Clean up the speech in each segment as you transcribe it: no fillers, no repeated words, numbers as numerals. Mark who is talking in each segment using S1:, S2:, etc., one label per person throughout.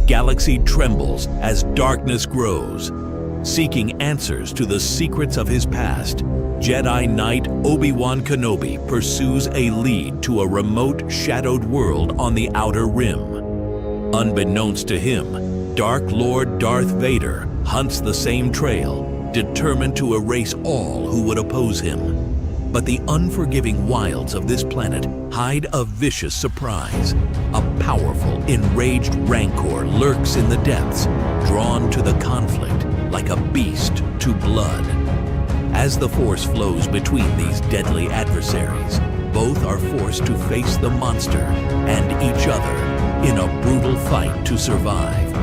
S1: galaxy trembles as darkness grows. Seeking answers to the secrets of his past, Jedi Knight Obi-Wan Kenobi pursues a lead to a remote, shadowed world on the Outer Rim. Unbeknownst to him, Dark Lord Darth Vader hunts the same trail, determined to erase all who would oppose him. But the unforgiving wilds of this planet hide a vicious surprise. A powerful, enraged Rancor lurks in the depths, drawn to the conflict like a beast to blood. As the Force flows between these deadly adversaries, both are forced to face the monster and each other in a brutal fight to survive.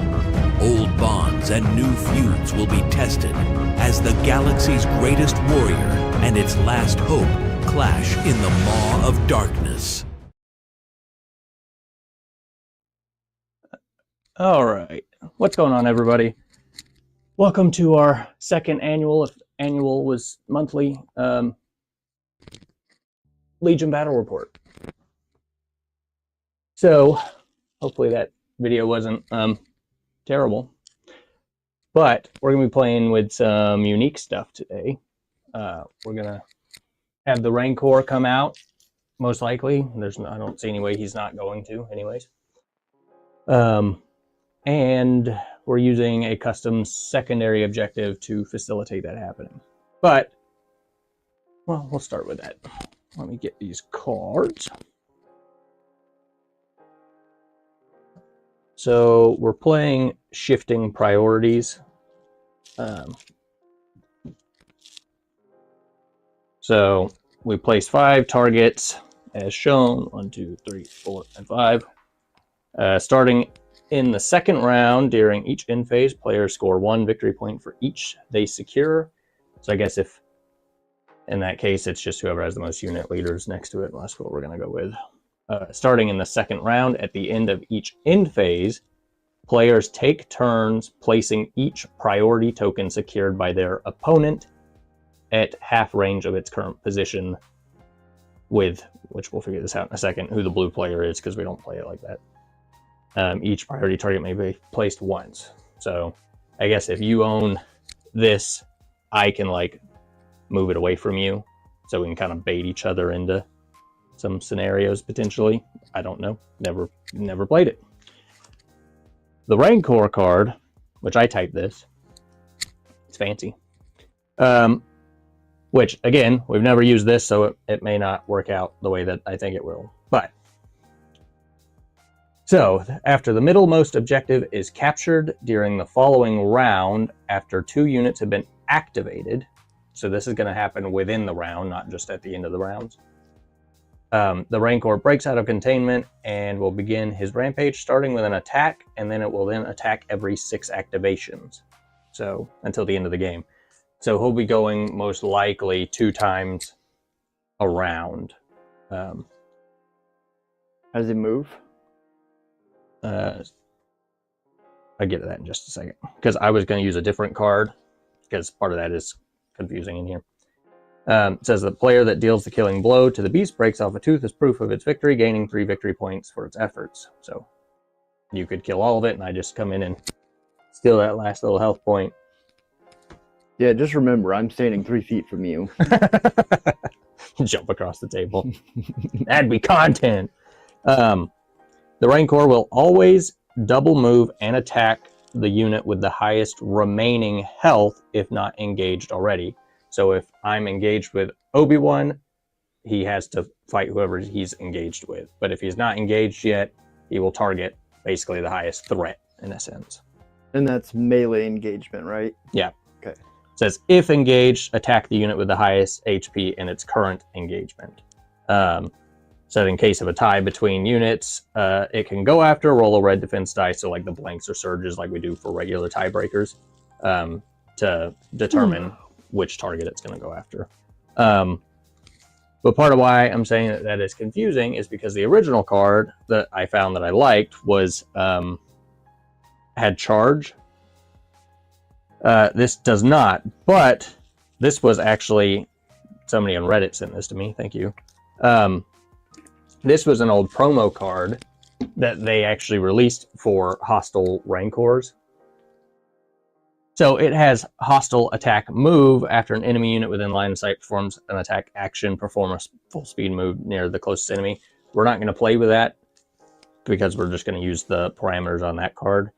S1: Old bonds and new feuds will be tested as the galaxy's greatest warrior and its last hope clash in the maw of darkness.
S2: All right, what's going on, everybody? Welcome to our second annual, if annual was monthly, Legion Battle Report. So, hopefully that video wasn't terrible, but we're going to be playing with some unique stuff today. We're going to have the Rancor come out, most likely. I don't see any way he's not going to, anyways. And we're using a custom secondary objective to facilitate that happening. But, well, we'll start with that. Let me get these cards. So we're playing shifting priorities. So we place 5 targets as shown, 1, 2, 3, 4, and 5. Starting in the second round, during each end phase, players score 1 victory point for each they secure. So I guess if, in that case, it's just whoever has the most unit leaders next to it. Well, that's what we're going to go with. Starting in the second round, at the end of each end phase, players take turns placing each priority token secured by their opponent at half range of its current position with, which we'll figure this out in a second, who the blue player is, because we don't play it like that. Each priority target may be placed once. So I guess if you own this, I can like move it away from you, so we can kind of bait each other into some scenarios potentially. I don't know. Never played it. The Rancor card, which I typed this. It's fancy. Which again, we've never used this, so it may not work out the way that I think it will. But so, after the middlemost objective is captured during the following round, after 2 units have been activated, so this is going to happen within the round, not just at the end of the rounds, the Rancor breaks out of containment and will begin his rampage, starting with an attack, and then it will then attack every 6 activations, so until the end of the game. So he'll be going most likely 2 times around.
S3: How does he move?
S2: I'll get to that in just a second, because I was going to use a different card, because part of that is confusing in here. It says the player that deals the killing blow to the beast breaks off a tooth as proof of its victory, gaining 3 victory points for its efforts. So you could kill all of it, and I just come in and steal that last little health point.
S3: Yeah, just remember, I'm standing 3 feet from you.
S2: Jump across the table. That'd be content. The Rancor will always double move and attack the unit with the highest remaining health if not engaged already. So if I'm engaged with Obi-Wan, he has to fight whoever he's engaged with. But if he's not engaged yet, he will target basically the highest threat in a sense.
S3: And that's melee engagement, right?
S2: Yeah.
S3: Okay.
S2: It says if engaged, attack the unit with the highest HP in its current engagement. So in case of a tie between units, it can go after, roll a red defense dice, so like the blanks or surges like we do for regular tiebreakers, to determine which target it's going to go after. But part of why I'm saying that is confusing is because the original card that I found that I liked was had charge. This does not, but this was actually, somebody on Reddit sent this to me, thank you. This was an old promo card that they actually released for hostile Rancors. So it has hostile attack move after an enemy unit within line of sight performs an attack action, perform a full speed move near the closest enemy. We're not going to play with that because we're just going to use the parameters on that card.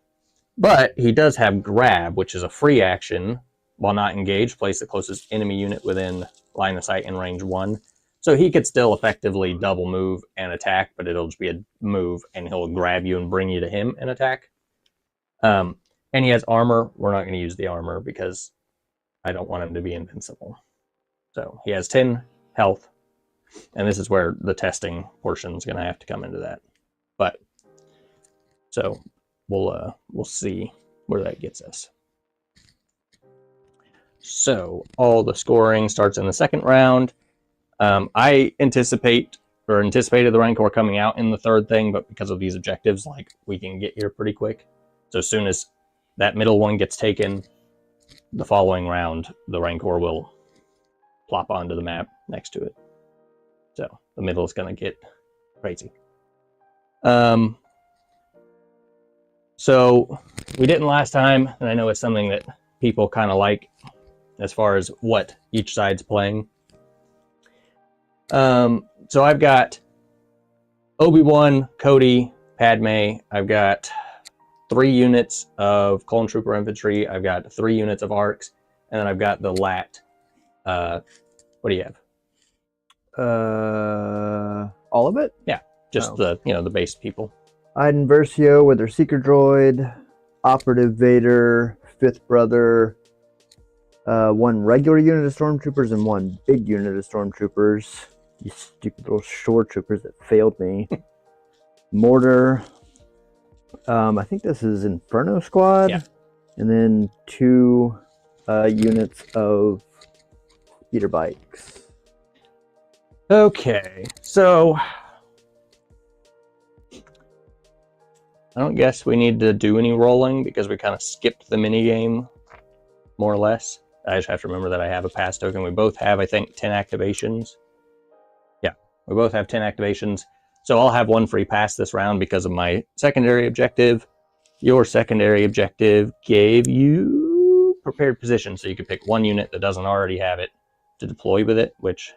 S2: But he does have grab, which is a free action. While not engaged, place the closest enemy unit within line of sight in range 1. So he could still effectively double move and attack, but it'll just be a move, and he'll grab you and bring you to him and attack. And he has armor. We're not going to use the armor because I don't want him to be invincible. So he has 10 health, and this is where the testing portion is going to have to come into that. But so we'll see where that gets us. So all the scoring starts in the second round. I anticipated the Rancor coming out in the third thing, but because of these objectives, like, we can get here pretty quick. So as soon as that middle one gets taken, the following round, the Rancor will plop onto the map next to it. So the middle is going to get crazy. So we didn't last time, and I know it's something that people kind of like as far as what each side's playing. So I've got Obi-Wan, Cody, Padme. I've got 3 units of Clone Trooper Infantry. I've got 3 units of Arcs, and then I've got the Lat. What do you have?
S3: All of it?
S2: Yeah, just the base people.
S3: Iden Versio with their Seeker Droid, Operative Vader, Fifth Brother, 1 regular unit of Stormtroopers and 1 big unit of Stormtroopers. You stupid little shore troopers that failed me. Mortar. I think this is Inferno Squad.
S2: Yeah.
S3: And then 2 units of speeder bikes.
S2: Okay, so I don't guess we need to do any rolling because we kind of skipped the mini game, more or less. I just have to remember that I have a pass token. We both have, I think, 10 activations. Yeah, we both have 10 activations. So I'll have 1 free pass this round because of my secondary objective. Your secondary objective gave you prepared position, so you could pick 1 unit that doesn't already have it to deploy with it, which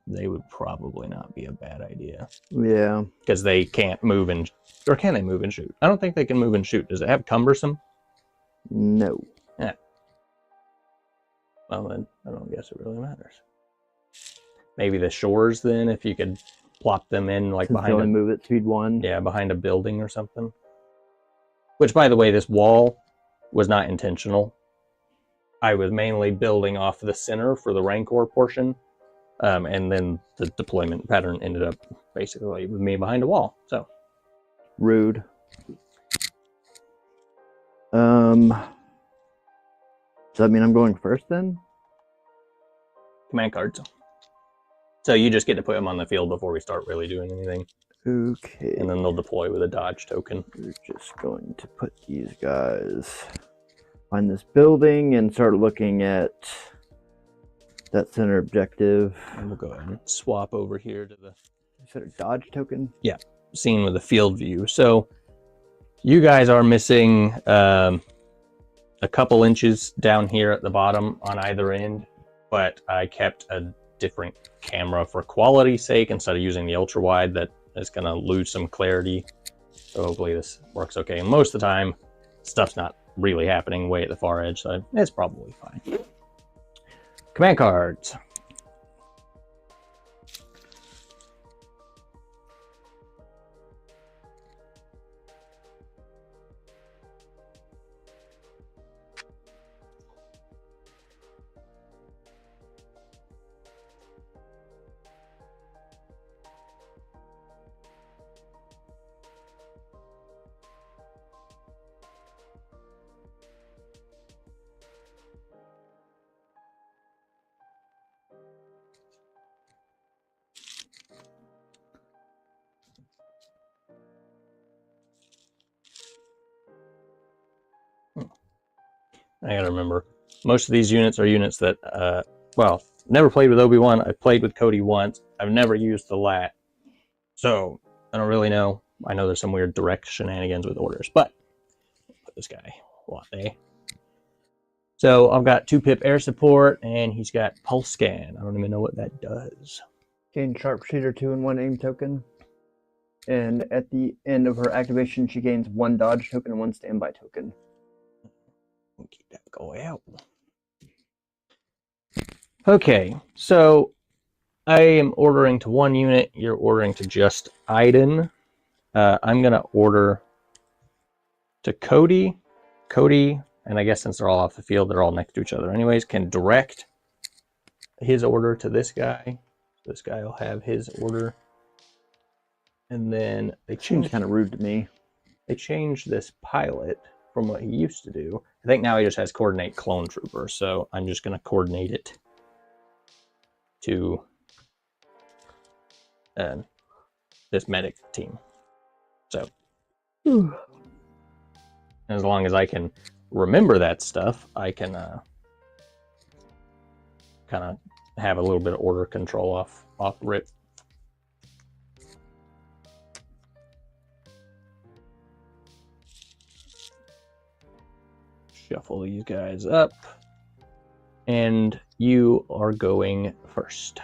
S2: they would probably not be a bad idea.
S3: Yeah.
S2: Because they can't move and... Or can they move and shoot? I don't think they can move and shoot. Does it have cumbersome?
S3: No.
S2: Yeah. Well, then, I don't guess it really matters. Maybe the shores, then, if you could plop them in, like,
S3: Since
S2: behind
S3: only move at speed 1.
S2: Yeah, behind a building or something. Which, by the way, this wall was not intentional. I was mainly building off the center for the Rancor portion. And then the deployment pattern ended up basically with me behind a wall. So
S3: rude. Does that mean I'm going first then?
S2: Command cards. So you just get to put them on the field before we start really doing anything.
S3: Okay.
S2: And then they'll deploy with a dodge token.
S3: We're just going to put these guys on this building and start looking at that center objective.
S2: And we'll go ahead and swap over here to the...
S3: Is that a dodge token?
S2: Yeah, scene with a field view. So you guys are missing a couple inches down here at the bottom on either end, but I kept a different camera for quality's sake instead of using the ultra wide that is going to lose some clarity. So hopefully this works okay. And most of the time, stuff's not really happening way at the far edge, so it's probably fine. Command cards. I gotta remember, most of these units are units that, well, Never played with Obi-Wan. I played with Cody once. I've never used the lat. So, I don't really know. I know there's some weird direct shenanigans with orders, but put this guy, Latte. So, I've got 2-pip air support, and he's got pulse scan. I don't even know what that does.
S3: Gain sharpshooter 2 and 1 aim token. And at the end of her activation, she gains 1 dodge token and 1 standby token.
S2: We'll keep that going out. Okay, so I am ordering to 1 unit. You're ordering to just Iden. I'm going to order to Cody. Cody, and I guess since they're all off the field, they're all next to each other anyways, can direct his order to this guy. This guy will have his order. And then they
S3: Seems kind of rude to me.
S2: They changed this pilot from what he used to do. I think now he just has coordinate clone trooper, so I'm just going to coordinate it to this medic team. So as long as I can remember that stuff, I can kind of have a little bit of order control off rip. Shuffle these guys up, and you are going first.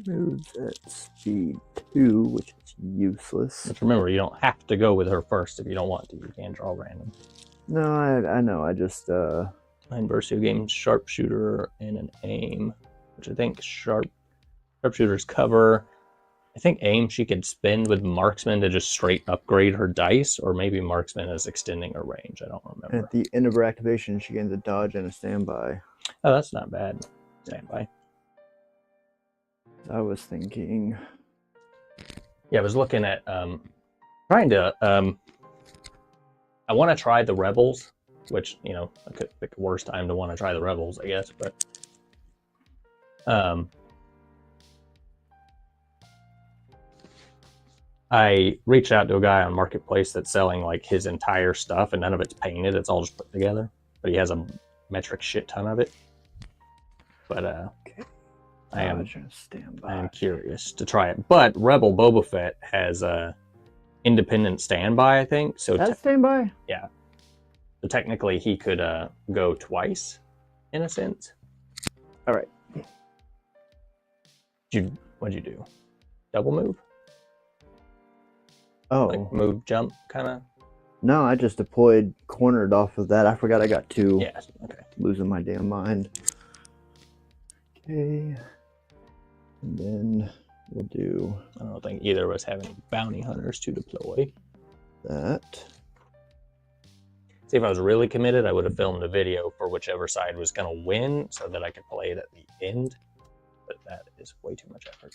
S3: Moves at speed 2, which is useless.
S2: Just remember, you don't have to go with her first if you don't want to. You can draw random.
S3: No, I know. I just
S2: 9 Versio games sharpshooter and an aim, which I think sharpshooter's cover. I think aim she could spend with marksman to just straight upgrade her dice, or maybe marksman is extending her range. I don't remember.
S3: At the end of her activation, she gains a dodge and a standby.
S2: Oh, that's not bad. Standby.
S3: I was thinking.
S2: Yeah, I was looking at trying to. I want to try the rebels, which I could pick a worse time to want to try the rebels, I guess, but I reached out to a guy on Marketplace that's selling like his entire stuff, and none of it's painted. It's all just put together, but he has a metric shit ton of it. But
S3: Okay.
S2: I am
S3: standby.
S2: curious to try it. But Rebel Boba Fett has a independent standby, I think. So
S3: That's standby?
S2: Yeah. So technically, he could go twice, in a sense.
S3: All right.
S2: What'd you do? Double move?
S3: Oh.
S2: Like move, jump, kind of?
S3: No, I just deployed cornered off of that. I forgot I got 2.
S2: Yeah, okay.
S3: Losing my damn mind. Okay. And then we'll do...
S2: I don't think either of us have any bounty hunters to deploy.
S3: that.
S2: See, if I was really committed, I would have filmed a video for whichever side was going to win so that I could play it at the end. But that is way too much effort.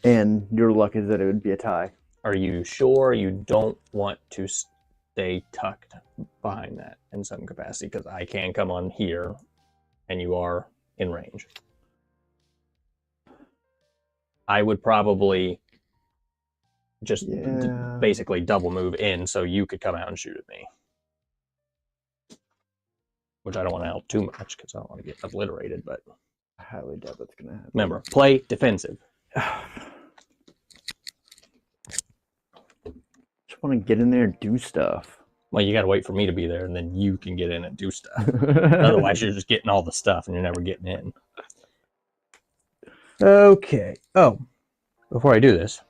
S3: And your luck is that it would be a tie.
S2: Are you sure you don't want to stay tucked behind that in some capacity? Because I can come on here and you are in range. I would probably just basically double move in so you could come out and shoot at me. Which I don't want to help too much because I don't want to get obliterated, but
S3: I highly doubt that's going to happen.
S2: Remember, play defensive.
S3: Just want to get in there and do stuff.
S2: Well, you got to wait for me to be there, and then you can get in and do stuff. Otherwise, you're just getting all the stuff, and you're never getting in. Okay. Oh, before I do this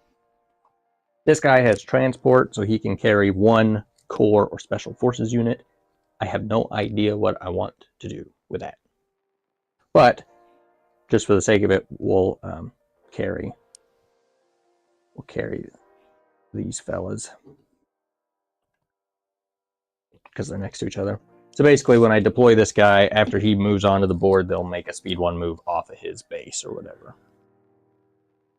S2: guy has transport, so he can carry 1 core or special forces unit. I have no idea what I want to do with that. But, just for the sake of it, we'll carry these fellas. Because they're next to each other. So basically, when I deploy this guy, after he moves onto the board, they'll make a speed 1 move off of his base or whatever.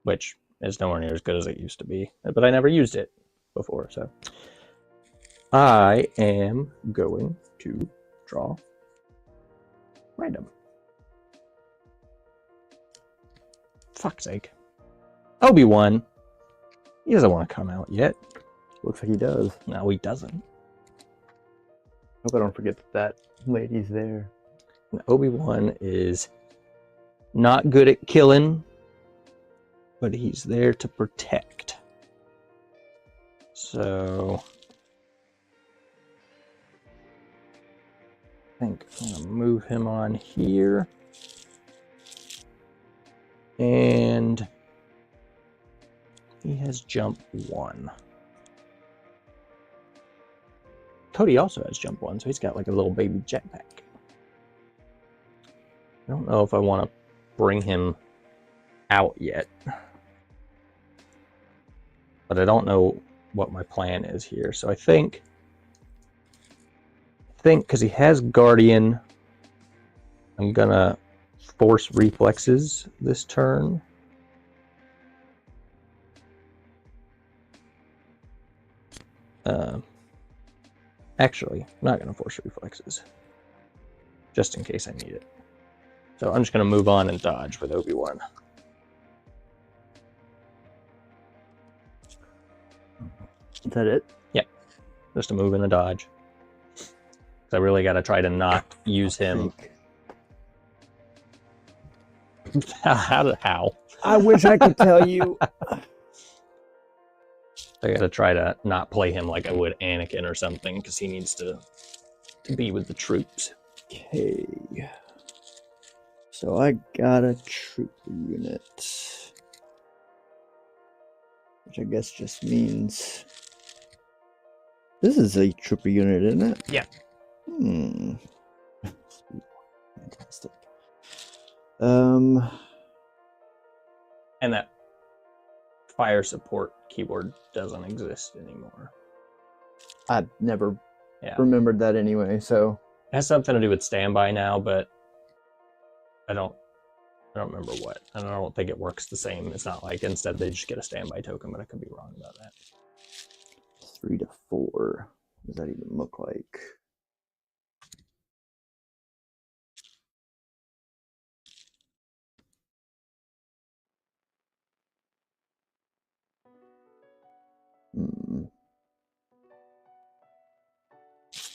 S2: Which is nowhere near as good as it used to be. But I never used it before, so. I am going to draw random. Fuck's sake. Obi-Wan. He doesn't want to come out yet.
S3: Looks like he does.
S2: No, he doesn't.
S3: Hope I don't forget that lady's there.
S2: And Obi-Wan is not good at killing, but he's there to protect. So I think I'm going to move him on here. And he has jump 1. Cody also has jump 1, so he's got like a little baby jetpack. I don't know if I want to bring him out yet. But I don't know what my plan is here. So I think because he has Guardian, I'm gonna force reflexes this turn. Actually, I'm not gonna force reflexes, just in case I need it. So I'm just gonna move on and dodge with Obi-Wan.
S3: Is that it?
S2: Yeah, just a move and a dodge. So I really got to try to not use him. How?
S3: I wish I could tell you.
S2: I got to try to not play him like I would Anakin or something, because he needs to be with the troops.
S3: Okay. So I got a trooper unit. Which I guess just means... This is a trooper unit, isn't it?
S2: Yeah.
S3: Fantastic.
S2: And that fire support keyboard doesn't exist anymore.
S3: I never remembered that anyway, so...
S2: It has something to do with standby now, but I don't remember what. I don't think it works the same. It's not like instead they just get a standby token, but I could be wrong about that.
S3: 3 to 4. What does that even look like?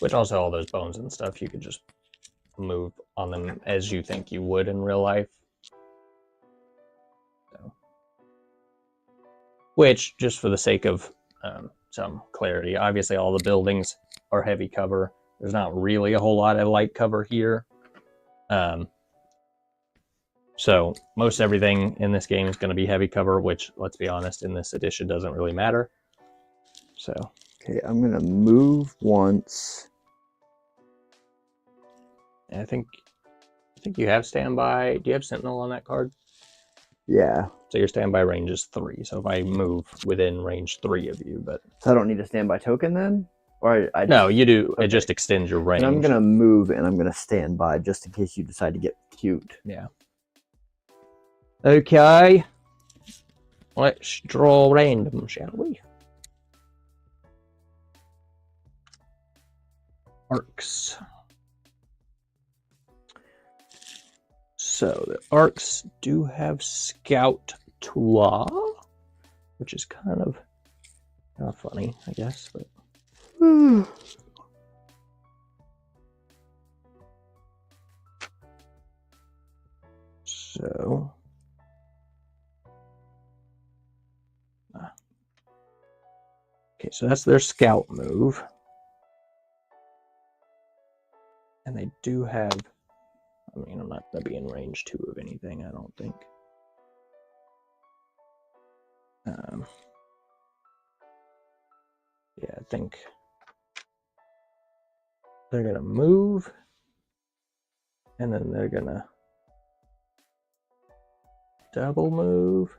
S2: Which also all those bones and stuff, you could just move on them as you think you would in real life. So. Which, just for the sake of some clarity, obviously all the buildings are heavy cover. There's not really a whole lot of light cover here. So most everything in this game is going to be heavy cover, which, let's be honest, in this edition doesn't really matter. So.
S3: Okay, I'm going to move once.
S2: I think you have standby. Do you have Sentinel on that card?
S3: Yeah.
S2: So your standby range is 3. So if I move within range 3 of you, but
S3: so I don't need a standby token then, or I just...
S2: No, you do.
S3: Okay.
S2: It just extends your range.
S3: And I'm gonna move and I'm gonna stand by just in case you decide to get cute.
S2: Yeah. Okay. Let's draw random, shall we? Arcs. So the arcs do have Scout Tour, which is kind of funny, I guess. But so okay, so that's their scout move, and they do have. I mean, I'm not going to be in range 2 of anything, I don't think. Yeah, I think they're going to move, and then they're going to double move.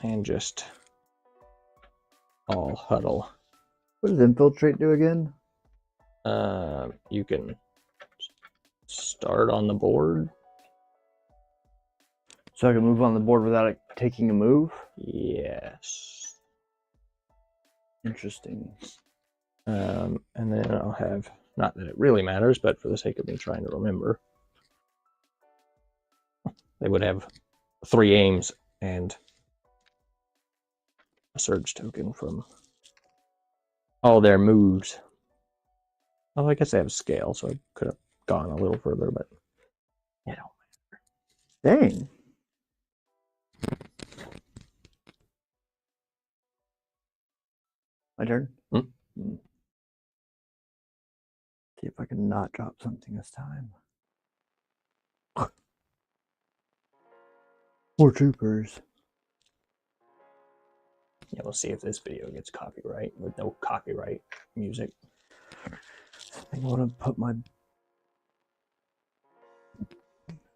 S2: And just all huddle.
S3: What does infiltrate do again?
S2: You can start on the board.
S3: So I can move on the board without it taking a move?
S2: Yes.
S3: Interesting.
S2: And then I'll have, not that it really matters, but for the sake of me trying to remember. They would have 3 aims and a surge token from all their moves. Oh, I guess they have scale, so I could have gone a little further, but you know.
S3: Dang. My turn?
S2: Hmm?
S3: See if I can not drop something this time. More troopers.
S2: Yeah, we'll see if this video gets copyright with no copyright music.
S3: I want to put my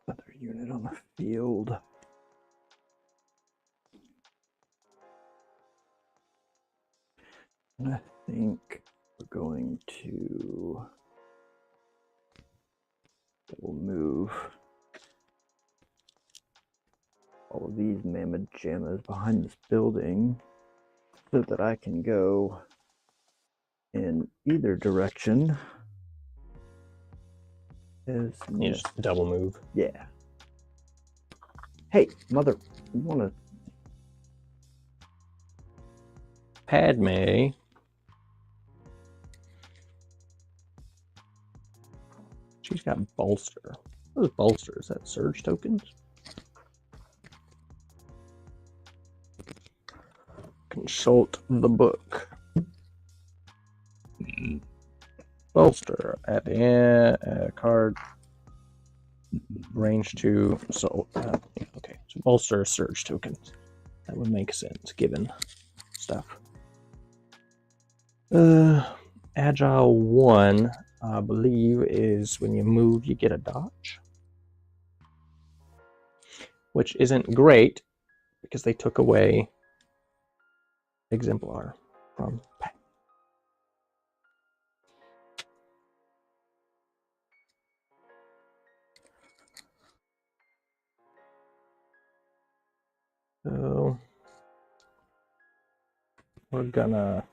S3: other unit on the field. And I think we're going to double move all of these mammoth jammas behind this building so that I can go in either direction.
S2: You just double move.
S3: Yeah. Hey, mother, you want to...
S2: Padme. She's got bolster. What is bolster? Is that surge tokens? Consult the book. Bolster at the end, card range 2. So okay, so bolster surge tokens. That would make sense given stuff. Agile 1, I believe, is when you move, you get a dodge, which isn't great because they took away Exemplar from Pat. So we're gonna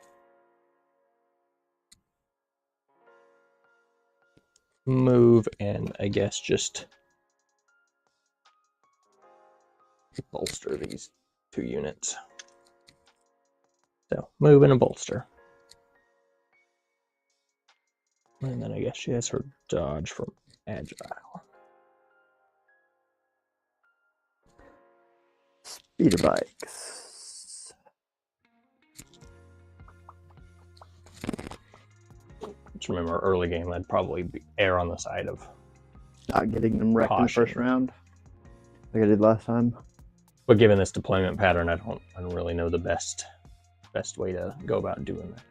S2: move and I guess just bolster these 2 units. So move and a bolster. And then I guess she has her dodge from Agile.
S3: Speeder bikes.
S2: Just remember, early game, I'd probably err on the side of
S3: Not getting them wrecked in the first
S2: caution.
S3: round, like I did last time.
S2: But given this deployment pattern, I don't really know the best way to go about doing that.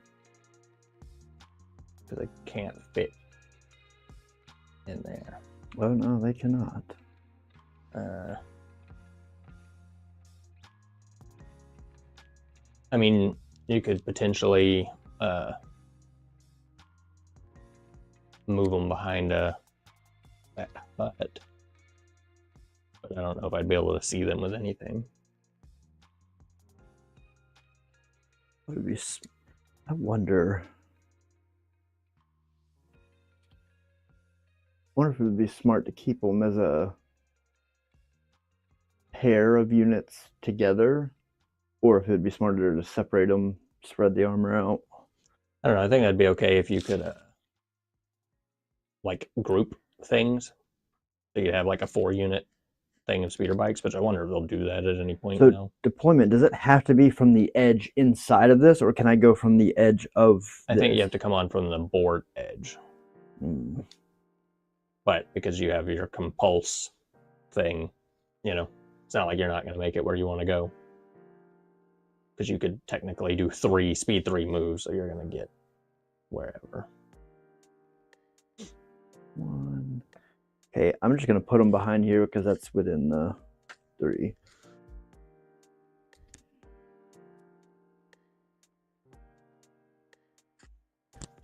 S2: Because I can't fit in there.
S3: Oh no, they cannot.
S2: I mean, you could potentially move them behind that hut. But I don't know if I'd be able to see them with anything.
S3: Would be? I wonder. I wonder if it would be smart to keep them as a pair of units together, or if it would be smarter to separate them, spread the armor out.
S2: I don't know. I think that'd be okay if you could like group things. So you'd have like a 4-unit thing of speeder bikes, but I wonder if they'll do that at any point
S3: So
S2: now.
S3: deployment, does it have to be from the edge inside of this, or can I go from the edge of
S2: I think you have to come on from the board edge. But because you have your compulse thing, you know, it's not like you're not going to make it where you want to go. Because you could technically do 3 speed 3 moves, so you're going to get wherever.
S3: 1. Okay, I'm just going to put them behind here because that's within the 3.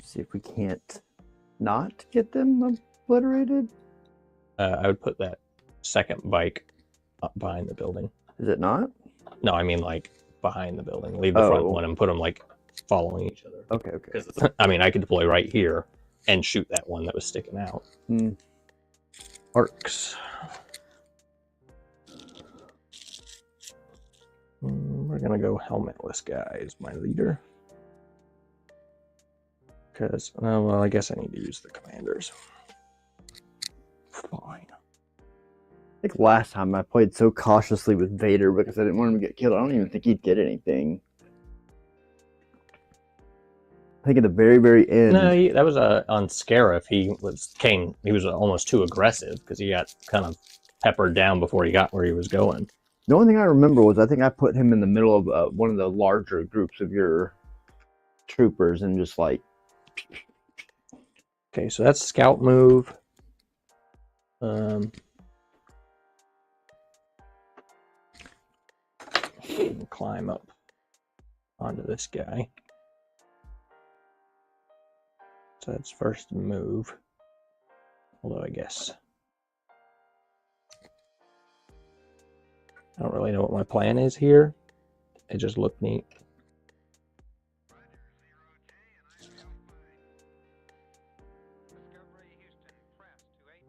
S3: See if we can't not get them obliterated.
S2: I would put that second bike up behind the building.
S3: Is it not?
S2: No, I mean like behind the building. Leave the front one and put them like following each other.
S3: Okay, okay.
S2: Because I mean, I could deploy right here and shoot that one that was sticking out. Arcs. We're gonna go helmetless guy as my leader. Because, well, I guess I need to use the commanders. Fine.
S3: I think last time I played so cautiously with Vader because I didn't want him to get killed. I don't even think he'd get anything. I think at the very, very end.
S2: No, that was on Scarif. He was almost too aggressive because he got kind of peppered down before he got where he was going.
S3: The only thing I remember was I think I put him in the middle of one of the larger groups of your troopers and just like.
S2: Okay, so that's scout move. Climb up onto this guy. So that's first move. Although I guess I don't really know what my plan is here. It just looked neat.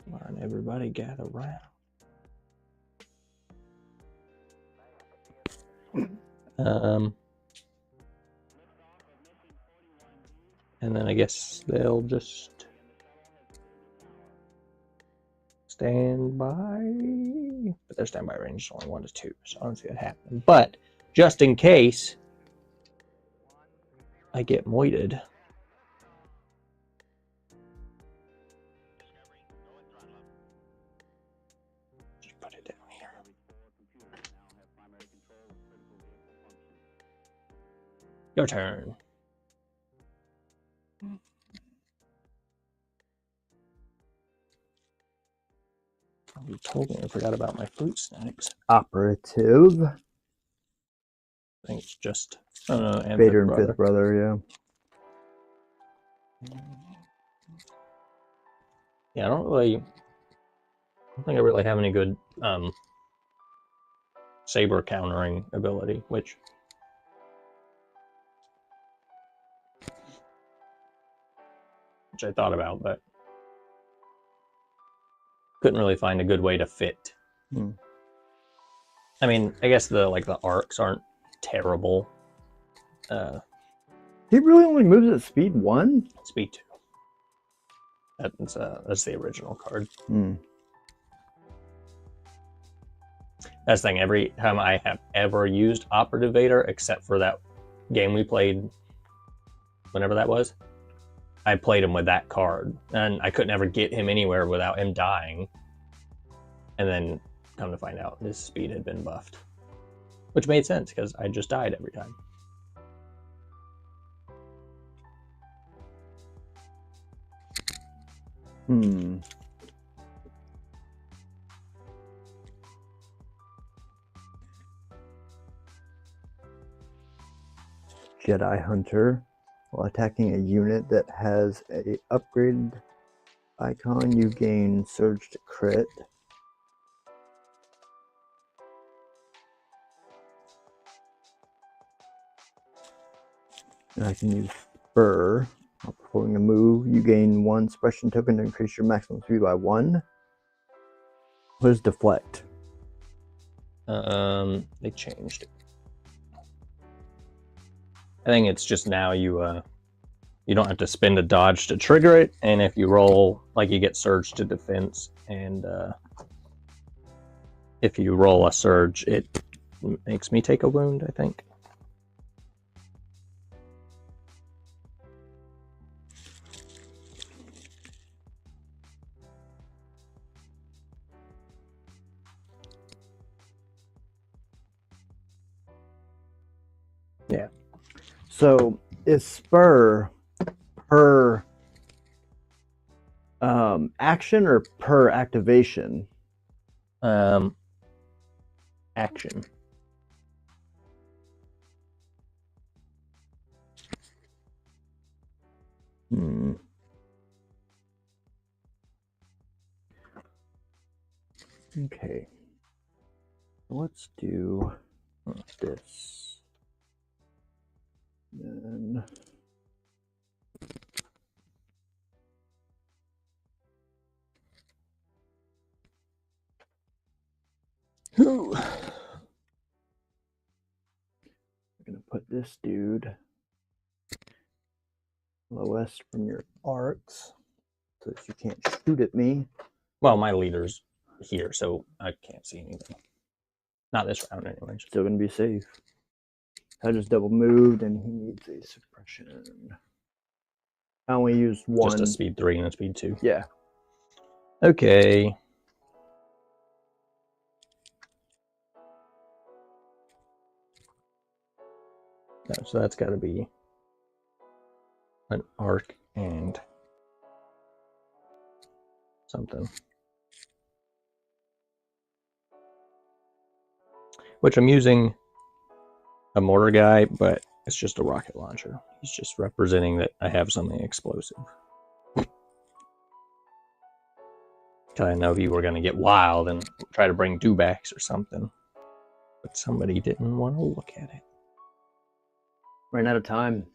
S2: Come on, everybody gather round. And then I guess they'll just stand by. But their standby range is only 1 to 2, so I don't see that happening. But just in case I get moited. Just put it down here. Your turn. You told me I forgot about my fruit snacks.
S3: Operative.
S2: I think it's just and
S3: Vader and Fifth Brother, yeah.
S2: Yeah, I don't think I really have any good saber countering ability, which I thought about, but couldn't really find a good way to fit. I mean, I guess the arcs aren't terrible.
S3: He really only moves at speed 1?
S2: Speed 2. That's the original card. That's the thing. Every time I have ever used Operative Vader, except for that game we played, whenever that was, I played him with that card, and I couldn't ever get him anywhere without him dying. And then, come to find out, his speed had been buffed, which made sense because I just died every time.
S3: Jedi Hunter. While attacking a unit that has a upgraded icon, you gain Surge to crit. And I can use Spur. While performing a move, you gain 1 suppression token to increase your maximum speed by 1. What is Deflect?
S2: They changed it. I think it's just now you don't have to spend a dodge to trigger it, and if you roll, you get Surge to defense, and if you roll a Surge, it makes me take a wound, I think. Yeah.
S3: So is Spur per action or per activation?
S2: Action.
S3: Okay. Let's do this. Then this dude. Lowest from your arcs, so that you can't shoot at me.
S2: Well, my leader's here, so I can't see anything. Not this round, anyway.
S3: Still gonna be safe. I just double moved, and he needs a suppression. I only used one.
S2: Just a speed 3 and a speed 2.
S3: Yeah.
S2: Okay. No, so that's got to be an arc and something. Which I'm using a mortar guy, but it's just a rocket launcher. He's just representing that I have something explosive. I know you were going to get wild and try to bring dewbacks or something. But somebody didn't want to look at it.
S3: Ran out of time.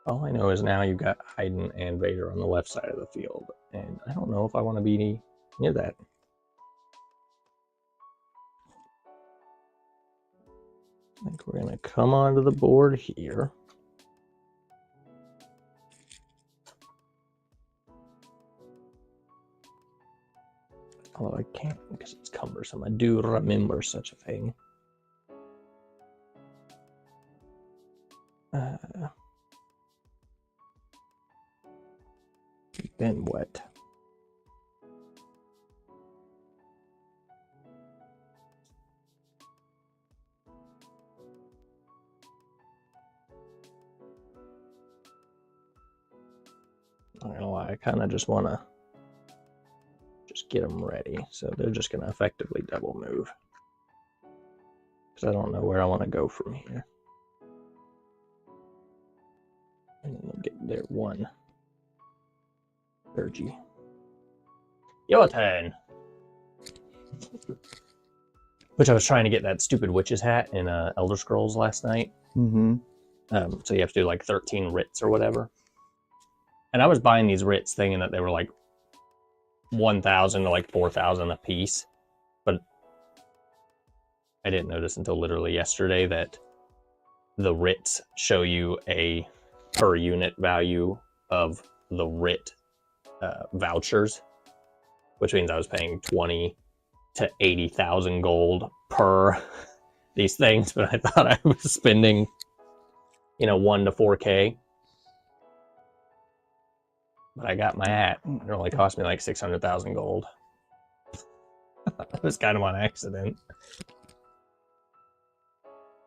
S2: All I know is now you've got Haydn and Vader on the left side of the field, and I don't know if I want to be near that. I think we're going to come onto the board here. Although I can't because it's cumbersome. I do remember such a thing. Then what? I'm not gonna lie, I kind of just want to just get them ready. So they're just going to effectively double move. Because I don't know where I want to go from here. And then they'll get their one. Urgy. Your turn! Which I was trying to get that stupid witch's hat in Elder Scrolls last night.
S3: Mm-hmm.
S2: So you have to do like 13 writs or whatever. And I was buying these writs thinking that they were like 1,000 to like 4,000 a piece. But I didn't notice until literally yesterday that the writs show you a per unit value of the writ vouchers, which means I was paying 20 to 80,000 gold per these things, but I thought I was spending, 1 to 4K. But I got my hat. It only cost me like 600,000 gold. It was kind of on accident.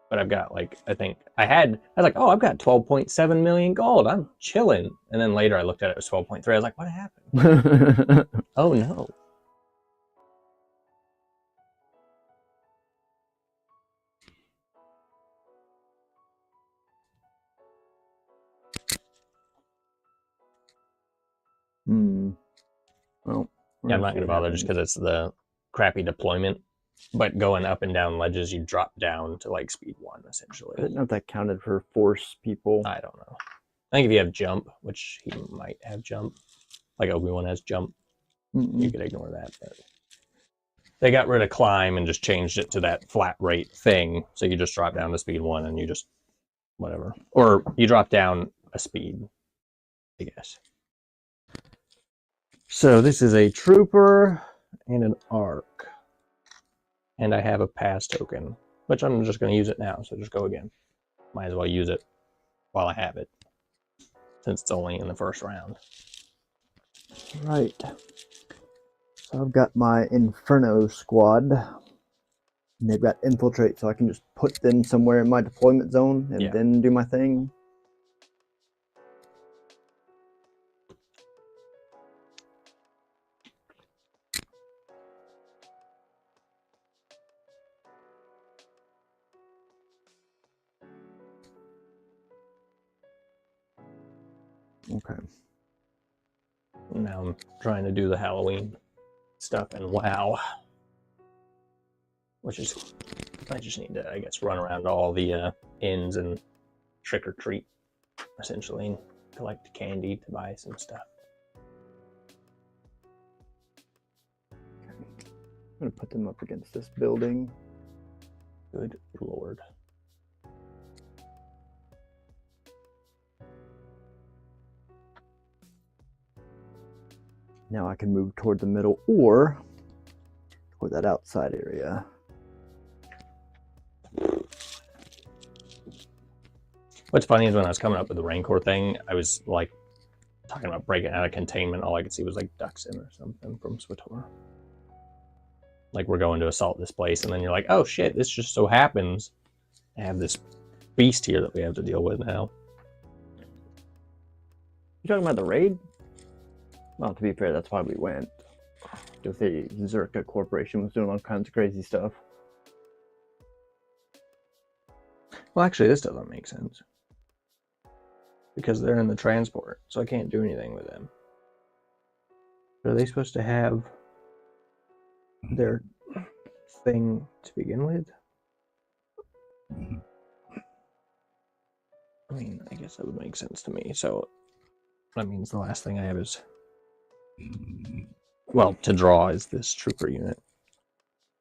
S2: But I've got like, I was like, oh, I've got 12.7 million gold. I'm chilling. And then later I looked at it, it was 12.3. I was like, what happened? Oh no.
S3: Well,
S2: Yeah, I'm not going to bother just because it's the crappy deployment. But going up and down ledges, you drop down to like speed 1, essentially.
S3: I didn't know if that counted for force people.
S2: I don't know. I think if you have jump, which he might have jump, like Obi-Wan has jump, you could ignore that. But they got rid of climb and just changed it to that flat rate thing. So you just drop down to speed 1 and you just, whatever. Or you drop down a speed, I guess. So this is a trooper and an arc. And I have a pass token, which I'm just going to use it now. So just go again. Might as well use it while I have it, since it's only in the first round.
S3: Right. So I've got my Inferno squad. And they've got infiltrate, so I can just put them somewhere in my deployment zone and then do my thing. Okay.
S2: Now I'm trying to do the Halloween stuff and WoW. Which is, I just need to, I guess, run around all the inns and trick or treat, essentially, and collect candy to buy some stuff.
S3: I'm gonna put them up against this building.
S2: Good lord.
S3: Now I can move toward the middle or toward that outside area.
S2: What's funny is when I was coming up with the Rancor thing, I was like talking about breaking out of containment. All I could see was like ducks in or something from Switor. Like we're going to assault this place, and then you're like, oh shit, this just so happens to have this beast here that we have to deal with now.
S3: You talking about the raid? Well, to be fair, that's why we went. Because the Zerka Corporation was doing all kinds of crazy stuff.
S2: Well, actually, this doesn't make sense. Because they're in the transport, so I can't do anything with them. Are they supposed to have their thing to begin with? I mean, I guess that would make sense to me. So that means the last thing I have is, well, to draw is this trooper unit.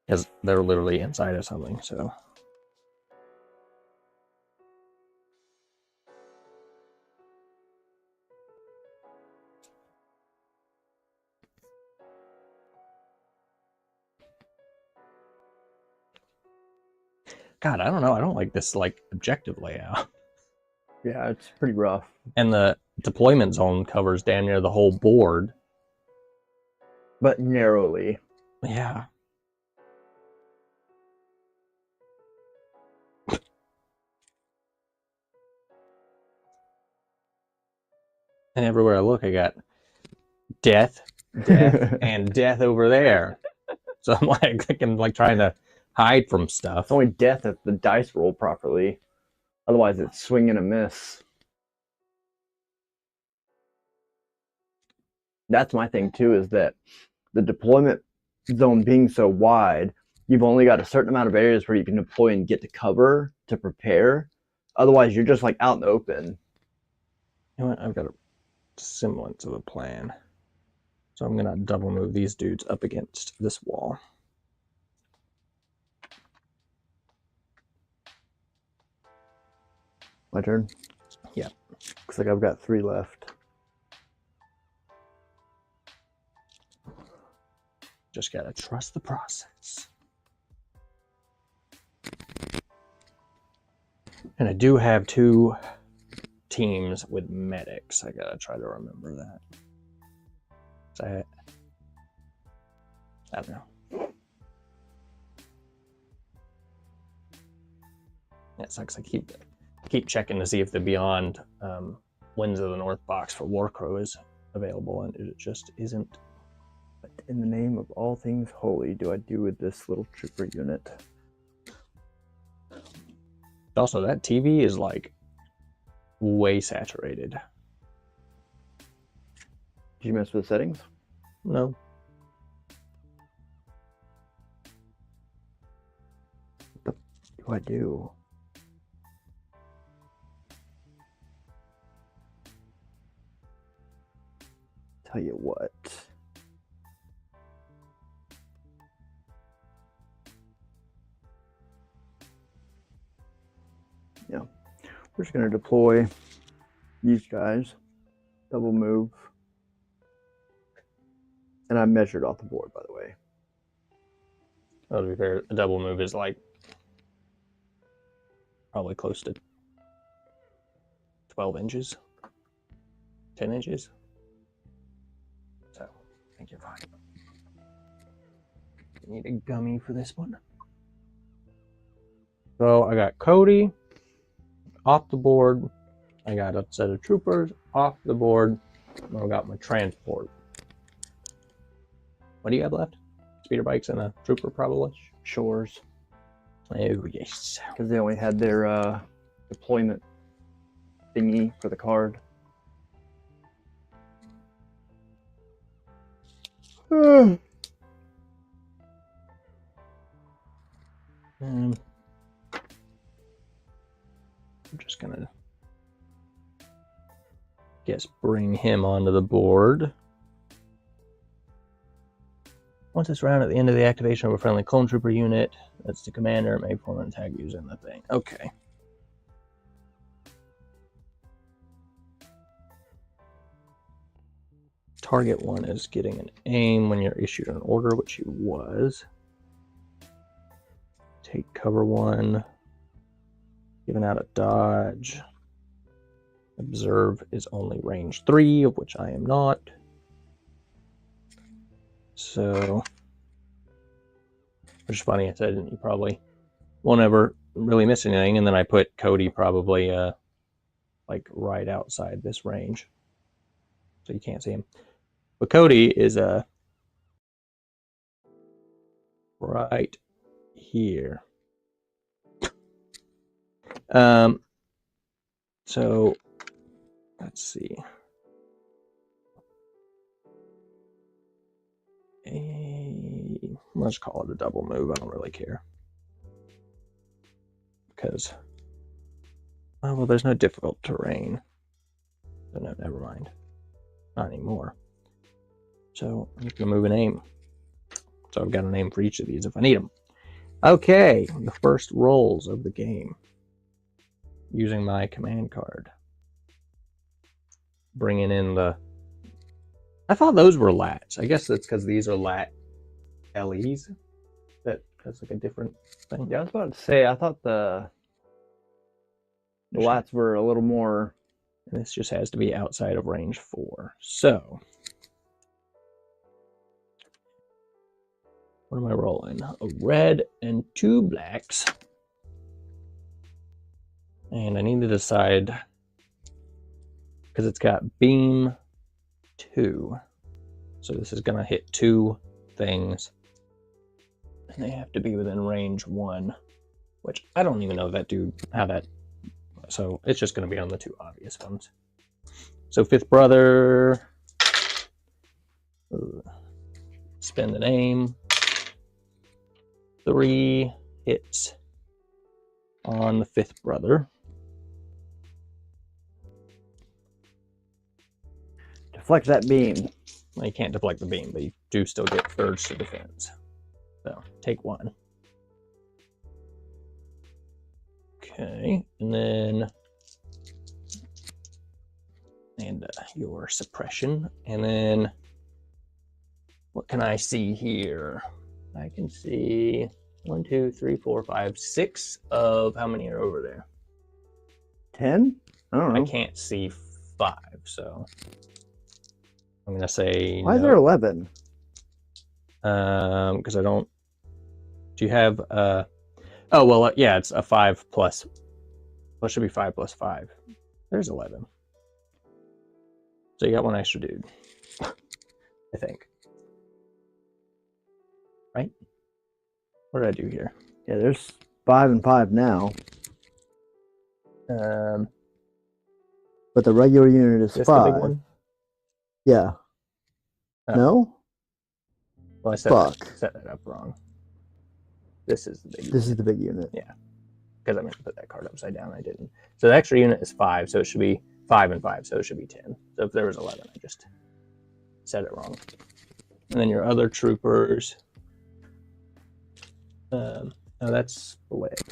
S2: Because they're literally inside of something, so. God, I don't know. I don't like this like objective layout.
S3: Yeah, it's pretty rough.
S2: And the deployment zone covers damn near the whole board.
S3: But narrowly.
S2: Yeah. And everywhere I look, I got death, and death over there. So I'm like trying to hide from stuff.
S3: It's only death if the dice roll properly. Otherwise, it's swing and a miss. That's my thing too, is that the deployment zone being so wide, you've only got a certain amount of areas where you can deploy and get to cover to prepare. Otherwise, you're just like out in the open.
S2: You know what? I've got a semblance of a plan. So I'm going to double move these dudes up against this wall.
S3: My turn?
S2: Yeah.
S3: Looks like I've got 3 left.
S2: Just got to trust the process. And I do have 2 teams with medics. I got to try to remember that. I don't know. It sucks. I keep checking to see if the Beyond Winds of the North box for Warcrow is available, and it just isn't.
S3: What in the name of all things holy do I do with this little trooper unit?
S2: Also, that TV is like way saturated.
S3: Did you mess with the settings?
S2: No.
S3: What do I do? Tell you what. Yeah, we're just gonna deploy these guys, double move, and I measured off the board, by the way.
S2: Well, to be fair, a double move is like probably close to 12 inches, 10 inches. So, I think you're fine. You need a gummy for this one. So, I got Cody off the board. I got a set of troopers off the board. I got my transport. What do you have left? Speeder bikes and a trooper, probably.
S3: Shores.
S2: Oh, yes.
S3: Because they only had their deployment thingy for the card.
S2: I'm just gonna Guess bring him onto the board. Once it's round at the end of the activation of a friendly clone trooper unit, that's the commander, may perform an attack using the thing. Okay. Target 1 is getting an aim when you're issued an order, which he was. Take cover 1. Giving out a dodge. Observe is only range 3, of which I am not. So, which is funny, I said you probably won't ever really miss anything, and then I put Cody probably like right outside this range. So you can't see him. But Cody is right here. So let's see. Let's call it a double move. I don't really care. Because, oh, well, there's no difficult terrain. So no, never mind. Not anymore. So I'm just going to move a name. So I've got a name for each of these if I need them. Okay, the first rolls of the game. Using my command card. Bringing in the... I thought those were lats. I guess that's because these are lat LEs. That's like a different thing.
S3: Yeah, I was about to say, I thought the lats were a little more...
S2: And this just has to be outside of range 4. So... what am I rolling? A red and 2 blacks. And I need to decide, because it's got beam 2. So this is going to hit 2 things. And they have to be within range 1. Which I don't even know that dude, how that... So it's just going to be on the 2 obvious ones. So fifth brother. Spend the name. 3 hits on the fifth brother.
S3: Deflect that beam.
S2: Well, you can't deflect the beam, but you do still get thirds to defense. So, take 1. Okay, and then... and your suppression. And then... what can I see here? I can see 1, 2, 3, 4, 5, 6 of how many are over there?
S3: 10? I don't know.
S2: I can't see 5, so I'm gonna say.
S3: Why is there 11?
S2: Because I don't. Do you have? Oh well, yeah, it's a 5 plus. Well, it should be 5 plus 5. There's 11. So you got 1 extra dude. I think. Right? What did I do here?
S3: Yeah, there's 5 and 5 now. But the regular unit is 5.
S2: The big one?
S3: Yeah.
S2: Oh.
S3: No?
S2: Well, I set that up wrong. This is the big unit.
S3: This is the big unit.
S2: Yeah. Because I meant to put that card upside down. I didn't. So the extra unit is 5, so it should be 5 and 5, so it should be 10. So if there was 11, I just said it wrong. And then your other troopers... no, that's split.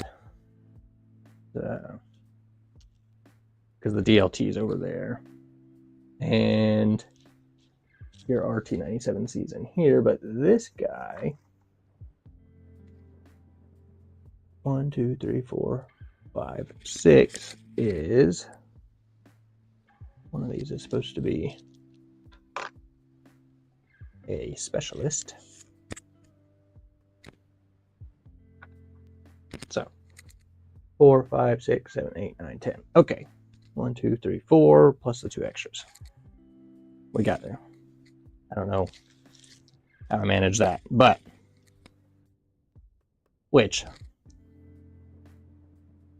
S2: Because the DLT is over there. And your RT-97C's in here, but this guy... 1, 2, 3, 4, 5, 6 is... one of these is supposed to be a specialist. So 4, 5, 6, 7, 8, 9, 10. Okay. 1, 2, 3, 4 plus the 2 extras. We got there. I don't know how I managed that, but which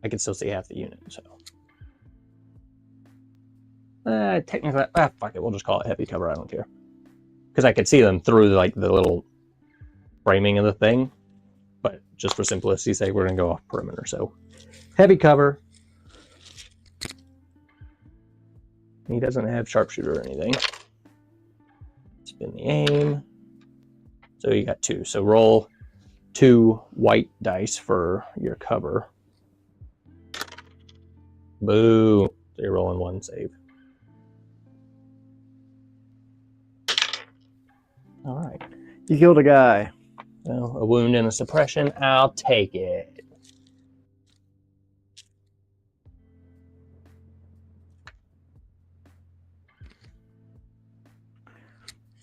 S2: I can still see half the unit, so technically, fuck it, we'll just call it heavy cover. I don't care, because I could see them through like the little framing of the thing. But just for simplicity's sake, we're gonna go off perimeter. So heavy cover. He doesn't have sharpshooter or anything. Spin the aim. So you got 2. So roll 2 white dice for your cover. Boo. So you're rolling 1 save. All right.
S3: You killed a guy.
S2: Well, a wound and a suppression. I'll take it.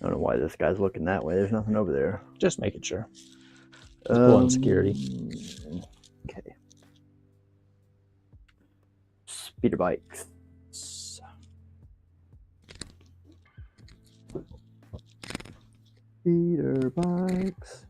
S3: I don't know why this guy's looking that way. There's nothing over there.
S2: Just making sure. Pulling security.
S3: Okay. Speeder bikes. Speeder bikes.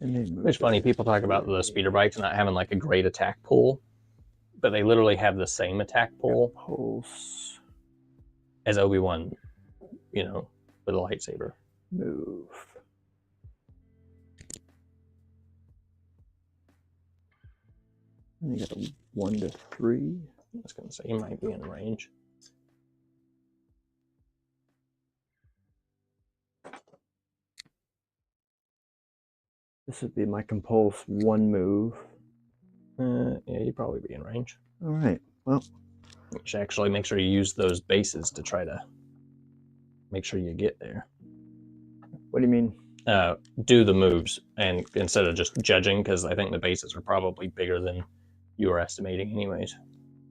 S2: It's funny, people talk about the speeder bikes not having like a great attack pool, but they literally have the same attack pool
S3: Pulse.
S2: as Obi-Wan, you know, with a lightsaber.
S3: Move. You got a 1 to 3.
S2: I was going to say, he might be in range.
S3: This would be my compulse 1 move.
S2: Yeah, you'd probably be in range.
S3: All right. Well,
S2: You should actually make sure you use those bases to try to make sure you get there.
S3: what do you mean?
S2: Do the moves and instead of just judging, because I think the bases are probably bigger than you were estimating anyways.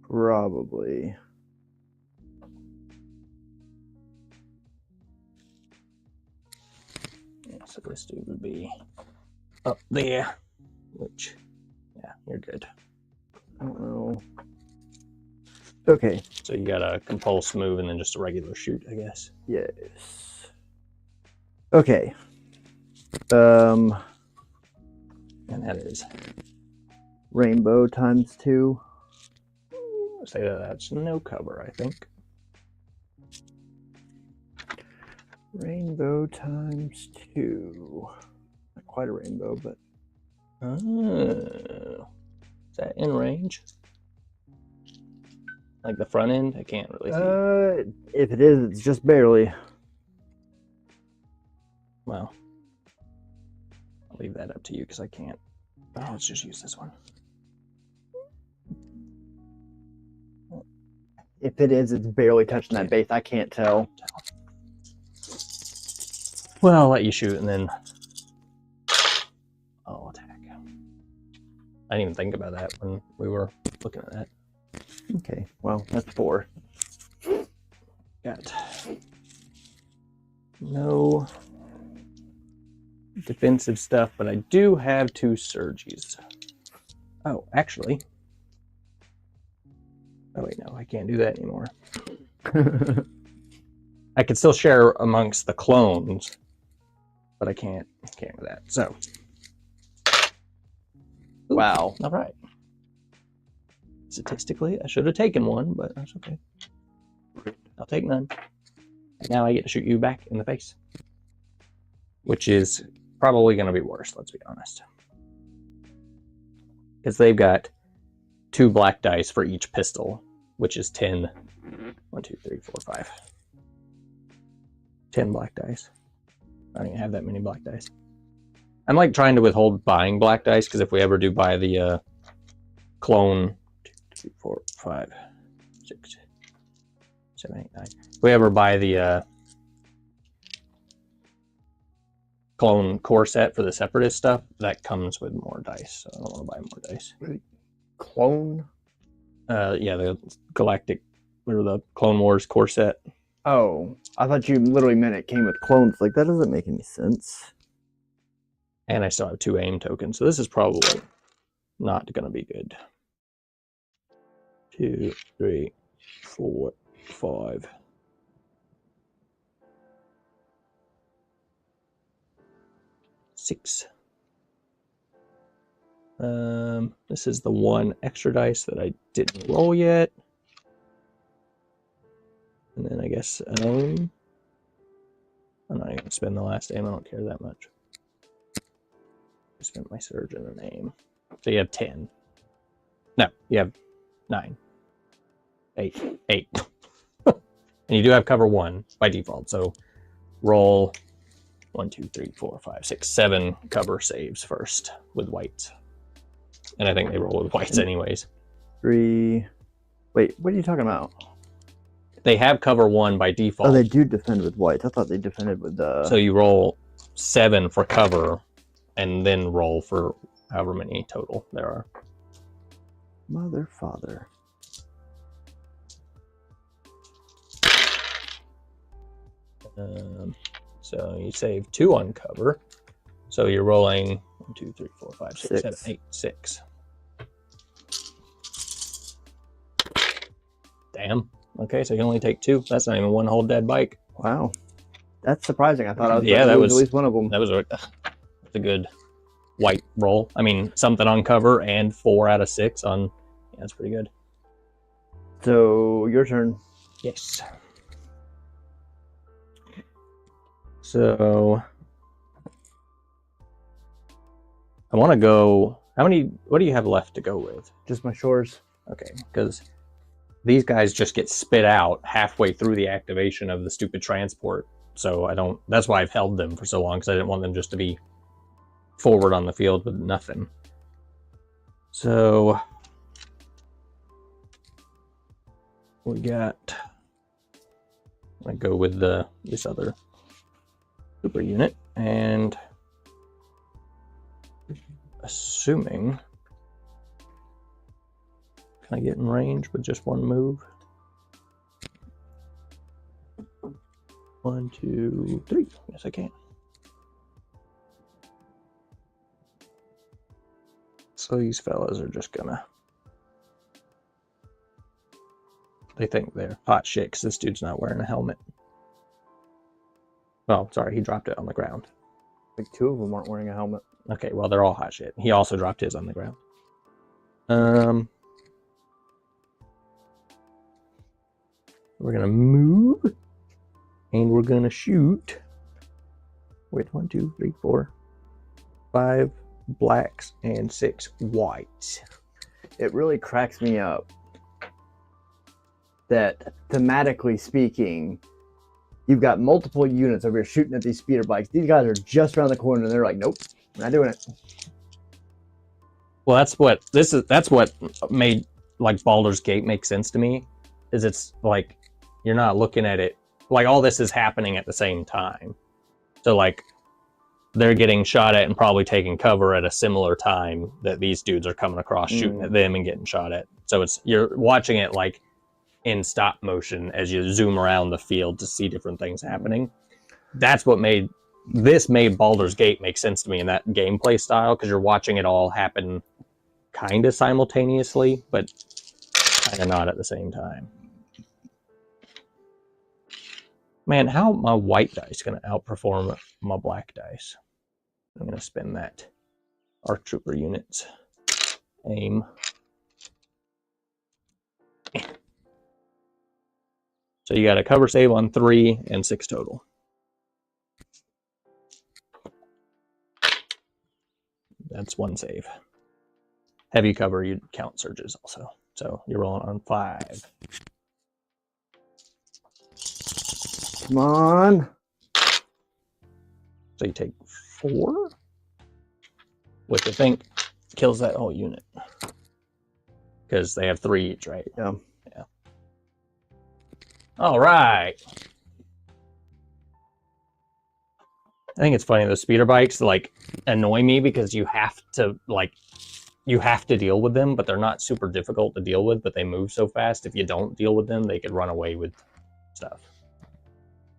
S3: Probably.
S2: Yeah, so this dude would be up there, which, yeah, you're good.
S3: I don't know. Okay.
S2: So you got a compulse move and then just a regular shoot, I guess.
S3: Yes. Okay.
S2: And that is
S3: Rainbow ×2.
S2: say that that's no cover, I think.
S3: Rainbow ×2. Not quite a rainbow, but
S2: Oh, is that in range? Like the front end? I can't really see.
S3: if it is, it's just barely.
S2: Well, I'll leave that up to you because I can't. Oh, let's just use this one.
S3: If it is, it's barely touching that base. I can't tell.
S2: Well, I'll let you shoot and then I'll attack. I didn't even think about that when we were looking at that.
S3: Okay, well, that's 4.
S2: Got no defensive stuff, but I do have 2 surges. Oh, actually. Oh, wait, no, I can't do that anymore. I can still share amongst the clones, but I can't with that. So, ooh,
S3: Wow.
S2: all right. Statistically, I should have taken 1, but that's okay. I'll take none. And now I get to shoot you back in the face, which is probably going to be worse, let's be honest. Because they've got 2 black dice for each pistol, which is 10. 1, 2, 3, 4, 5. 10 black dice. I don't even have that many black dice. I'm like trying to withhold buying black dice because if we ever do buy the clone 2, 3, 4, 5, 6, 7, 8, 9. If we ever buy the clone core set for the separatist stuff, that comes with more dice. So I don't want to buy more dice.
S3: Clone?
S2: Yeah, the Galactic or the Clone Wars core set.
S3: Oh, I thought you literally meant it came with clones. Like, that doesn't make any sense.
S2: And I still have 2 aim tokens, so this is probably not going to be good. 2, 3, 4, 5. Six. This is the 1 extra dice that I didn't roll yet. And then I guess I'm not even going to spend the last aim. I don't care that much. I spent my surge in the name. So you have 10. No, you have 9. 8. 8. And you do have cover 1 by default. So roll 1, 2, 3, 4, 5, 6, 7 cover saves first with whites. And I think they roll with whites anyways.
S3: 3. Wait, what are you talking about?
S2: They have cover 1 by default.
S3: Oh, they do defend with whites. I thought they defended with
S2: So you roll 7 for cover, and then roll for however many total there are.
S3: Mother, father.
S2: So you save 2 on cover. So you're rolling 1, 2, 3, 4, 5, 6, 7, 8, 6. Damn. Okay, so you can only take 2. That's not even one whole dead bike.
S3: Wow. That's surprising. I thought I was
S2: Yeah,
S3: going to
S2: that
S3: lose
S2: was
S3: at least one of them.
S2: That was a good white roll. I mean, something on cover and 4 out of 6 on. Yeah, that's pretty good.
S3: So, your turn.
S2: Yes. So I want to go. What do you have left to go with?
S3: Just my shores.
S2: Okay, because these guys just get spit out halfway through the activation of the stupid transport. So I don't. That's why I've held them for so long, because I didn't want them just to be forward on the field with nothing. So we got. I'm gonna go with this other super unit, and assuming, can I get in range with just one move? 1, 2, 3. Yes, I can. So these fellas are just gonna. They think they're hot shit because this dude's not wearing a helmet. Oh, sorry, he dropped it on the ground.
S3: Like 2 of them aren't wearing a helmet.
S2: Okay, well, they're all hot shit. He also dropped his on the ground. We're gonna move, and we're gonna shoot with 1, 2, 3, 4, 5 blacks and 6 whites.
S3: It really cracks me up that, thematically speaking, you've got multiple units over here shooting at these speeder bikes. These guys are just around the corner, and they're like, nope, we're not doing it.
S2: Well, that's what made like Baldur's Gate make sense to me, is it's like you're not looking at it like all this is happening at the same time. So like they're getting shot at and probably taking cover at a similar time that these dudes are coming across shooting at them and getting shot at. So you're watching it like in stop motion as you zoom around the field to see different things happening. That's what made Baldur's Gate make sense to me in that gameplay style, because you're watching it all happen kind of simultaneously, but kind of not at the same time. Man, how my white dice going to outperform my black dice? I'm going to spin that ARC Trooper units. Aim. So you got a cover save on 3 and 6 total. That's 1 save. Heavy cover, you'd count surges also. So you're rolling on 5.
S3: Come on.
S2: So you take 4, which I think kills that whole unit. Because they have 3 each, right?
S3: Yeah.
S2: Yeah. All right. I think it's funny, those speeder bikes like annoy me because you have to deal with them, but they're not super difficult to deal with, but they move so fast. If you don't deal with them, they could run away with stuff.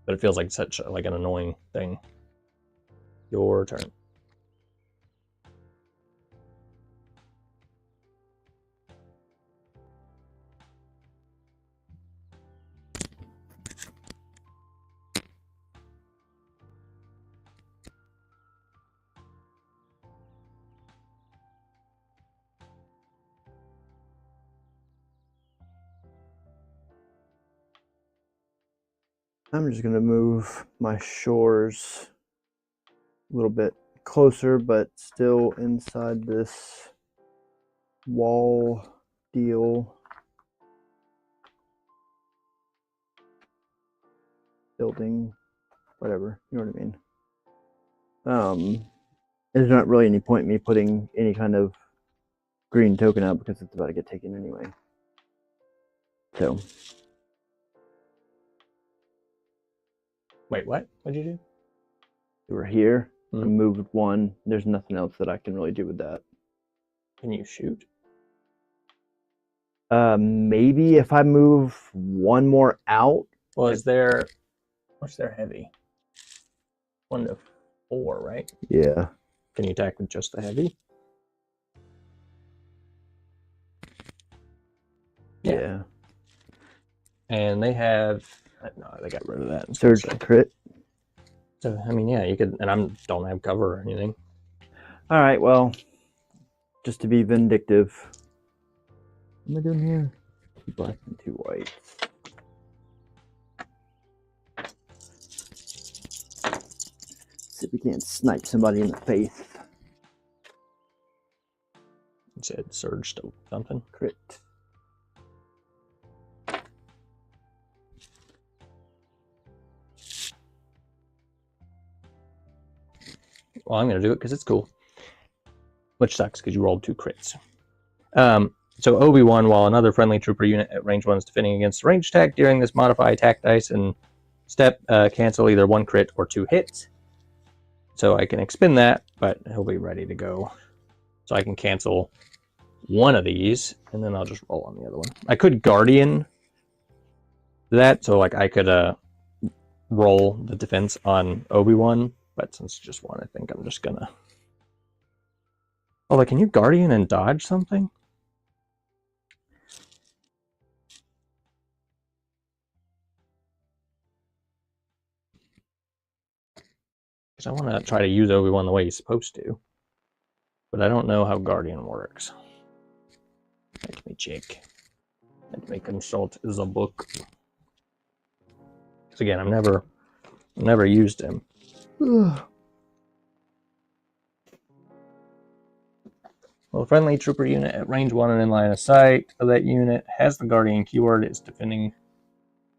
S2: But it feels like such like an annoying thing. Your turn.
S3: I'm just going to move my shores a little bit closer, but still inside this wall deal. Building, whatever, you know what I mean. There's not really any point in me putting any kind of green token out because it's about to get taken anyway. So.
S2: Wait, what? What'd you do?
S3: We're here. I moved one. There's nothing else that I can really do with that.
S2: Can you shoot?
S3: Maybe if I move one more out.
S2: Well, is there... What's their heavy? 1 to 4, right?
S3: Yeah.
S2: Can you attack with just the heavy?
S3: Yeah.
S2: And they have... No, they got rid of that.
S3: Surge to crit.
S2: So, I mean, yeah, you could... And I don't have cover or anything.
S3: All right, well, just to be vindictive. What am I doing here? 2 black and 2 white. See if we can't snipe somebody in the face.
S2: You said surge to something?
S3: Crit.
S2: Well, I'm going to do it because it's cool. Which sucks because you rolled 2 crits. So Obi-Wan, while another friendly trooper unit at range 1 is defending against a range attack, during this modify attack dice and step, cancel either 1 crit or 2 hits. So I can expend that, but he'll be ready to go. So I can cancel one of these, and then I'll just roll on the other one. I could Guardian that, so like I could roll the defense on Obi-Wan, but since it's just one, I think I'm just gonna... Oh, like, can you Guardian and dodge something? Because I want to try to use Obi-Wan the way he's supposed to. But I don't know how Guardian works. Let me check. Let me consult the book. Because again, I've never used him. Well, a friendly trooper unit at range 1 and in line of sight of that unit has the Guardian keyword. It's defending.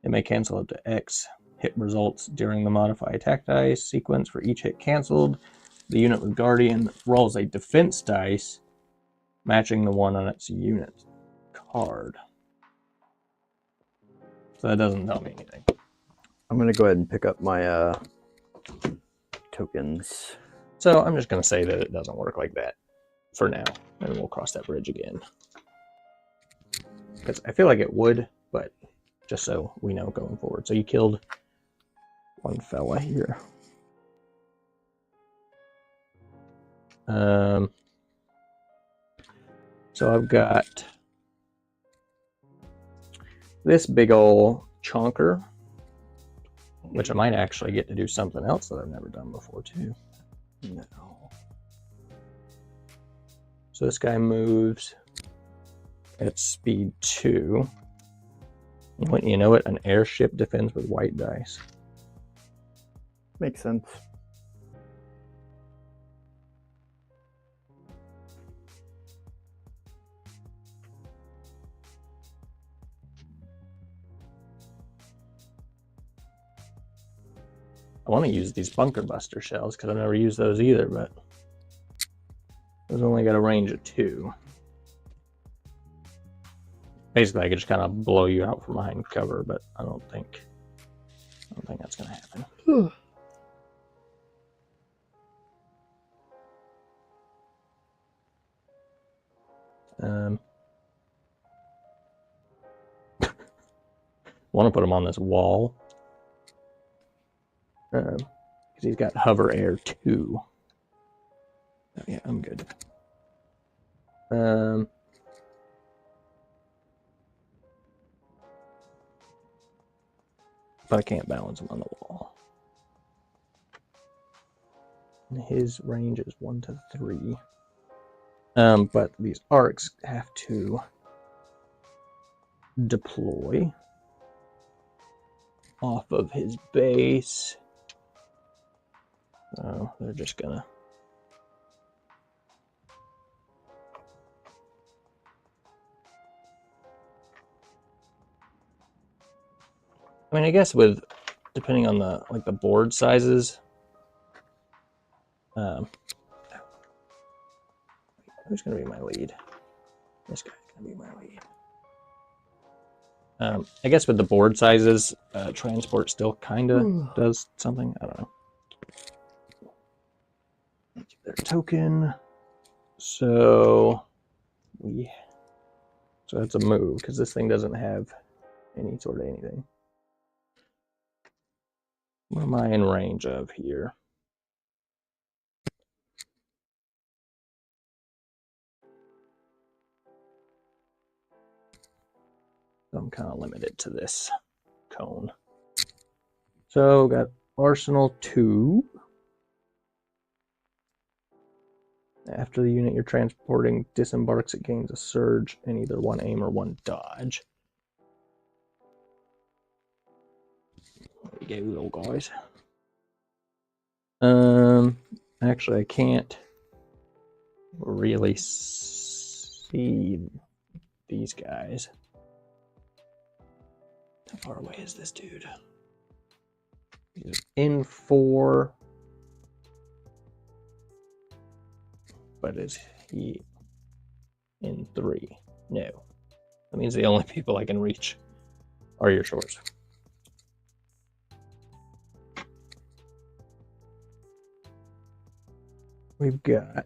S2: It may cancel up to X hit results during the modify attack dice sequence. For each hit canceled, the unit with Guardian rolls a defense dice matching the one on its unit card. So that doesn't tell me anything.
S3: I'm going to go ahead and pick up my tokens.
S2: So I'm just going to say that it doesn't work like that for now, and we'll cross that bridge again. Because I feel like it would, but just so we know going forward. So you killed one fella here. So I've got this big ol' chonker, which I might actually get to do something else that I've never done before too. No. So this guy moves at speed 2. Wouldn't you know it, an airship defends with white dice.
S3: Makes sense.
S2: I want to use these bunker buster shells because I've never used those either, but those only got a range of 2. Basically, I could just kind of blow you out from behind cover, but I don't think that's going to happen. Want to put him on this wall because he's got hover air 2. Oh, yeah, I'm good. But I can't balance him on the wall. And his range is 1 to 3. But these arcs have to deploy off of his base. So they're just gonna I mean, I guess with depending on the the board sizes. Who's gonna be my lead? This guy's gonna be my lead. I guess with the board sizes, transport still kind of does something. I don't know. Keep their token. So that's a move because this thing doesn't have any sort of anything. What am I in range of here? I'm kind of limited to this cone. So got Arsenal 2. After the unit you're transporting disembarks, it gains a surge in either one aim or one dodge. There we go, little guys. Actually, I can't really see these guys. How far away is this dude? He's in 4. But is he in 3? No. That means the only people I can reach are your shores. We're gonna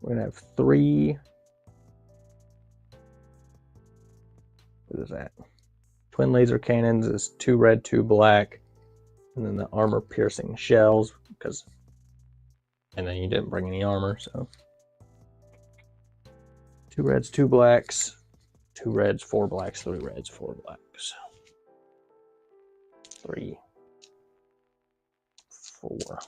S2: have 3. What is that? Twin laser cannons is 2 red, 2 black, and then the armor piercing shells and then you didn't bring any armor, so 2 reds, 2 blacks, 2 reds, 4 blacks, 3 reds, 4 blacks. 3, 4.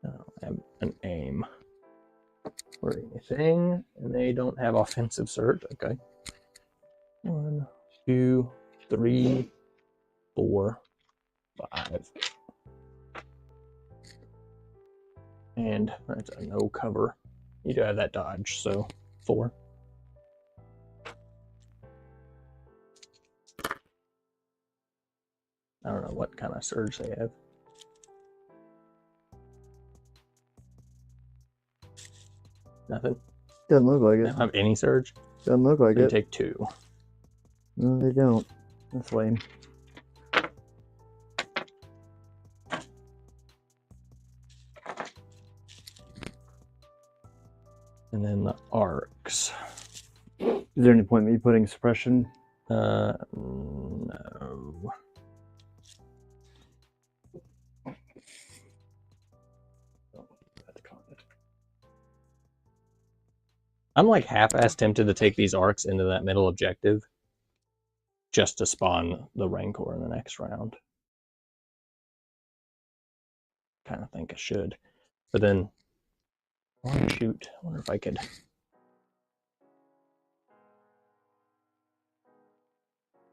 S2: I don't have an aim or anything, and they don't have offensive surge. Okay. 1, 2, 3, 4, 5. And that's a no cover. You do have that dodge, so 4. I don't know what kind of surge they have. Nothing?
S3: Doesn't look like
S2: They
S3: it.
S2: don't have any surge?
S3: Doesn't look like
S2: They
S3: it.
S2: take 2.
S3: No, they don't. That's lame.
S2: And then the arcs.
S3: Is there any point in me putting suppression?
S2: No. I'm like half-ass tempted to take these arcs into that middle objective just to spawn the Rancor in the next round. Kind of think I should. But then, oh, shoot, I wonder if I could.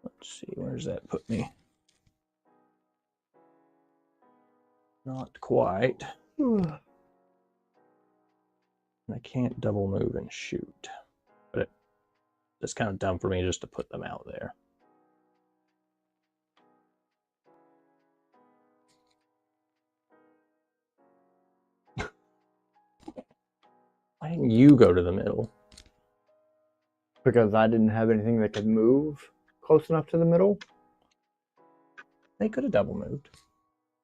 S2: Let's see, where does that put me? Not quite. I can't double move and shoot. But it's kind of dumb for me just to put them out there. Why didn't you go to the middle?
S3: Because I didn't have anything that could move close enough to the middle.
S2: They could have double moved.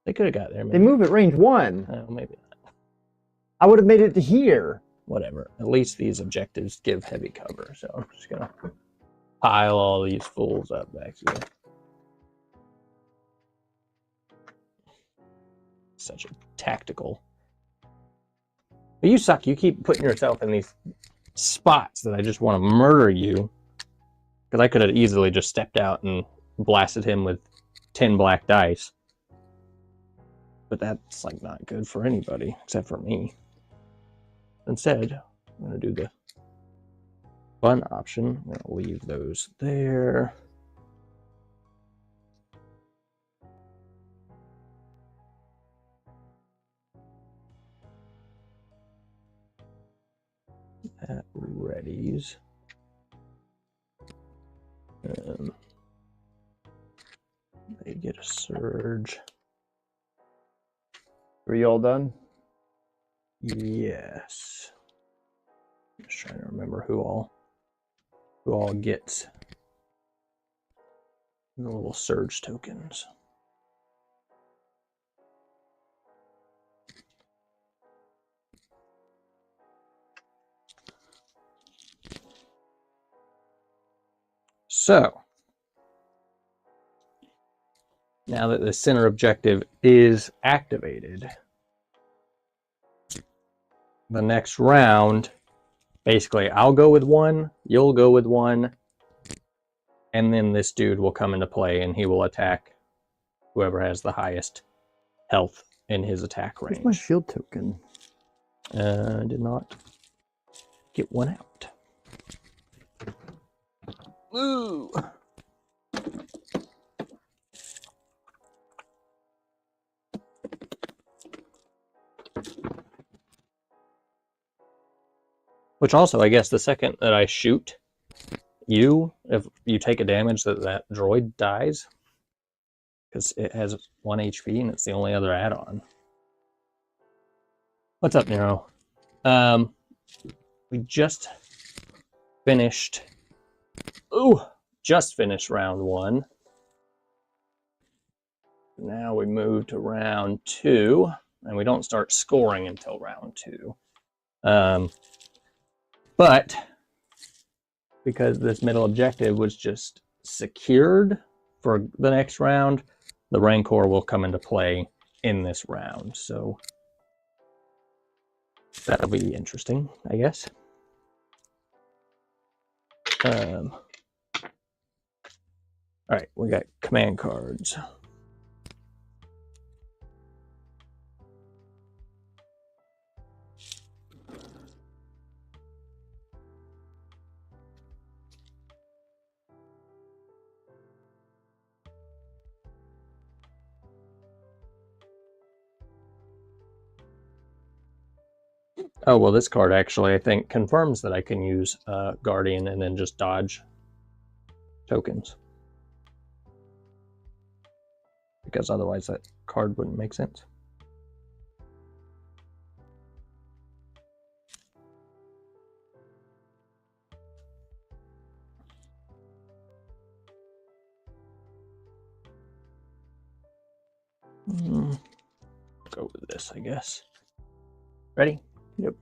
S2: They could have got there.
S3: They
S2: Maybe.
S3: move at range 1.
S2: Oh, maybe not.
S3: I would have made it to here.
S2: Whatever. At least these objectives give heavy cover, so I'm just gonna pile all these fools up back here. Such a tactical. But you suck. You keep putting yourself in these spots that I just want to murder you. Because I could have easily just stepped out and blasted him with 10 black dice. But that's like not good for anybody except for me. Instead, I'm going to do the fun option. I'm going to leave those there. at readies. They get a surge.
S3: Are you all done?
S2: Yes. I'm just trying to remember who all gets the little surge tokens. So, now that the center objective is activated, the next round, basically I'll go with one, you'll go with one, and then this dude will come into play and he will attack whoever has the highest health in his attack range.
S3: Where's my shield token?
S2: Did not get one out. Ooh. Which also, I guess, the second that I shoot you, if you take a damage, that droid dies. Because it has 1 HP and it's the only other add-on. What's up, Nero? We just finished... Ooh! Just finished round 1. Now we move to round 2. And we don't start scoring until round 2. But because this middle objective was just secured for the next round, the Rancor will come into play in this round. So that'll be interesting, I guess. All right, we got command cards. Oh, well, this card actually, I think, confirms that I can use Guardian and then just dodge tokens. Because otherwise that card wouldn't make sense. Go with this, I guess. Ready?
S3: Yep.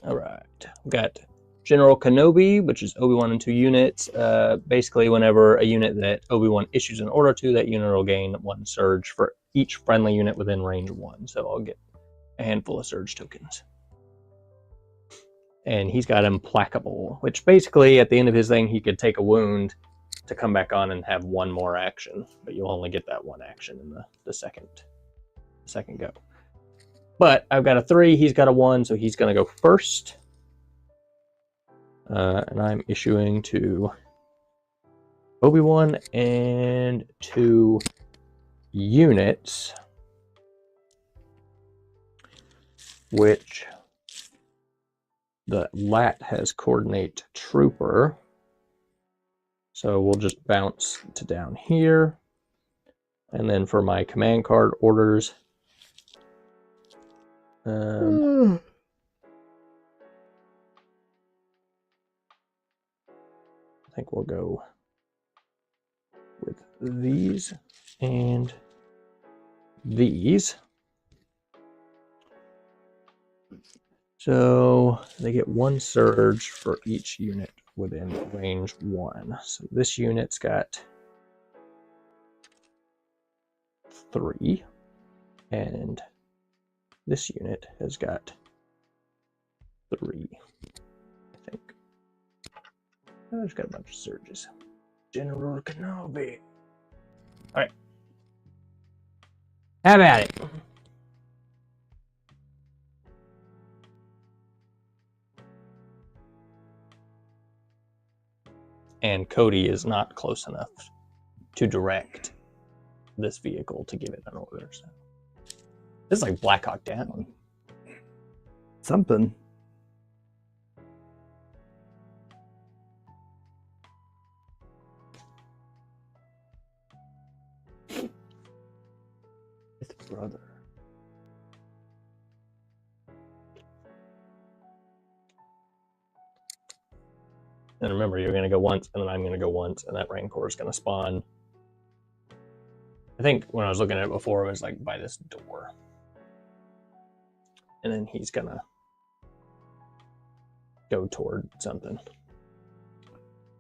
S2: All right. We've got General Kenobi, which is Obi-Wan in 2 units. Basically, whenever a unit that Obi-Wan issues an order to, that unit will gain 1 surge for each friendly unit within range 1. So I'll get a handful of surge tokens. And he's got Implacable, which basically, at the end of his thing, he could take a wound to come back on and have 1 more action. But you'll only get that 1 action in the second go. But I've got a 3, he's got a 1, so he's going to go first. And I'm issuing to Obi-Wan and 2 units, which the LAT has Coordinate Trooper. So we'll just bounce to down here. And then for my command card orders, I think we'll go with these and these. So they get 1 surge for each unit within range 1. So this unit's got 3, and this unit has got 3, I think. Oh, it's got a bunch of surges. General Kenobi. Alright. Have at it. And Cody is not close enough to direct this vehicle to give it an order. So. This is like Black Hawk Down.
S3: Something.
S2: And remember, you're going to go once, and then I'm going to go once, and that Rancor is going to spawn. I think when I was looking at it before, it was like by this door. And then he's going to go toward something.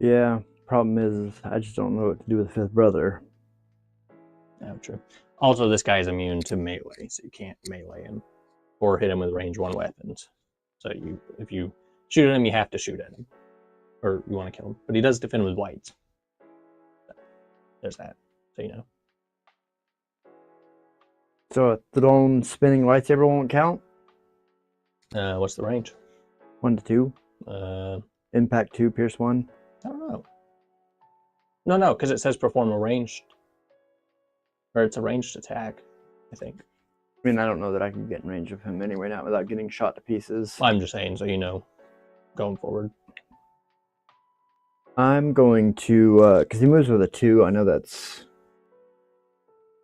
S3: Yeah, problem is I just don't know what to do with the fifth brother.
S2: Yeah, true. Also, this guy is immune to melee, so you can't melee him or hit him with range 1 weapons. So if you shoot at him, you have to shoot at him. Or you want to kill him. But he does defend with whites. So, there's that. So you know.
S3: So a thrown spinning lightsaber won't count?
S2: What's the range?
S3: 1 to 2? Impact 2, Pierce 1?
S2: I don't know. No, because it says perform a ranged. Or it's a ranged attack, I think.
S3: I mean, I don't know that I can get in range of him anyway, not without getting shot to pieces.
S2: I'm just saying, so you know, going forward.
S3: I'm going to, because he moves with a 2, I know that's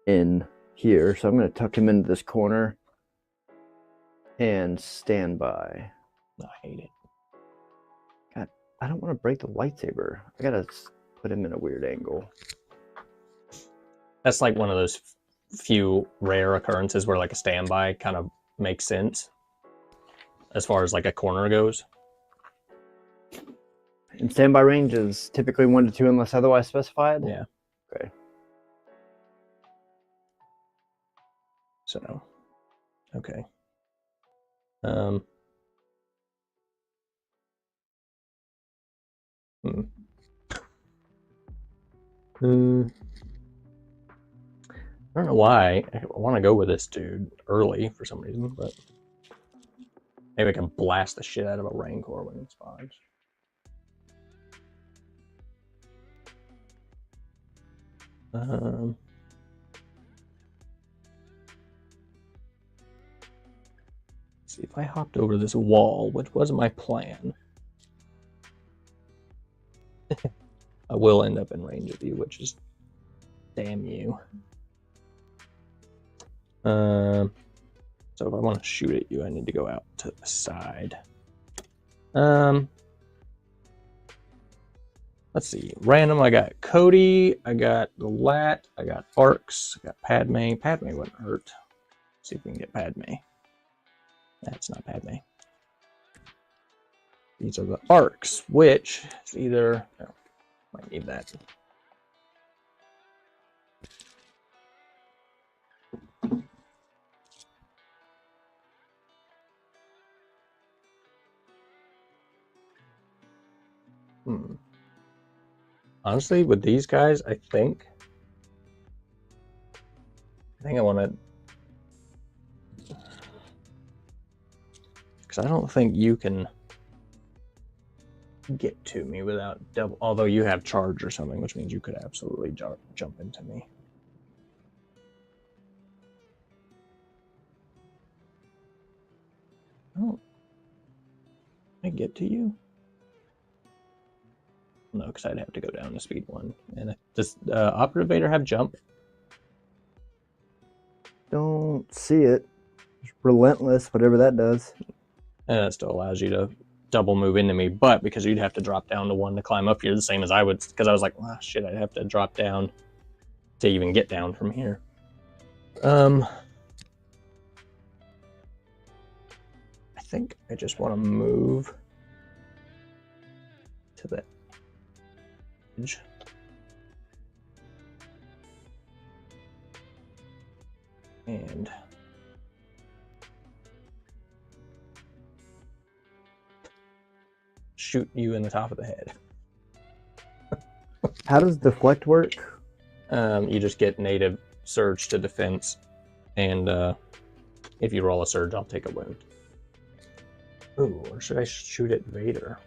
S3: in here, so I'm going to tuck him into this corner and stand by.
S2: I hate it.
S3: God, I don't want to break the lightsaber. I gotta put him in a weird angle.
S2: That's like one of those few rare occurrences where like a standby kind of makes sense as far as like a corner goes.
S3: And standby range is typically 1 to 2 unless otherwise specified?
S2: Yeah.
S3: Okay.
S2: So, okay. I don't know why I want to go with this dude early for some reason, but maybe I can blast the shit out of a Rancor when it spawns. See, if I hopped over this wall, which wasn't my plan, I will end up in range of you, which is damn you. So if I want to shoot at you, I need to go out to the side. Let's see. Random, I got Cody, I got the Lat, I got Arcs, I got Padme. Padme wouldn't hurt. Let's see if we can get Padme. That's not Padme. These are the Arcs, which is either... Oh, might need that. Honestly, with these guys, I think I want to, because I don't think you can get to me without double, although you have charge or something, which means you could absolutely jump into me. Oh, can I get to you? No, because I'd have to go down to speed 1. And does Operative Vader have jump?
S3: Don't see it. It's relentless, whatever that does.
S2: And that still allows you to double move into me, but because you'd have to drop down to 1 to climb up here, the same as I would, because I was like, ah, shit, I'd have to drop down to even get down from here. I think I just want to move to the edge. And shoot you in the top of the head.
S3: How does deflect work?
S2: You just get native surge to defense, and if you roll a surge, I'll take a wound. Ooh, or should I shoot at Vader?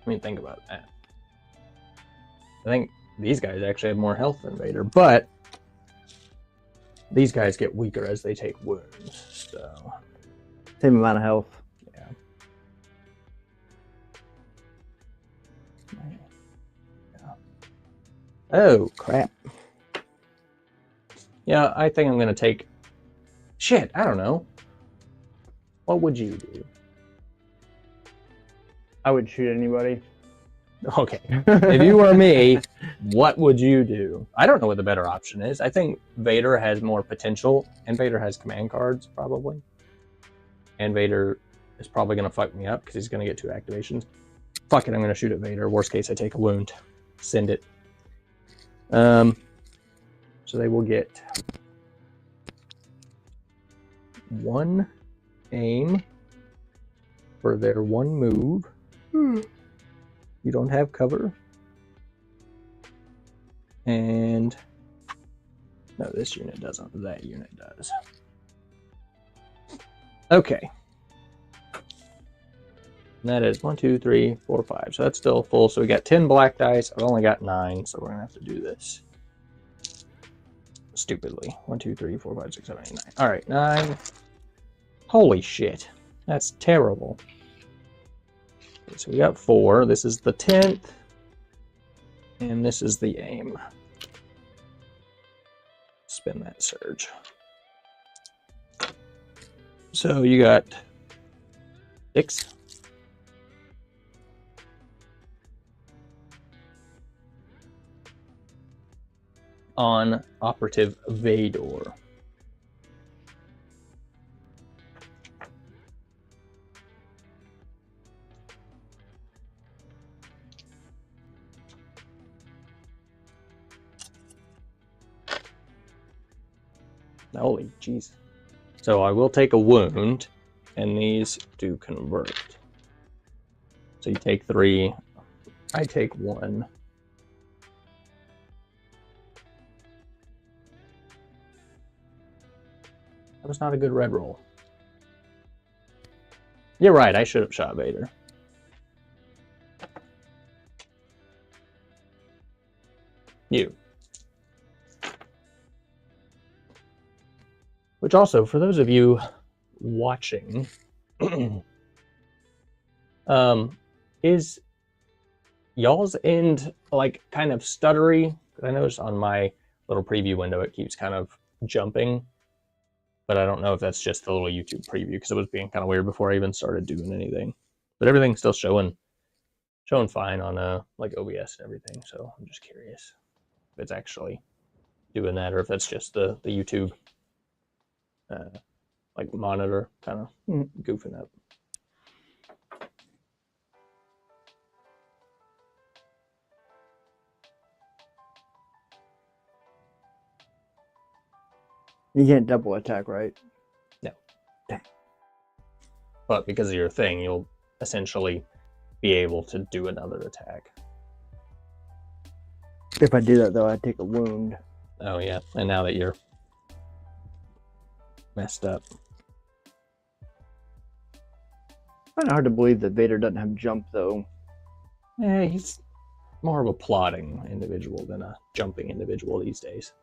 S2: I mean, think about that. I think these guys actually have more health than Vader, but these guys get weaker as they take wounds, so...
S3: Same amount of health.
S2: Yeah. Oh, crap. Yeah, I think I'm going to take... Shit, I don't know. What would you do?
S3: I would shoot anybody.
S2: Okay. If you were me, what would you do? I don't know what the better option is. I think Vader has more potential, and Vader has command cards, probably. And Vader is probably going to fuck me up because he's going to get 2 activations. Fuck it, I'm going to shoot at Vader. Worst case, I take a wound. Send it. So they will get 1 aim for their 1 move. You don't have cover. And no, this unit doesn't. That unit does. Okay. And that is 1, 2, 3, 4, 5. So that's still full. So we got 10 black dice. I've only got 9, so we're gonna have to do this stupidly. 1, 2, 3, 4, 5, 6, 7, 8, 9. All right, 9. Holy shit, that's terrible. Okay, so we got 4. This is the 10th, and this is the aim. Spin that surge. So you got 6. On Operative Vader. Holy jeez. So I will take a wound, and these do convert. So you take 3, I take 1. That was not a good red roll. You're right, I should have shot Vader. You. Which also, for those of you watching, is y'all's end like kind of stuttery? I noticed on my little preview window it keeps kind of jumping, but I don't know if that's just the little YouTube preview because it was being kind of weird before I even started doing anything. But everything's still showing fine on like OBS and everything. So I'm just curious if it's actually doing that or if that's just the YouTube like monitor kind of goofing up.
S3: You can't double attack, right?
S2: No. But because of your thing, you'll essentially be able to do another attack.
S3: If I do that, though, I take a wound.
S2: Oh, yeah. And now that you're messed up.
S3: Kind of hard to believe that Vader doesn't have jump, though.
S2: He's more of a plotting individual than a jumping individual these days.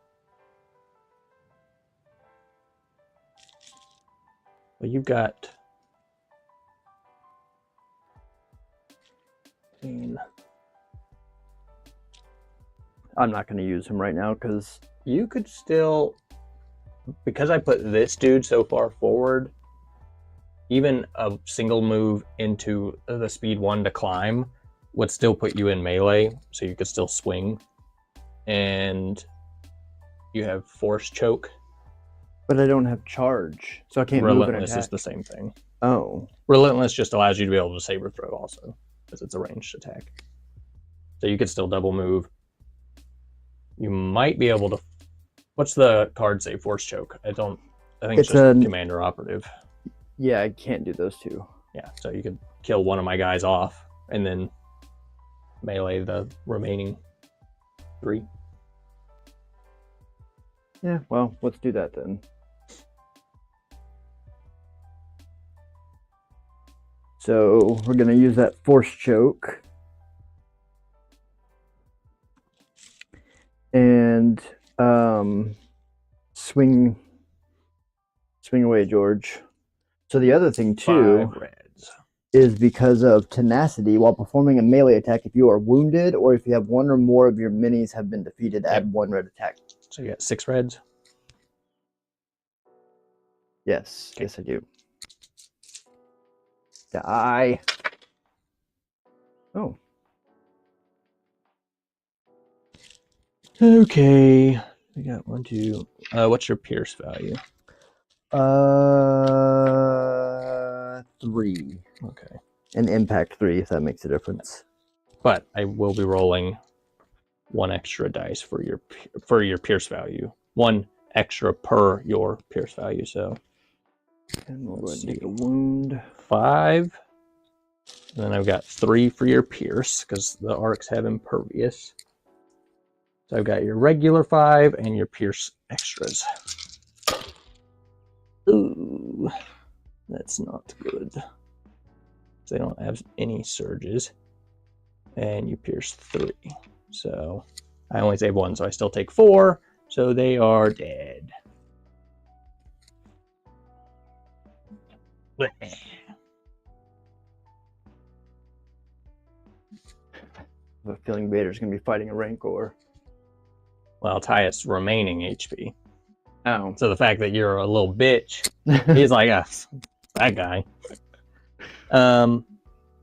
S2: Well, you've got...
S3: I'm not going to use him right now, because...
S2: You could still... Because I put this dude so far forward, even a single move into the speed 1 to climb would still put you in melee, so you could still swing. And you have force choke.
S3: But I don't have charge, so I can't move and
S2: Relentless
S3: attack.
S2: is the same thing.
S3: Oh.
S2: Relentless just allows you to be able to saber throw also, because it's a ranged attack. So you could still double move. You might be able to... What's the card say? Force choke. I think it's just commander operative.
S3: Yeah, I can't do those two.
S2: Yeah, so you could kill one of my guys off and then melee the remaining 3.
S3: Yeah, well, let's do that then. So we're going to use that force choke. And swing away, George. So the other thing too
S2: 5 reds.
S3: is because of tenacity, while performing a melee attack, if you are wounded or if you have 1 or more of your minis have been defeated, add 1 red attack.
S2: So you got 6 reds?
S3: Yes, okay. Yes I do. Die. Oh.
S2: Okay. We got 1, 2. What's your Pierce value?
S3: 3.
S2: Okay.
S3: And impact 3, if that makes a difference.
S2: But I will be rolling 1 extra dice for your Pierce value. 1 extra per your Pierce value. So
S3: And we'll go ahead
S2: let's
S3: and take
S2: see.
S3: a wound.
S2: 5. And then I've got 3 for your Pierce because the arcs have impervious. So I've got your regular 5 and your Pierce extras. Ooh, that's not good. They don't have any surges. And you Pierce 3. So I only save 1, so I still take 4. So they are dead.
S3: I have a feeling Vader's going to be fighting a Rancor.
S2: Well, Tyus remaining HP.
S3: Oh.
S2: So the fact that you're a little bitch, he's like, that guy.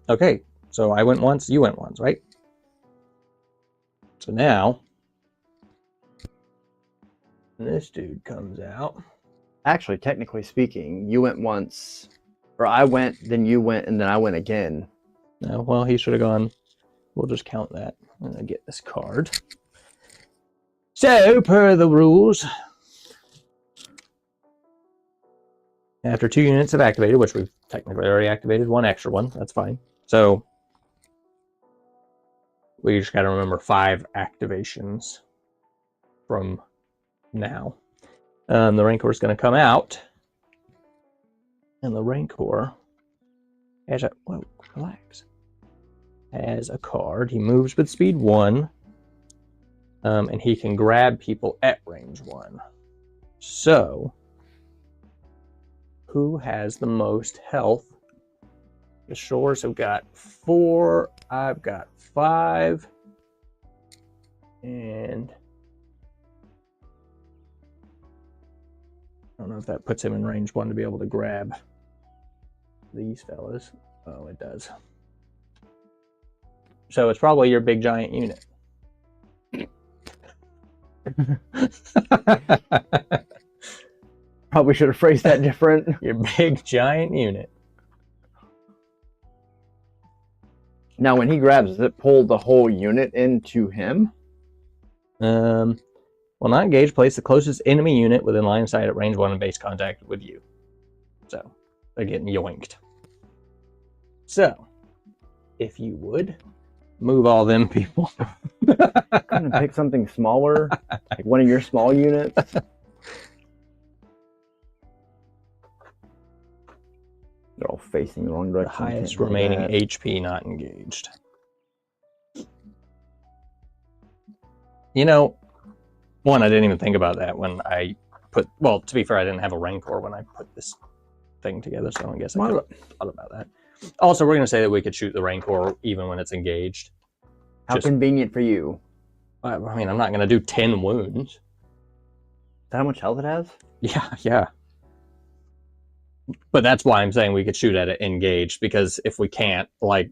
S2: Okay, so I went once, you went once, right? So now, this dude comes out.
S3: Actually, technically speaking, you went once, or I went, then you went, and then I went again.
S2: No, well, he should have gone. We'll just count that. I'm gonna get this card. So, per the rules, after 2 units have activated, which we've technically already activated, 1 extra one, that's fine. So, we just got to remember 5 activations from now. The Rancor is going to come out, and the Rancor has a relax. Has a card. He moves with speed 1, and he can grab people at range 1. So, who has the most health? The Shores have got 4. I've got 5. And I don't know if that puts him in range 1 to be able to grab these fellas. Oh, it does. So it's probably your big giant unit.
S3: Probably should have phrased that different.
S2: Your big giant unit.
S3: Now, when he grabs, does it pull the whole unit into him?
S2: Well, not engaged. Place the closest enemy unit within line of sight at range 1 and base contact with you. So they're getting yoinked. So, if you would move all them people.
S3: Couldn't pick something smaller, like one of your small units. They're all facing the wrong
S2: The
S3: direction.
S2: highest
S3: Can't do
S2: remaining
S3: that.
S2: HP not engaged. You know, one, I didn't even think about that when I put, well, to be fair, I didn't have a Rancor when I put this thing together, so I guess I could have thought about that. Also, we're going to say that we could shoot the Rancor even when it's engaged.
S3: How convenient for you.
S2: I mean, I'm not going to do 10 wounds.
S3: Is that how much health it has?
S2: Yeah. But that's why I'm saying we could shoot at it engaged, because if we can't, like,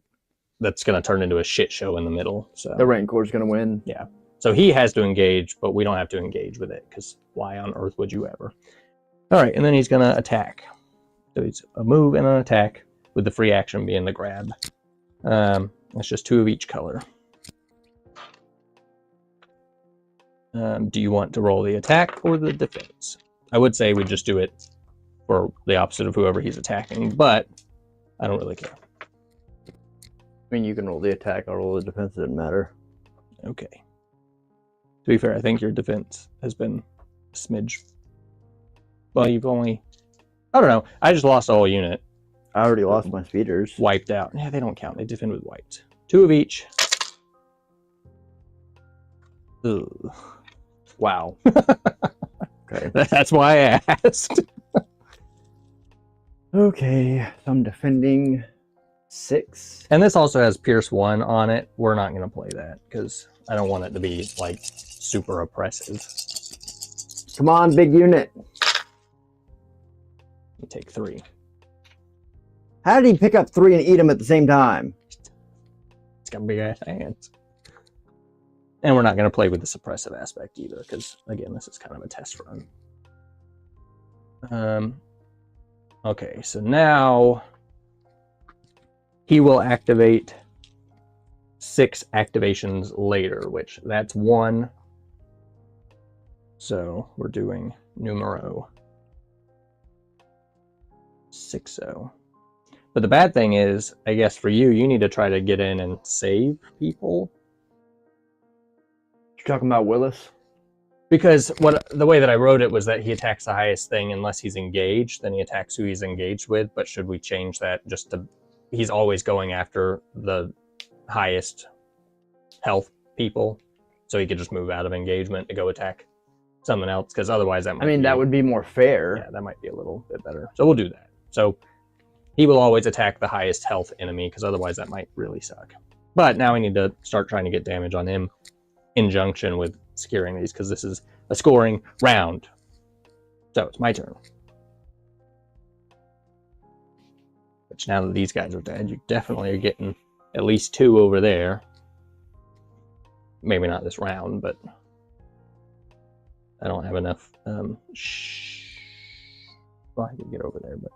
S2: that's going to turn into a shit show in the middle. So
S3: The Rancor's going to win.
S2: yeah. So he has to engage, but we don't have to engage with it, because why on earth would you ever? All right, and then he's going to attack. So it's a move and an attack, with the free action being the grab. It's just 2 of each color. Do you want to roll the attack or the defense? I would say we just do it for the opposite of whoever he's attacking, but I don't really care.
S3: I mean, you can roll the attack, I'll roll the defense, it doesn't matter.
S2: Okay. To be fair, I think your defense has been a smidge. Well, you've only... I don't know. I just lost a whole unit.
S3: I already lost my speeders.
S2: Wiped out. Yeah, they don't count. They defend with whites. 2 of each. Ugh.
S3: Wow. Okay.
S2: That's why I asked.
S3: Okay, so I'm defending 6.
S2: And this also has Pierce 1 on it. We're not going to play that, because I don't want it to be, like, super oppressive.
S3: Come on, big unit.
S2: You take 3.
S3: How did he pick up 3 and eat them at the same time?
S2: It's got big ass hands. And we're not going to play with the suppressive aspect either, because, again, this is kind of a test run. Okay, so now he will activate 6 activations later, which that's 1. So we're doing numero 60. But the bad thing is, I guess for you, you need to try to get in and save people.
S3: You're talking about Willis?
S2: Because the way that I wrote it was that he attacks the highest thing unless he's engaged, then he attacks who he's engaged with. But should we change that just to, he's always going after the highest health people, so he could just move out of engagement to go attack someone else, because otherwise that might
S3: that would be more fair.
S2: Yeah, that might be a little bit better. So we'll do that. So he will always attack the highest health enemy, because otherwise that might really suck. But now we need to start trying to get damage on him in junction with securing these, because this is a scoring round. So it's my turn. Which now that these guys are dead, you definitely are getting at least 2 over there. Maybe not this round, but I don't have enough. Well, I could get over there, but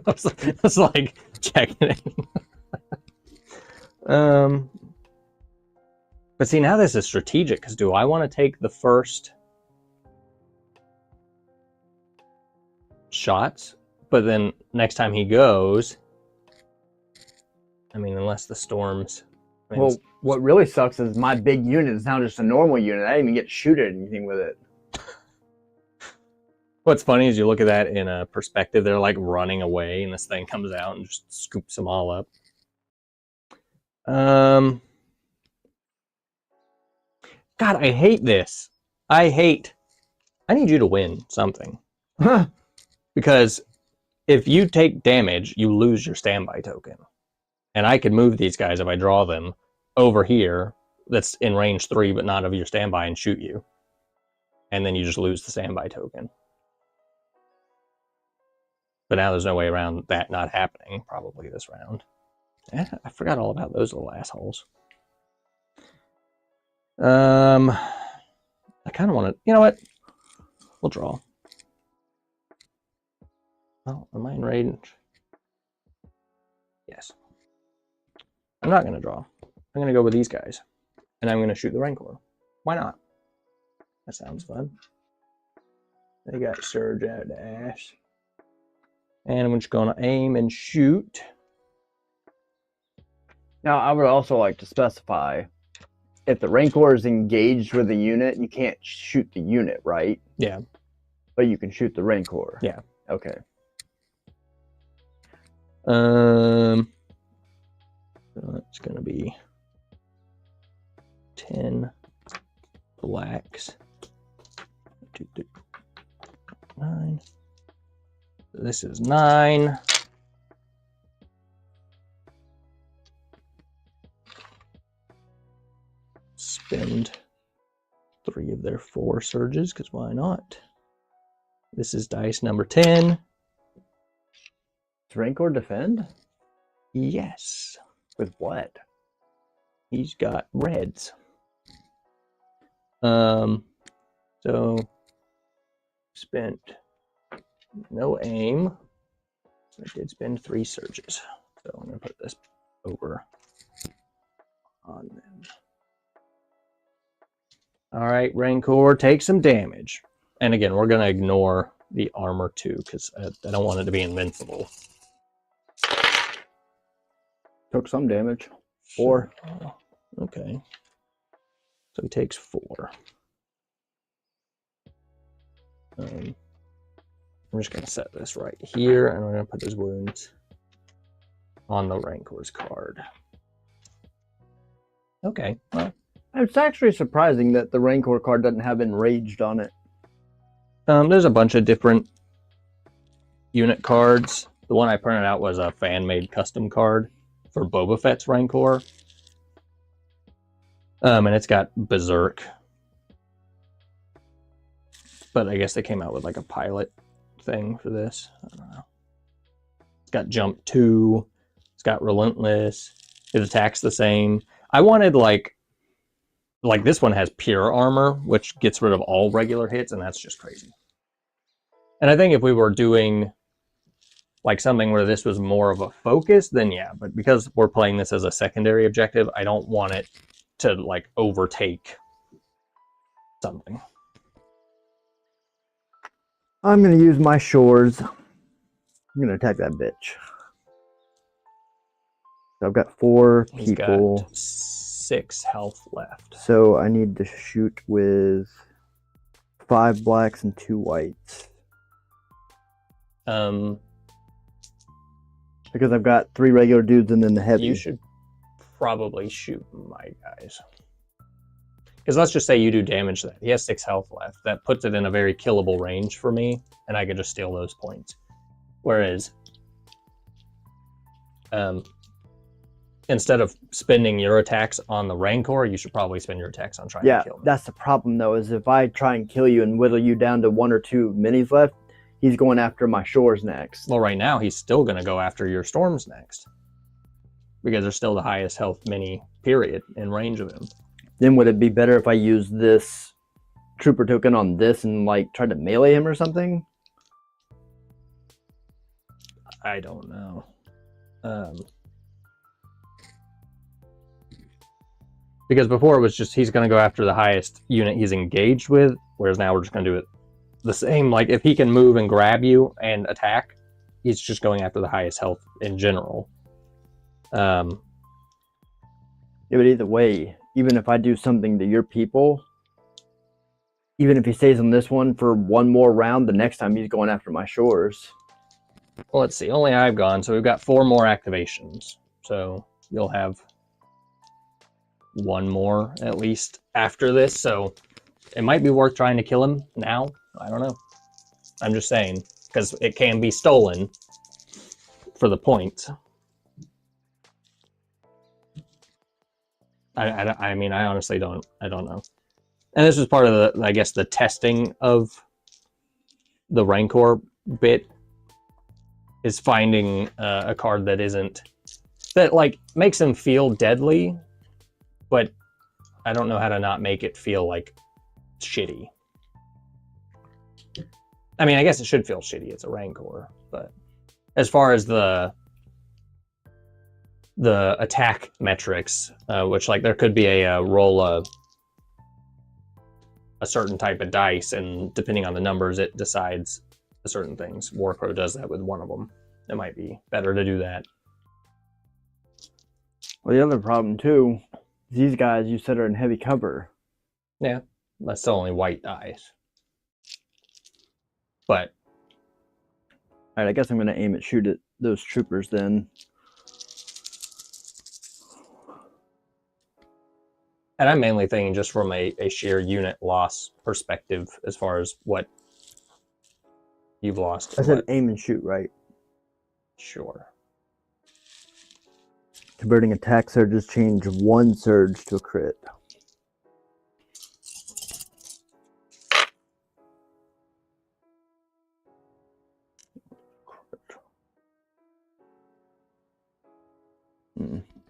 S2: I was like checking it. But see, now this is strategic, because do I want to take the first shots? But then next time he goes, I mean, unless the storms. I mean,
S3: Well, what really sucks is my big unit is now just a normal unit. I didn't even get to shoot at anything with it.
S2: what's funny is you look at that in a perspective, they're like running away, and this thing comes out and just scoops them all up. God, I hate this. I need you to win something. Because if you take damage, you lose your standby token. And I could move these guys if I draw them over here, that's in range 3 but not of your standby, and shoot you. And then you just lose the standby token. But now there's no way around that not happening, probably this round. I forgot all about those little assholes. I kind of want to, you know what? We'll draw. Oh, am I in range? Yes. I'm not going to draw. I'm going to go with these guys. And I'm going to shoot the Rancor. Why not? That sounds fun. They got Surge out the ass. And I'm just going to aim and shoot.
S3: Now, I would also like to specify, if the Rancor is engaged with a unit, you can't shoot the unit, right?
S2: Yeah.
S3: But you can shoot the Rancor.
S2: Yeah.
S3: Okay.
S2: So it's going to be 10 blacks. 2, 3, 9. This is 9. Spend 3 of their 4 surges, because why not? This is dice number 10.
S3: Does Rancor defend?
S2: Yes.
S3: With what?
S2: He's got reds. So spent no aim. I did spend 3 surges. So I'm gonna put this over on them. All right, Rancor, take some damage. And again, we're gonna ignore the armor too, because I don't want it to be invincible.
S3: Took some damage. 4.
S2: Okay. So he takes 4. I'm just going to set this right here, and I'm going to put his wounds on the Rancor's card. Okay, well.
S3: It's actually surprising that the Rancor card doesn't have Enraged on it.
S2: There's a bunch of different unit cards. The one I printed out was a fan-made custom card for Boba Fett's Rancor. And it's got Berserk. But I guess they came out with like a pilot thing for this. I don't know. It's got jump 2. It's got relentless. It attacks the same. I wanted like this one has pure armor, which gets rid of all regular hits, and that's just crazy. And I think if we were doing like something where this was more of a focus, then yeah. But because we're playing this as a secondary objective, I don't want it to like overtake something.
S3: I'm going to use my shores. I'm going to attack that bitch. So I've got 4
S2: He's
S3: people.
S2: got 6 health left.
S3: So I need to shoot with 5 blacks and 2 whites. Because I've got 3 regular dudes and then the heavy.
S2: You should probably shoot my guys. Because let's just say you do damage to that. He has 6 health left. That puts it in a very killable range for me, and I could just steal those points. Whereas, instead of spending your attacks on the Rancor, you should probably spend your attacks on trying to kill me.
S3: That's the problem though, is if I try and kill you and whittle you down to 1 or 2 minis left, he's going after my shores next.
S2: Well, right now, he's still going to go after your storms next. Because they're still the highest health mini, period, in range of him.
S3: Then would it be better if I use this trooper token on this and like try to melee him or something?
S2: I don't know. Because before it was just he's going to go after the highest unit he's engaged with, whereas now we're just going to do it the same. Like if he can move and grab you and attack, he's just going after the highest health in general.
S3: Yeah, but either way, even if I do something to your people, even if he stays on this one for 1 more round, the next time he's going after my shores.
S2: Well, let's see. Only I've gone, so we've got 4 more activations. So you'll have 1 more at least after this. So it might be worth trying to kill him now. I don't know. I'm just saying, because it can be stolen for the points. I mean, I honestly don't know. And this is part of the, I guess, the testing of the Rancor bit is finding a card that isn't, that like makes him feel deadly, but I don't know how to not make it feel like shitty. I mean, I guess it should feel shitty. It's a Rancor, but as far as the attack metrics, which like there could be a roll a certain type of dice, and depending on the numbers, it decides certain things. Warcrow does that with one of them. It might be better to do that.
S3: Well, the other problem too, these guys you said are in heavy cover.
S2: Yeah, that's still only white dice. But
S3: all right, I guess I'm going to aim at shoot at those troopers then.
S2: and I'm mainly thinking just from a sheer unit loss perspective as far as what you've lost.
S3: I said aim and shoot, right?
S2: Sure.
S3: Converting attack surges change 1 surge to a crit.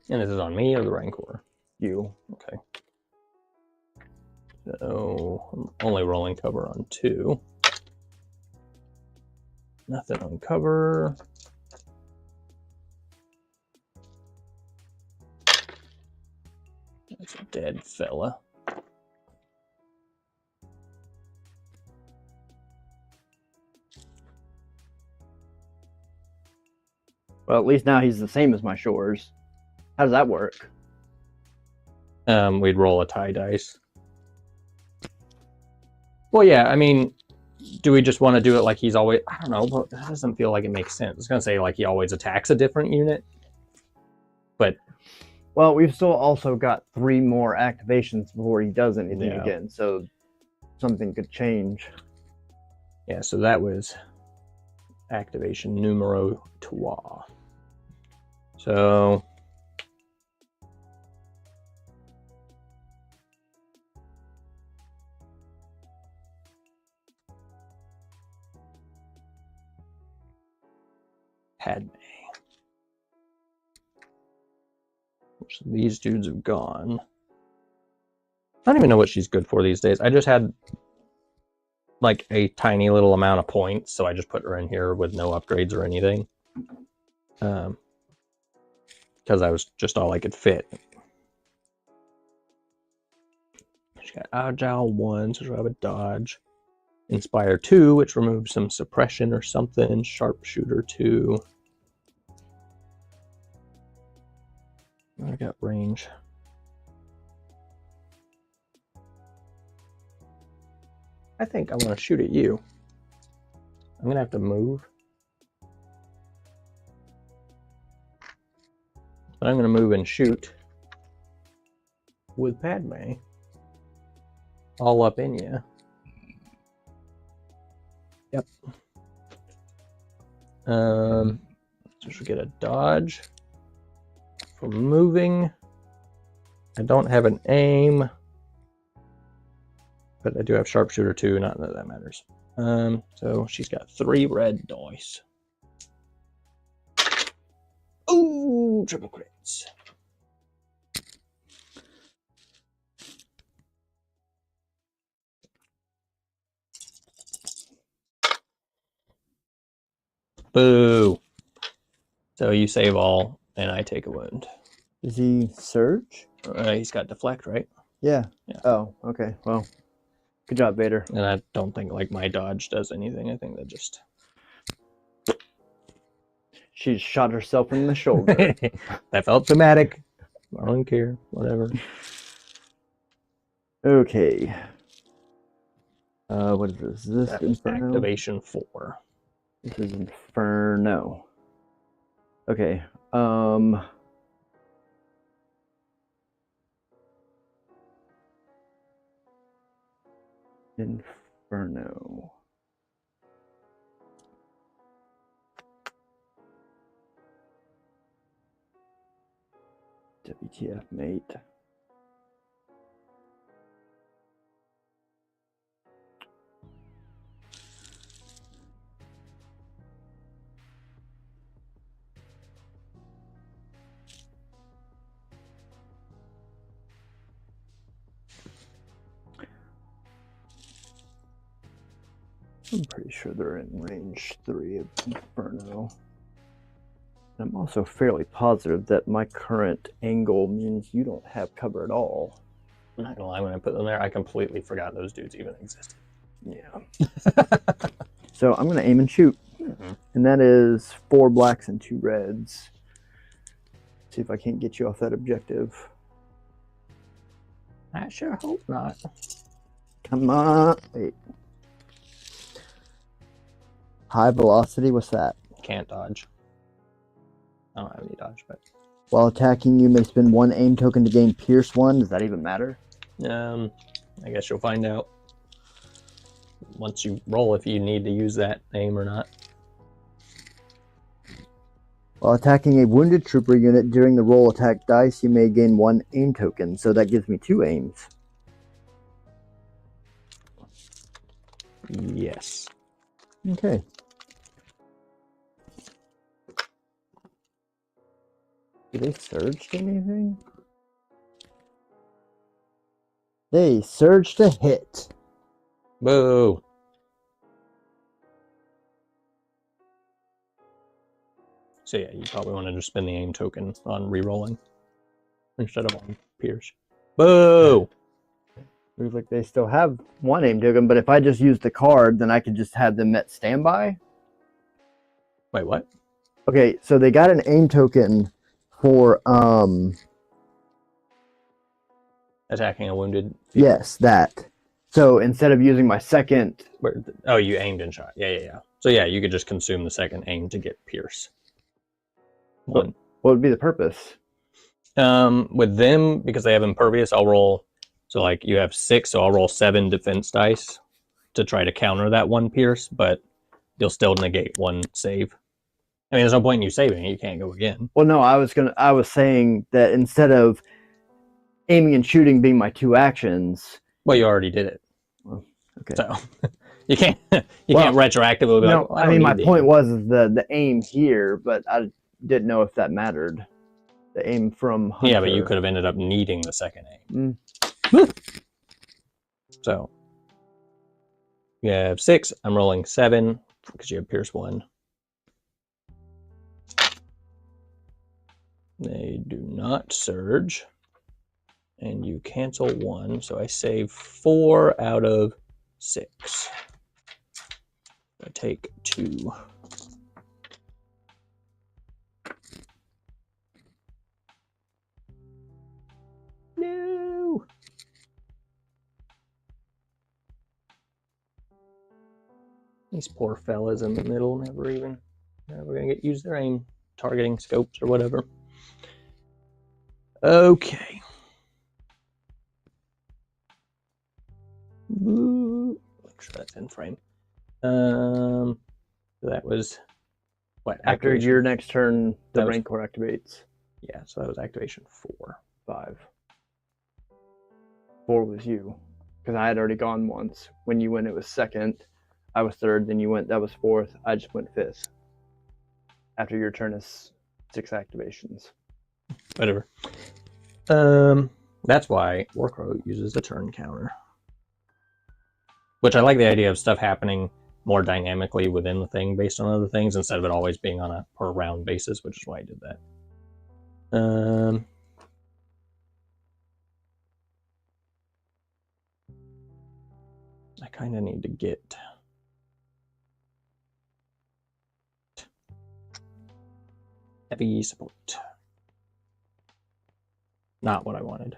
S2: And this is on me or the Rancor?
S3: You.
S2: Okay. So I'm only rolling cover on 2. Nothing on cover. That's a dead fella.
S3: Well, at least now he's the same as my shores. How does that work?
S2: We'd roll a tie dice. Well, yeah, I mean, do we just want to do it like he's always... I don't know, but that doesn't feel like it makes sense. I was going to say like he always attacks a different unit. But...
S3: well, we've still also got 3 more activations before he does anything again, so something could change.
S2: yeah, so that was activation numero 2. So... Padme. Which these dudes have gone. I don't even know what she's good for these days. I just had like a tiny little amount of points, so I just put her in here with no upgrades or anything. Because I was just all I could fit. She got Agile 1, so she'll have a dodge. Inspire 2, which removes some suppression or something. Sharpshooter 2. I got range. I think I want to shoot at you. I'm going to have to move. But I'm going to move and shoot with Padme. All up in you. Yep. So she'll get a dodge for moving. I don't have an aim. But I do have sharpshooter 2, not that that matters. So she's got 3 red dice. Ooh, triple crits. Boo. So you save all, and I take a wound.
S3: Is he surge?
S2: He's got deflect, right?
S3: Yeah.
S2: Yeah.
S3: Oh, okay. Well, good job, Vader.
S2: And I don't think like my dodge does anything. I think that just...
S3: She shot herself in the shoulder.
S2: That felt dramatic. I don't care. Whatever.
S3: Okay. What is this? Is this
S2: That was
S3: Inferno?
S2: activation 4.
S3: This is Inferno. Okay. Inferno. WTF, mate. I'm pretty sure they're in range 3 of Inferno. I'm also fairly positive that my current angle means you don't have cover at all.
S2: I'm not gonna lie, when I put them there, I completely forgot those dudes even existed.
S3: Yeah. So I'm going to aim and shoot.
S2: Mm-hmm.
S3: And that is 4 blacks and 2 reds. See if I can't get you off that objective.
S2: I sure hope not.
S3: Come on. Wait. High velocity, what's that?
S2: Can't dodge. I don't have any dodge, but...
S3: While attacking, you may spend 1 aim token to gain Pierce 1. Does that even matter?
S2: I guess you'll find out once you roll if you need to use that aim or not.
S3: While attacking a wounded trooper unit during the roll attack dice, you may gain 1 aim token. So that gives me 2 aims.
S2: Yes.
S3: Okay. Do they surge to anything? They surge to hit.
S2: Boo! So yeah, you probably want to just spend the aim token on re-rolling instead of on Pierce. Boo!
S3: Looks like they still have 1 aim token, but if I just use the card, then I could just have them at standby.
S2: Wait, what?
S3: Okay, so they got an aim token for
S2: Attacking a wounded...
S3: yes, that. So instead of using my second...
S2: Oh, you aimed and shot. Yeah. So yeah, you could just consume the second aim to get Pierce. 1.
S3: What would be the purpose?
S2: With them, because they have impervious, I'll roll... So like you have 6, so I'll roll 7 defense dice to try to counter that 1 Pierce, but you'll still negate 1 save. I mean, there's no point in you saving it. You can't go again.
S3: Well, no, I was saying that instead of aiming and shooting being my 2 actions...
S2: Well, you already did it.
S3: Well, okay.
S2: So You can't
S3: Well,
S2: retroactively be
S3: No,
S2: like, well,
S3: I mean, my
S2: don't need
S3: point
S2: the
S3: was is the aim here, but I didn't know if that mattered. The aim from Hunter.
S2: Yeah, but you could have ended up needing the second aim. So you have 6. I'm rolling 7 because you have Pierce 1. They do not surge. And you cancel 1, so I save 4 out of 6. I take 2. No! These poor fellas in the middle never gonna use their aim targeting scopes or whatever. Okay. Make sure that's in frame. So that was what?
S3: After
S2: Activation?
S3: your next turn, the
S2: That was-
S3: Rancor activates.
S2: Yeah, so that was activation 4.
S3: 5. 4 was you, because I had already gone once. When you went, it was second. I was third. Then you went. That was fourth. I just went fifth. After your turn is 6 activations.
S2: Whatever. That's why Warcrow uses a turn counter. Which I like the idea of stuff happening more dynamically within the thing based on other things instead of it always being on a per round basis, which is why I did that. I kind of need to get heavy support. Not what I wanted.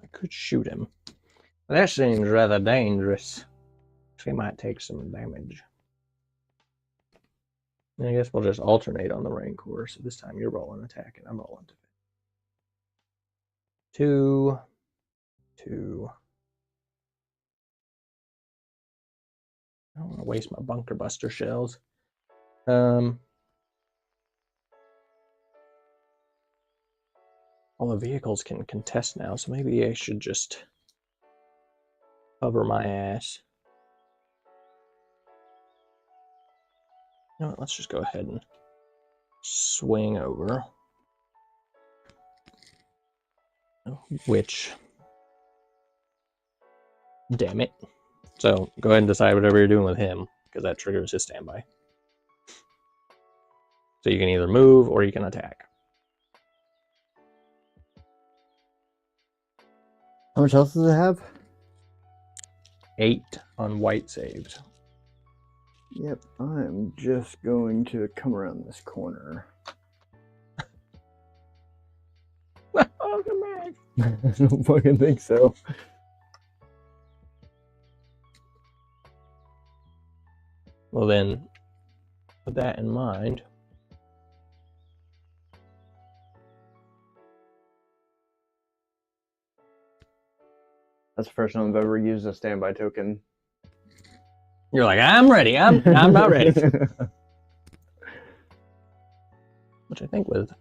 S2: I could shoot him. That seems rather dangerous. He might take some damage. I guess we'll just alternate on the Rancor. So this time you're rolling attack and I'm rolling defense. 2, 2. I don't want to waste my bunker buster shells. All the vehicles can contest now, so maybe I should just cover my ass. You know what, let's just go ahead and swing over. Which, damn it. So go ahead and decide whatever you're doing with him, because that triggers his standby. So you can either move or you can attack.
S3: How much else does it have?
S2: 8 on white saves.
S3: Yep, I'm just going to come around this corner.
S2: Welcome back.
S3: I don't fucking think so.
S2: Well then, with that in mind,
S3: That's the first time I've ever used a standby token.
S2: you're like, I'm ready. I'm not ready. Which I think with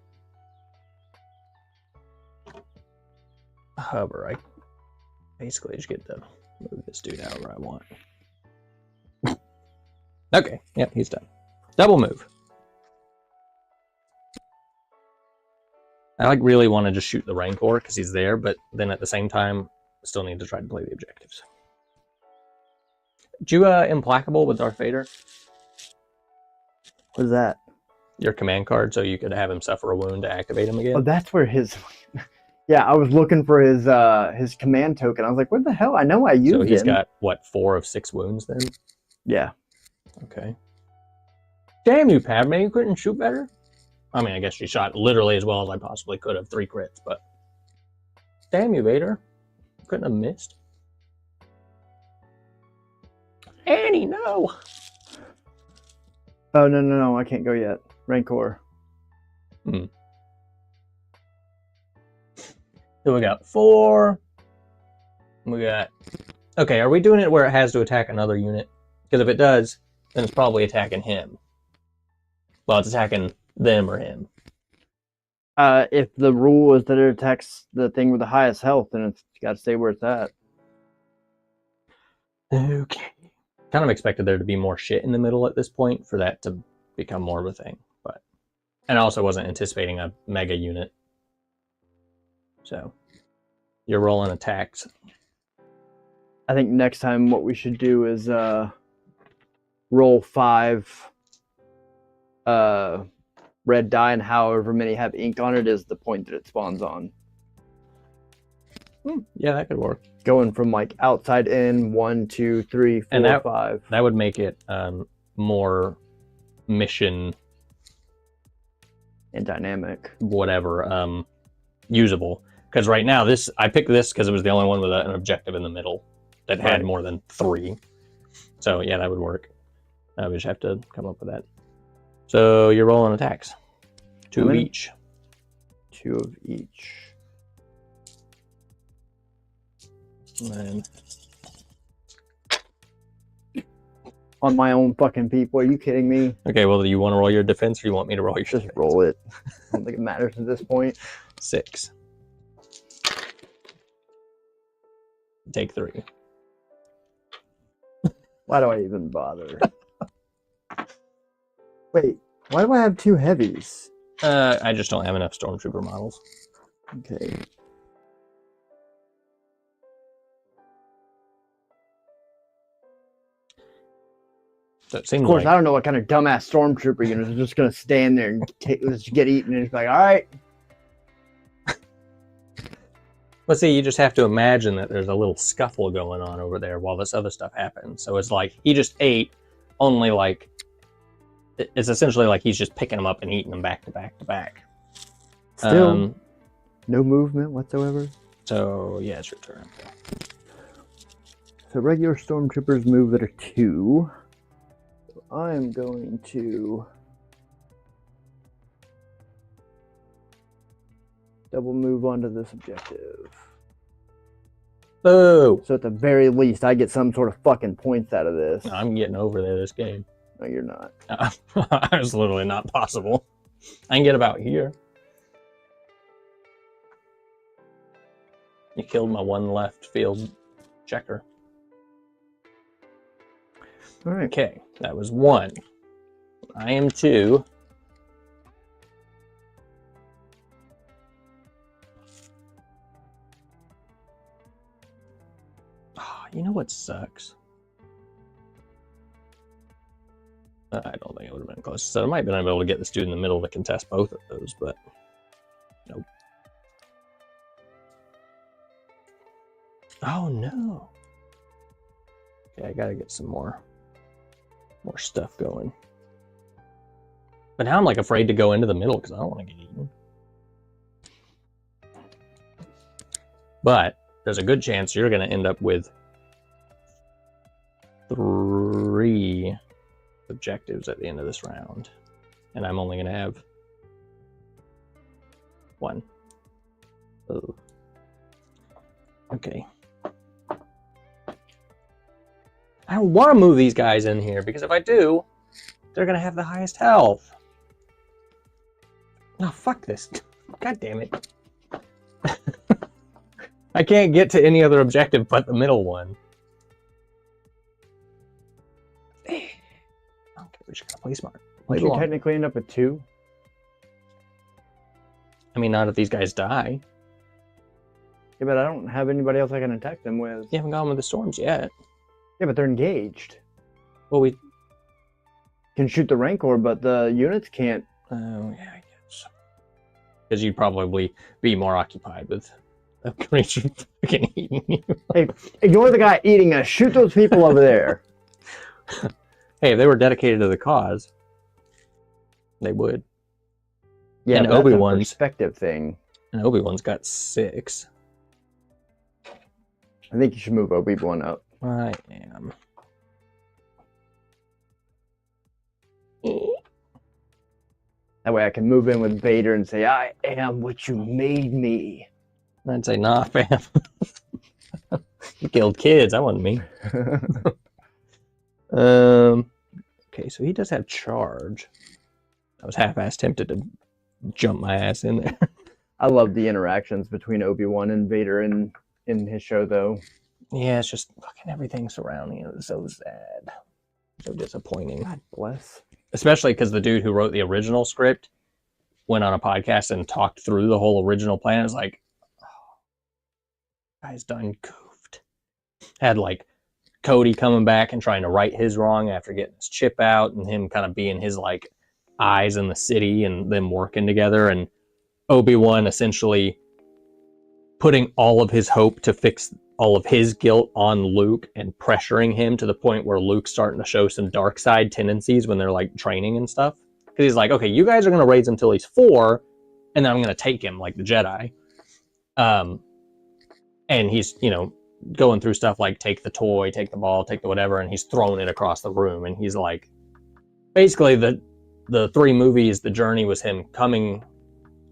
S2: hover, I basically just get to move this dude out where I want. Okay, yep, he's done. Double move. I really want to just shoot the Rancor because he's there, but then at the same time, I still need to try to play the objectives. Do you Implacable with Darth Vader?
S3: What's that?
S2: Your command card, so you could have him suffer a wound to activate him again?
S3: Oh, that's where his... Yeah, I was looking for his command token. I was like, what the hell? I know I used it.
S2: So he's got, what, 4 of 6 wounds then?
S3: Yeah.
S2: Okay. Damn you, Padme, you couldn't shoot better? I mean, I guess she shot literally as well as I possibly could have. 3 crits, but... Damn you, Vader. Couldn't have missed. Annie, no!
S3: Oh, no, I can't go yet. Rancor.
S2: So we got 4. We got... Okay, are we doing it where it has to attack another unit? Because if it does, then it's probably attacking him. Well, it's attacking them or him.
S3: If the rule is that it attacks the thing with the highest health, then it's got to stay where it's at.
S2: Okay. Kind of expected there to be more shit in the middle at this point for that to become more of a thing, but and I also wasn't anticipating a mega unit. So you're rolling attacks.
S3: I think next time what we should do is roll 5 red die, and however many have ink on it is the point that it spawns on.
S2: Yeah, that could work.
S3: Going from like outside in 1, 2, 3, 4,
S2: And
S3: 5.
S2: That would make it more mission
S3: And dynamic.
S2: whatever usable. Because right now I picked this because it was the only one with an objective in the middle that had more than 3. So yeah, that would work. We just have to come up with that. So you're rolling attacks. 2 of each.
S3: 2 of each.
S2: And
S3: On my own fucking people. Are you kidding me?
S2: okay, well, do you want to roll your defense or you want me to roll your
S3: Just
S2: defense?
S3: roll it. I don't think it matters at this point.
S2: 6. Take 3.
S3: Why do I even bother? Wait, why do I have 2 heavies?
S2: I just don't have enough stormtrooper models.
S3: Okay.
S2: So it seems
S3: Of course,
S2: like
S3: I don't know what kind of dumbass stormtrooper units are just gonna stand there and just get eaten and just be like, all right.
S2: But see, you just have to imagine that there's a little scuffle going on over there while this other stuff happens. So it's like he just ate only like it's essentially like he's just picking them up and eating them back to back to back.
S3: Still, no movement whatsoever.
S2: So yeah, it's your turn.
S3: So regular stormtroopers move that are 2. So I'm going to double move onto this objective.
S2: Boo!
S3: So at the very least, I get some sort of fucking points out of this.
S2: I'm getting over there this game.
S3: No, you're not.
S2: It's literally not possible. I can get about here. You killed my one left field checker.
S3: All right.
S2: Okay, that was 1. I am 2. Oh, you know what sucks? I don't think it would have been close. So I might have been able to get this dude in the middle to contest both of those, but nope. Oh no. Okay, I gotta get some more stuff going. But now I'm like afraid to go into the middle because I don't want to get eaten. But there's a good chance you're gonna end up with 3 objectives at the end of this round, and I'm only gonna have 1. Oh. Okay. I don't want to move these guys in here because if I do, they're gonna have the highest health. No, fuck this. God damn it. I can't get to any other objective but the middle one. Okay, we just gotta play smart. Play
S3: You
S2: along.
S3: technically end up at 2.
S2: I mean, not if these guys die.
S3: Yeah, but I don't have anybody else I can attack them with.
S2: You haven't gone with the storms yet.
S3: Yeah, but they're engaged.
S2: Well, we...
S3: Can shoot the Rancor, but the units can't.
S2: Oh, yeah, I guess. Because you'd probably be more occupied with a creature fucking eating you.
S3: Hey, ignore the guy eating us. Shoot those people over there.
S2: Hey, if they were dedicated to the cause, they would.
S3: Yeah,
S2: And
S3: but that's a
S2: Obi-Wan's-
S3: perspective thing.
S2: And Obi-Wan's got 6.
S3: I think you should move Obi-Wan up.
S2: I am.
S3: That way I can move in with Vader and say, I am what you made me.
S2: I'd say, nah, fam. You killed kids. That wasn't me. Okay, so he does have charge. I was half-assed tempted to jump my ass in there.
S3: I love the interactions between Obi-Wan and Vader in his show, though.
S2: Yeah, it's just fucking everything surrounding it is so sad. So disappointing.
S3: God bless.
S2: Especially because the dude who wrote the original script went on a podcast and talked through the whole original plan. It was like, oh, guy's done goofed. Had like Cody coming back and trying to right his wrong after getting his chip out, and him kind of being his like eyes in the city and them working together, and Obi-Wan essentially putting all of his hope to fix all of his guilt on Luke and pressuring him to the point where Luke's starting to show some dark side tendencies when they're like training and stuff. Because he's like, okay, you guys are going to raise him till he's 4, and then I'm going to take him like the Jedi. And he's, you know, going through stuff like take the toy, take the ball, take the whatever, and he's throwing it across the room. And he's like, basically the 3 movies, the journey was him coming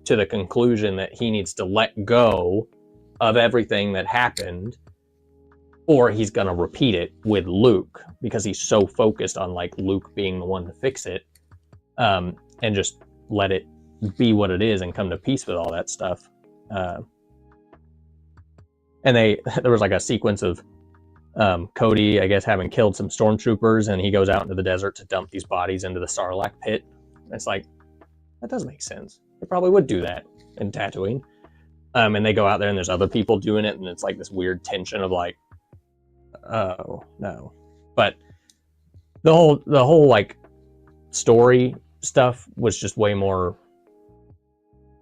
S2: to the conclusion that he needs to let go of everything that happened, or he's going to repeat it with Luke because he's so focused on like Luke being the one to fix it, and just let it be what it is and come to peace with all that stuff. And there was like a sequence of Cody, I guess, having killed some stormtroopers, and he goes out into the desert to dump these bodies into the Sarlacc pit. It's like, that does make sense. They probably would do that in Tatooine. And they go out there and there's other people doing it, and it's like this weird tension of like, oh no. But the whole like story stuff was just way more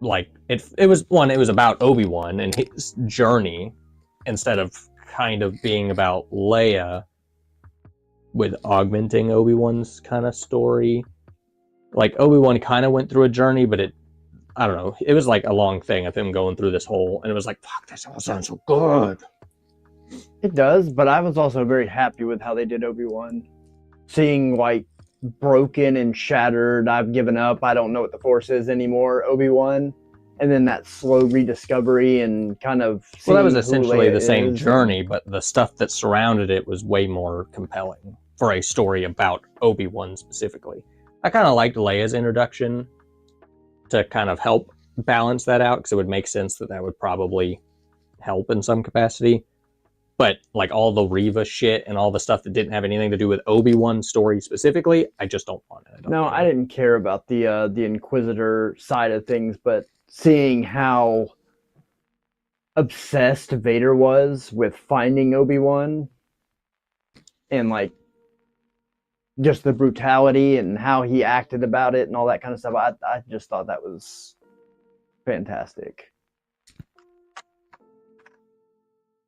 S2: like it was about Obi-Wan and his journey instead of kind of being about Leia with augmenting Obi-Wan's kind of story. Like Obi-Wan kind of went through a journey, but I don't know. It was like a long thing of him going through this whole, and it was like, fuck, this all sounds so good.
S3: It does, but I was also very happy with how they did Obi-Wan. Seeing like broken and shattered, I've given up, I don't know what the Force is anymore, Obi-Wan. And then that slow rediscovery and kind of
S2: well, that was essentially the same journey, but the stuff that surrounded it was way more compelling for a story about Obi-Wan specifically. I kind of liked Leia's introduction to kind of help balance that out, because it would make sense that would probably help in some capacity. But like all the Reva shit and all the stuff that didn't have anything to do with Obi-Wan's story specifically, I just don't want it.
S3: I didn't care about the Inquisitor side of things, but seeing how obsessed Vader was with finding Obi-Wan and like just the brutality and how he acted about it and all that kind of stuff, I just thought that was fantastic.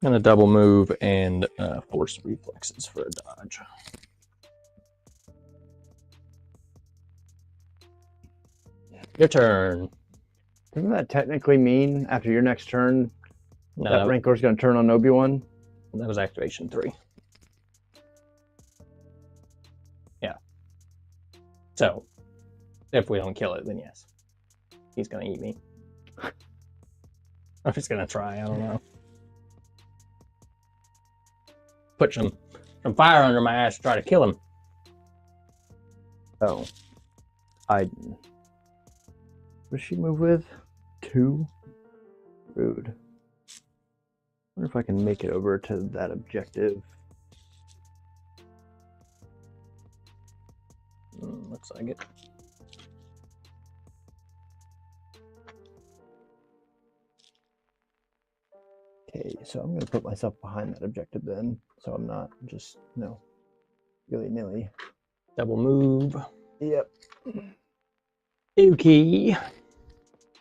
S2: And a double move and force reflexes for a dodge. Your turn.
S3: Doesn't that technically mean after your next turn
S2: No,
S3: that Rancor's going to turn on Obi-Wan?
S2: That was activation 3. Yeah. So, if we don't kill it, then yes. He's going to eat me. Or if he's going to try, I don't know. Put some fire under my ass to try to kill him.
S3: Oh. What does she move with? 2? Rude. Wonder if I can make it over to that objective.
S2: Looks like it.
S3: Okay, so I'm going to put myself behind that objective then, so I'm not just, willy-nilly.
S2: Double move.
S3: Yep.
S2: Okay.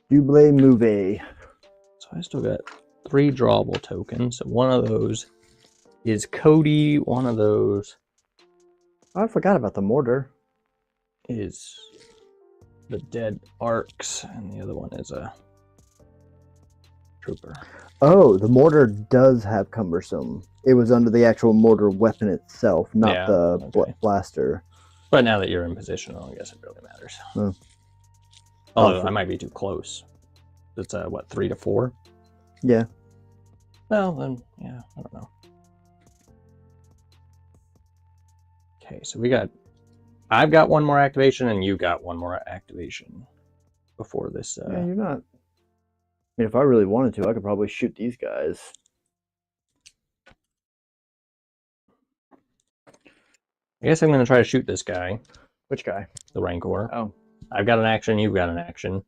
S3: Double move.
S2: So I still got 3 drawable tokens. So one of those is Cody. One of those
S3: Oh, I forgot about the mortar.
S2: is the dead arcs, and the other one is a trooper.
S3: Oh, the mortar does have cumbersome. It was under the actual mortar weapon itself, not
S2: Yeah,
S3: the
S2: okay.
S3: blaster.
S2: But now that you're in position, I guess it really matters.
S3: Oh.
S2: Although I might be too close. It's what, 3 to 4?
S3: Yeah.
S2: Well, then, yeah, I don't know. Okay, so we got I've got one more activation, and you got one more activation before this.
S3: Yeah, you're not. I mean, if I really wanted to, I could probably shoot these guys.
S2: I guess I'm going to try to shoot this guy.
S3: Which guy?
S2: The Rancor.
S3: Oh.
S2: I've got an action, you've got an action.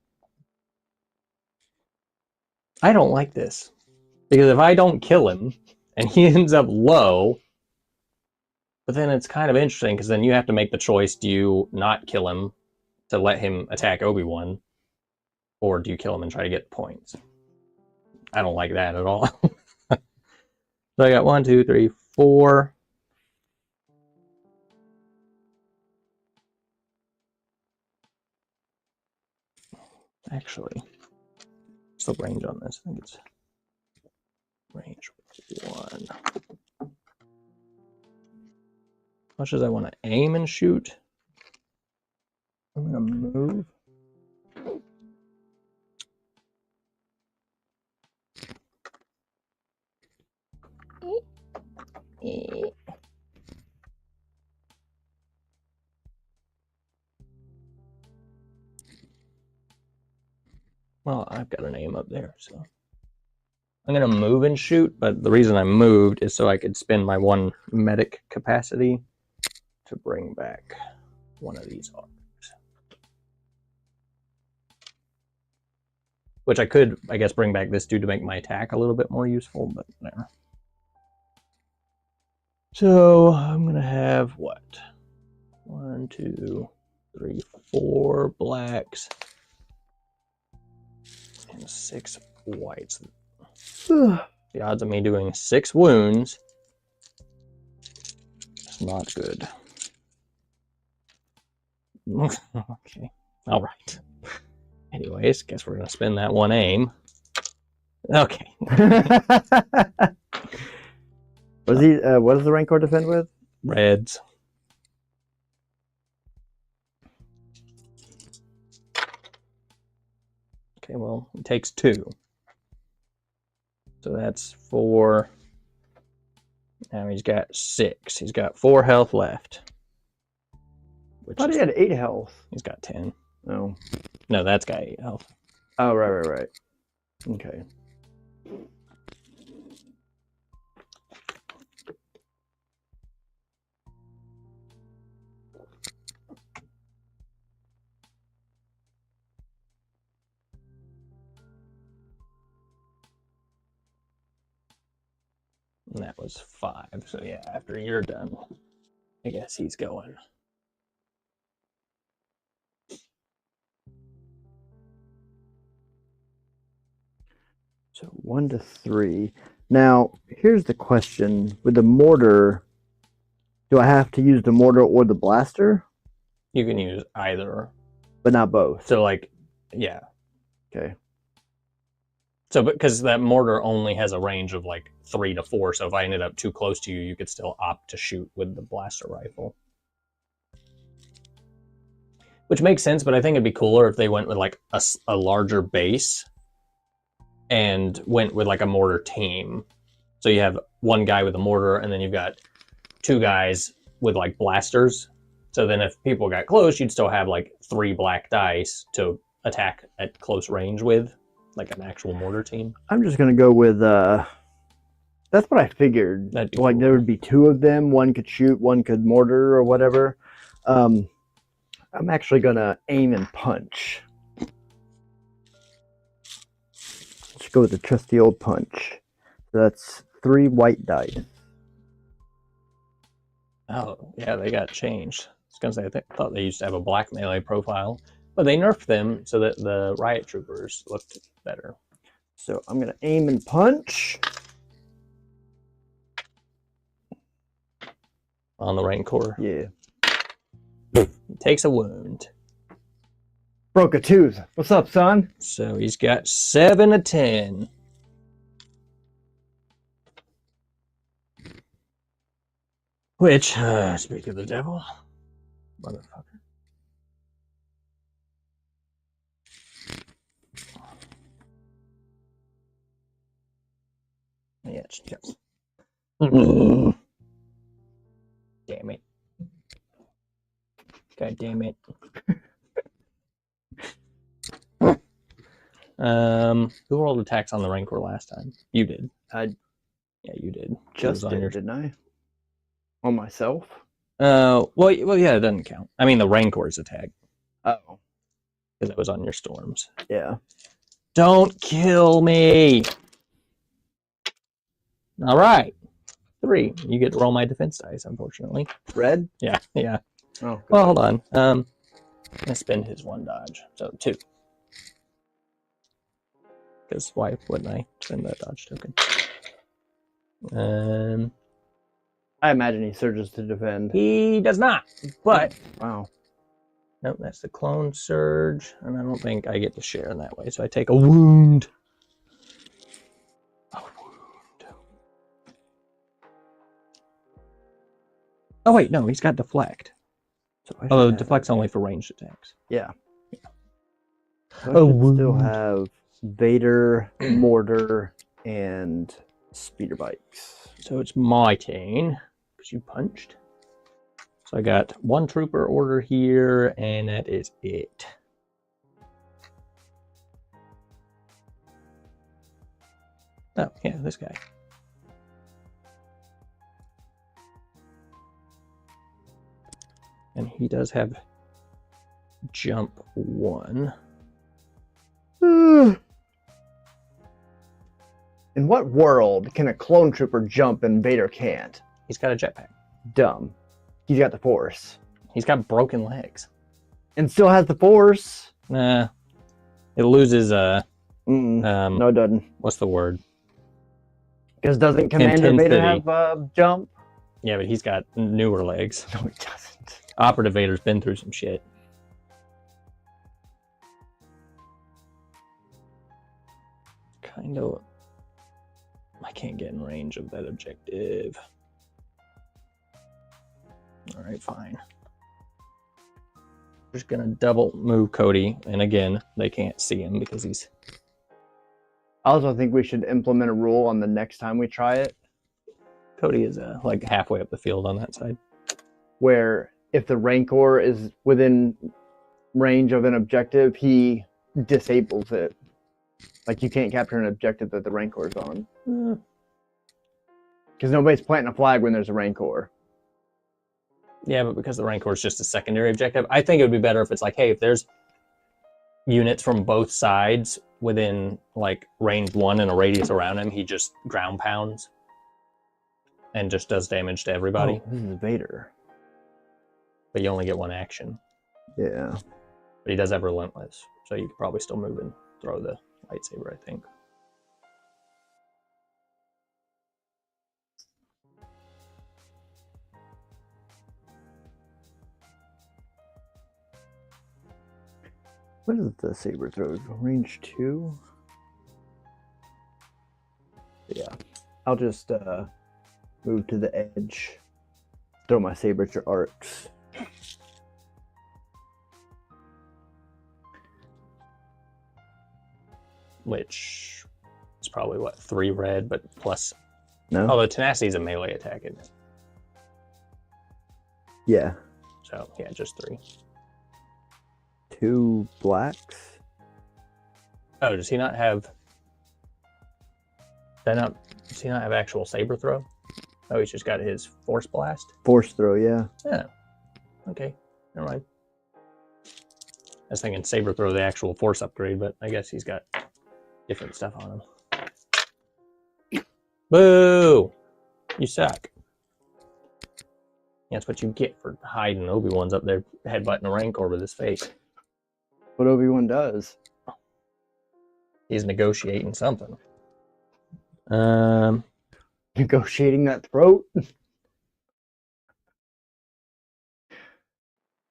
S2: I don't like this. Because if I don't kill him, and he ends up low, but then it's kind of interesting, because then you have to make the choice, do you not kill him to let him attack Obi-Wan, or do you kill him and try to get points? I don't like that at all. So I got 1, 2, 3, 4. Actually, what's the range on this? I think it's range 1. As much as I want to aim and shoot, I'm going to move. Well, I've got an aim up there, so I'm going to move and shoot, but the reason I moved is so I could spend my 1 medic capacity to bring back one of these arms. Which I could, I guess, bring back this dude to make my attack a little bit more useful, but whatever. So I'm going to have what? 1, 2, 3, 4 blacks. And 6 whites. The odds of me doing 6 wounds is not good. Okay. All right. Anyways, guess we're going to spend that 1 aim. Okay.
S3: What does the Rancor defend with?
S2: Reds. Okay, well, it takes 2. So that's 4. Now he's got 6. He's got 4 health left.
S3: I thought he had 8 health.
S2: He's got 10.
S3: Oh.
S2: No, that's got 8 health.
S3: Oh, right. Okay.
S2: And that was 5. So yeah, after you're done, I guess he's going.
S3: So 1 to 3. Now, here's the question. With the mortar, do I have to use the mortar or the blaster?
S2: You can use either.
S3: But not both.
S2: So like, yeah.
S3: Okay.
S2: So because that mortar only has a range of like 3 to 4, so if I ended up too close to you, you could still opt to shoot with the blaster rifle. Which makes sense, but I think it'd be cooler if they went with like a larger base and went with like a mortar team. So you have 1 guy with a mortar, and then you've got 2 guys with like blasters. So then if people got close, you'd still have like 3 black dice to attack at close range with, like an actual mortar team.
S3: I'm just going to go with, that's what I figured.
S2: That'd be
S3: like
S2: cool.
S3: There would be 2 of them. 1 could shoot, 1 could mortar or whatever. I'm actually going to aim and punch. Let's go with the trusty old punch. So that's 3 white dice.
S2: Oh, yeah, they got changed. I was going to say, I thought they used to have a black melee profile, but they nerfed them so that the riot troopers looked better.
S3: So I'm going to aim and punch.
S2: On the Rancor.
S3: Yeah.
S2: He takes a wound.
S3: Broke a tooth. What's up, son?
S2: So he's got 7 of 10. Which, speak of the devil, motherfucker. Yeah, it's just... Damn it. Okay, God damn it. Who rolled attacks on the Rancor last time? You did.
S3: I
S2: Yeah, you did.
S3: just
S2: on
S3: did,
S2: your...
S3: didn't I? On myself?
S2: Well, yeah, it doesn't count. I mean, the Rancor's attack.
S3: Oh.
S2: Because it was on your storms.
S3: Yeah.
S2: Don't kill me! All right. 3. You get to roll my defense dice, unfortunately.
S3: Red?
S2: Yeah, yeah.
S3: Oh,
S2: Well, hold on. I'm going to spend his 1 dodge. So 2. Because why wouldn't I spend that dodge token?
S3: I imagine he surges to defend.
S2: He does not, but...
S3: Wow.
S2: Nope, that's the clone surge, and I don't think I get to share in that way, so I take a wound. A wound. Oh wait, no, he's got deflect.
S3: So I
S2: Although
S3: should
S2: deflect's only for ranged attacks.
S3: Yeah. So I
S2: A
S3: should still
S2: wound.
S3: have Vader, Mortar, and Speeder Bikes.
S2: So it's my turn, because you punched. So I got 1 trooper order here, and that is it. Oh, yeah, this guy. And he does have jump 1.
S3: In what world can a clone trooper jump and Vader can't?
S2: He's got a jetpack.
S3: Dumb. He's got the Force.
S2: He's got broken legs.
S3: And still has the Force.
S2: Nah. It loses,
S3: No, it doesn't.
S2: what's the word?
S3: Because doesn't Commander Vader
S2: Intensity.
S3: have jump?
S2: Yeah, but he's got newer legs.
S3: No, he doesn't.
S2: Operative Vader's been through some shit. Kind of... I can't get in range of that objective. Alright, fine. Just gonna double move Cody, and again, they can't see him because he's...
S3: I also think we should implement a rule on the next time we try it,
S2: Cody is like halfway up the field on that side.
S3: where if the Rancor is within range of an objective, he disables it. Like, you can't capture an objective that the Rancor is on. Because nobody's planting a flag when there's a Rancor.
S2: Yeah, but because the Rancor is just a secondary objective, I think it would be better if it's like, hey, if there's units from both sides within like range 1 and a radius around him, he just ground pounds and just does damage to everybody.
S3: Oh, this is Vader.
S2: But you only get 1 action.
S3: Yeah.
S2: But he does have Relentless, so you could probably still move and throw the lightsaber, I think.
S3: What is the saber throw? Range 2? Yeah. I'll just move to the edge. Throw my saber at your arcs.
S2: Which is probably, what, 3 red, but plus...
S3: No?
S2: Oh, the Tenacity is a melee attack, isn't it?
S3: Yeah.
S2: So, yeah, just 3.
S3: 2 blacks?
S2: Oh, does he not have... Does he not have actual saber throw? Oh, he's just got his Force Blast?
S3: Force throw, yeah.
S2: Yeah. Okay, never mind. I was thinking saber throw the actual Force upgrade, but I guess he's got different stuff on him. Boo! You suck. That's what you get for hiding Obi-Wan's up there headbutting a Rancor with his face.
S3: What Obi-Wan does.
S2: He's negotiating something.
S3: Negotiating that throat?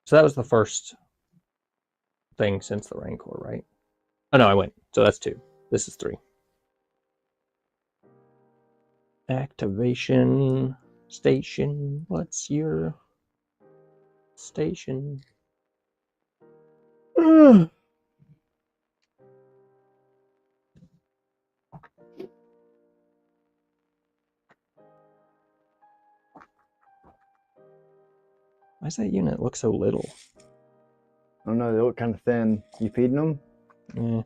S2: So that was the first thing since the Rancor, right? Oh no, I went. So that's 2. This is 3. Activation station. What's your station? Why does that unit look so little?
S3: I don't know, they look kind of thin. You feeding them?
S2: Yeah.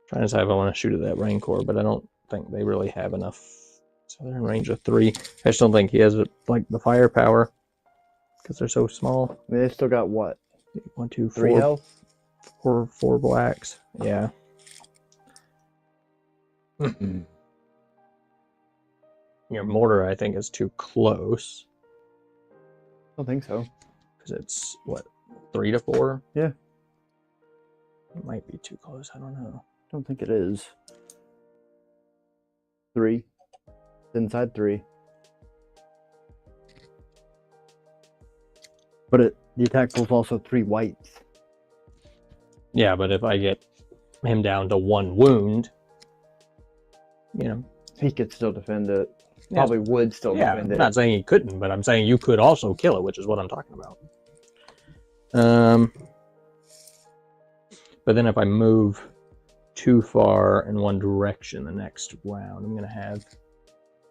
S2: Trying to decide if I want to shoot at that Rancor, but I don't think they really have enough. So they're in range of 3. I just don't think he has like the firepower because they're so small.
S3: I mean, they still got what?
S2: 1, 2,
S3: 3
S2: 4,
S3: health?
S2: four blacks. Yeah. Your mortar, I think, is too close
S3: I don't think so.
S2: because it's what, 3 to 4?
S3: Yeah.
S2: It might be too close. I don't know.
S3: I don't think it is. 3. It's inside 3. But the attack pool is also 3 whites.
S2: Yeah, but if I get him down to 1 wound, you know.
S3: He could still defend it.
S2: Yeah.
S3: Probably would still defend
S2: I'm
S3: it.
S2: not saying he couldn't, but I'm saying you could also kill it, which is what I'm talking about. But then if I move too far in one direction the next round, I'm gonna have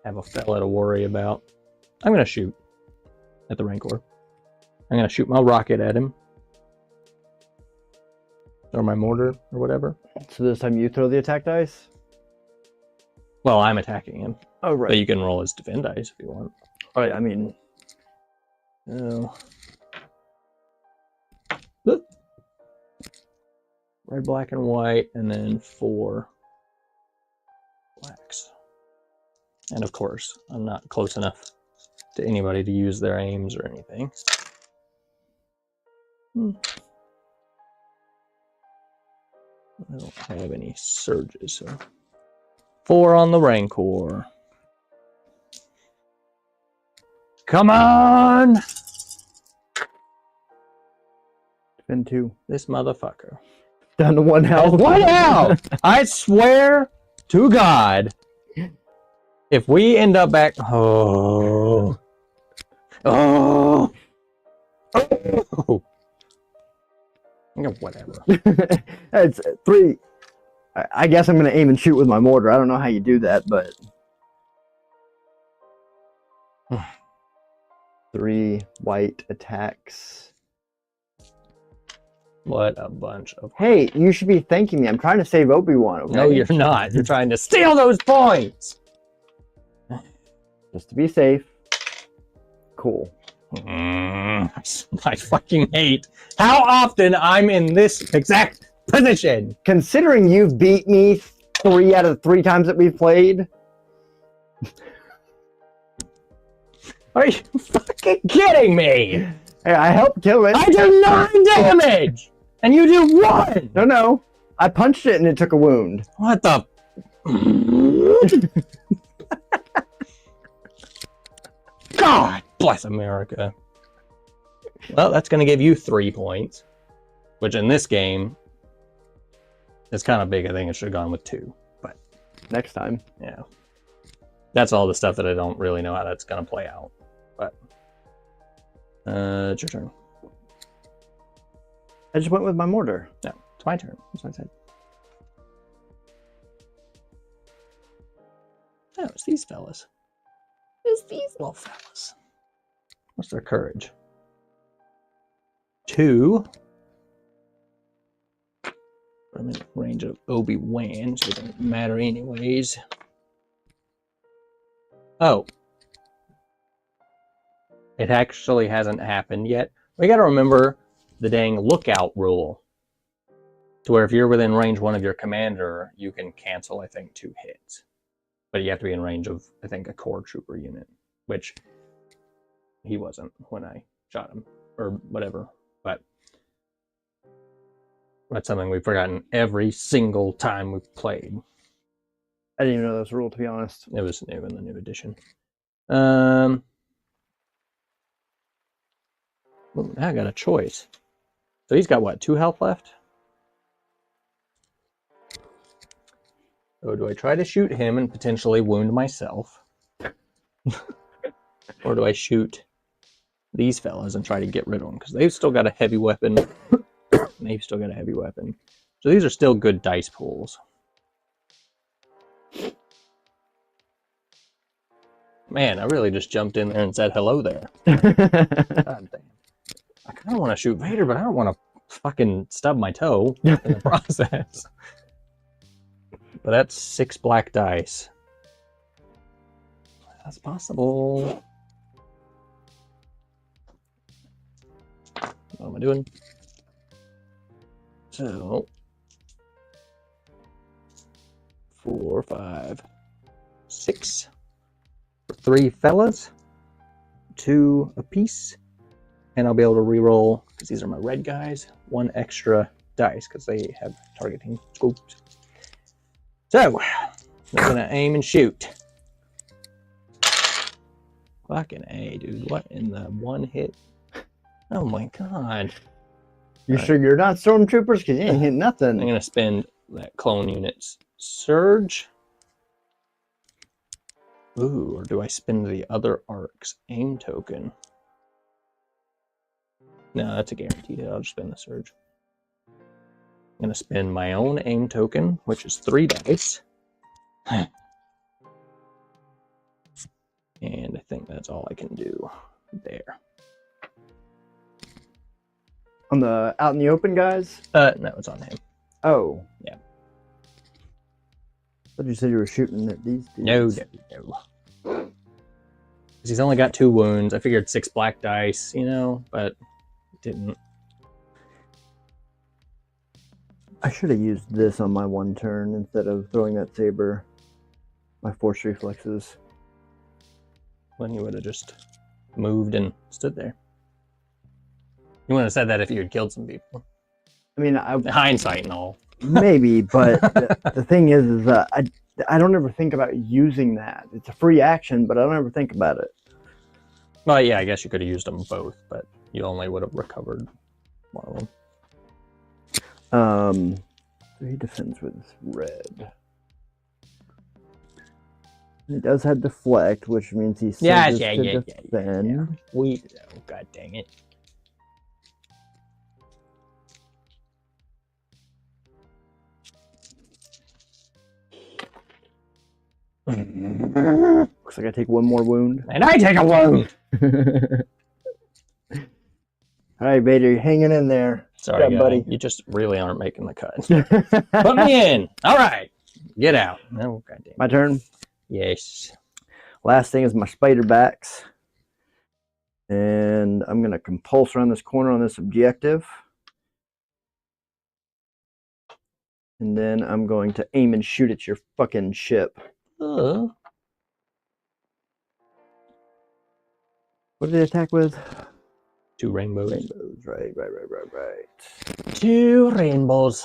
S2: a fella to worry about. I'm gonna shoot at the Rancor. I'm gonna shoot my rocket at him. Or my mortar, or whatever.
S3: So this time you throw the attack dice?
S2: Well, I'm attacking him.
S3: Oh, right.
S2: But you can roll his defend dice if you want.
S3: Right, I mean...
S2: Oh. Look. Red, black, and white, and then 4 blacks. And of course, I'm not close enough to anybody to use their aims or anything. I don't have any surges, so 4 on the Rancor. Come on!
S3: Defend 2.
S2: This motherfucker.
S3: Down to 1 health.
S2: What out? I swear to God, if we end up back, oh, whatever.
S3: It's 3. I guess I'm going to aim and shoot with my mortar. I don't know how you do that, but... 3 white attacks.
S2: What a bunch of...
S3: Hey, you should be thanking me. I'm trying to save Obi-Wan, okay?
S2: No, you're not. You're trying to steal those points!
S3: Just to be safe. Cool.
S2: I fucking hate how often I'm in this exact position.
S3: Considering you've beat me 3 out of the 3 times that we've played...
S2: Are you fucking kidding me?
S3: Hey, I helped kill it.
S2: I do 9 damage! And you do 1!
S3: No. I punched it and it took a wound.
S2: What the... God bless America. Well, that's going to give you 3 points. Which in this game is kind of big. I think it should have gone with 2. But
S3: Next time.
S2: yeah. That's all the stuff that I don't really know how that's going to play out. But it's your turn.
S3: I just went with my mortar.
S2: No, it's my turn. That's what I said. No, it's these fellas. It's these little fellas. What's their courage? 2. I'm in range of Obi-Wan, so it doesn't matter anyways. Oh. It actually hasn't happened yet. We gotta remember the dang lookout rule. To where if you're within range 1 of your commander, you can cancel, I think, 2 hits. But you have to be in range of, I think, a core trooper unit. Which he wasn't when I shot him. Or whatever. But that's something we've forgotten every single time we've played.
S3: I didn't even know that was a rule, to be honest.
S2: It was new in the new edition. Well, now I got a choice. So he's got what, 2 health left? So do I try to shoot him and potentially wound myself? Or do I shoot these fellas and try to get rid of them? Because they've still got a heavy weapon. And they've still got a heavy weapon. So these are still good dice pools. Man, I really just jumped in there and said hello there. God damn. I kind of want to shoot Vader, but I don't want to fucking stub my toe in the process. But that's 6 black dice. That's possible. What am I doing? So 4, 5, 6 for 3 fellas, 2 apiece, and I'll be able to re-roll because these are my red guys. 1 extra dice because they have targeting scopes. So I'm gonna aim and shoot. Fucking A, dude! What in the 1 hit? Oh my god!
S3: You sure you're not stormtroopers? Because you ain't hit
S2: I'm
S3: nothing.
S2: gonna spend that clone unit's surge. Ooh, or do I spend the other arc's aim token? No, that's a guarantee. I'll just spend the surge. I'm gonna spend my own aim token, which is 3 dice. And I think that's all I can do there.
S3: On the out in the open guys?
S2: No, it's on him.
S3: Oh.
S2: Yeah.
S3: I thought you said you were shooting at these dudes.
S2: No. Because he's only got 2 wounds. I figured 6 black dice, you know, but didn't.
S3: I should have used this on my 1 turn instead of throwing that saber. My force reflexes.
S2: When you would have just moved and stood there. You wouldn't have said that if you had killed some people.
S3: I mean,
S2: Hindsight and all.
S3: maybe, but the thing is I don't ever think about using that. It's a free action, but I don't ever think about it.
S2: Well, yeah, I guess you could have used them both, but you only would have recovered one of them.
S3: He defends with red. He does have deflect, which means he surges to defend.
S2: Yeah. Oh, god dang it.
S3: Looks like I take 1 more wound.
S2: And I take a wound!
S3: Alright, Vader, you're hanging in there.
S2: Sorry,
S3: Yeah,
S2: buddy.
S3: buddy.
S2: You just really aren't making the cut. Put me in! Alright! Get out. Oh, god damn it.
S3: My turn.
S2: Yes.
S3: Last thing is my spider backs. And I'm going to compulse around this corner on this objective. And then I'm going to aim and shoot at your fucking ship. What did they attack with?
S2: 2 rainbows.
S3: Rainbows, right.
S2: 2 rainbows.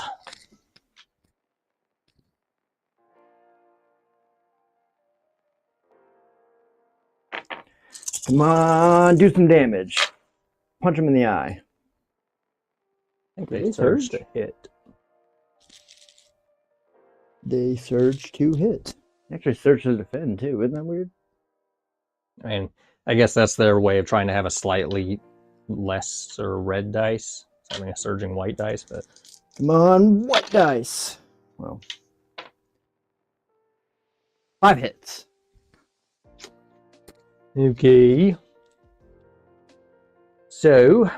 S3: Come on, do some damage. Punch him in the eye.
S2: I think they surge to hit.
S3: They surge to hit. Actually, surge to defend too. Isn't that weird?
S2: I mean, I guess that's their way of trying to have a slightly lesser red dice. Having a surging white dice, but...
S3: Come on, white dice. Well, 5 hits.
S2: Okay. So,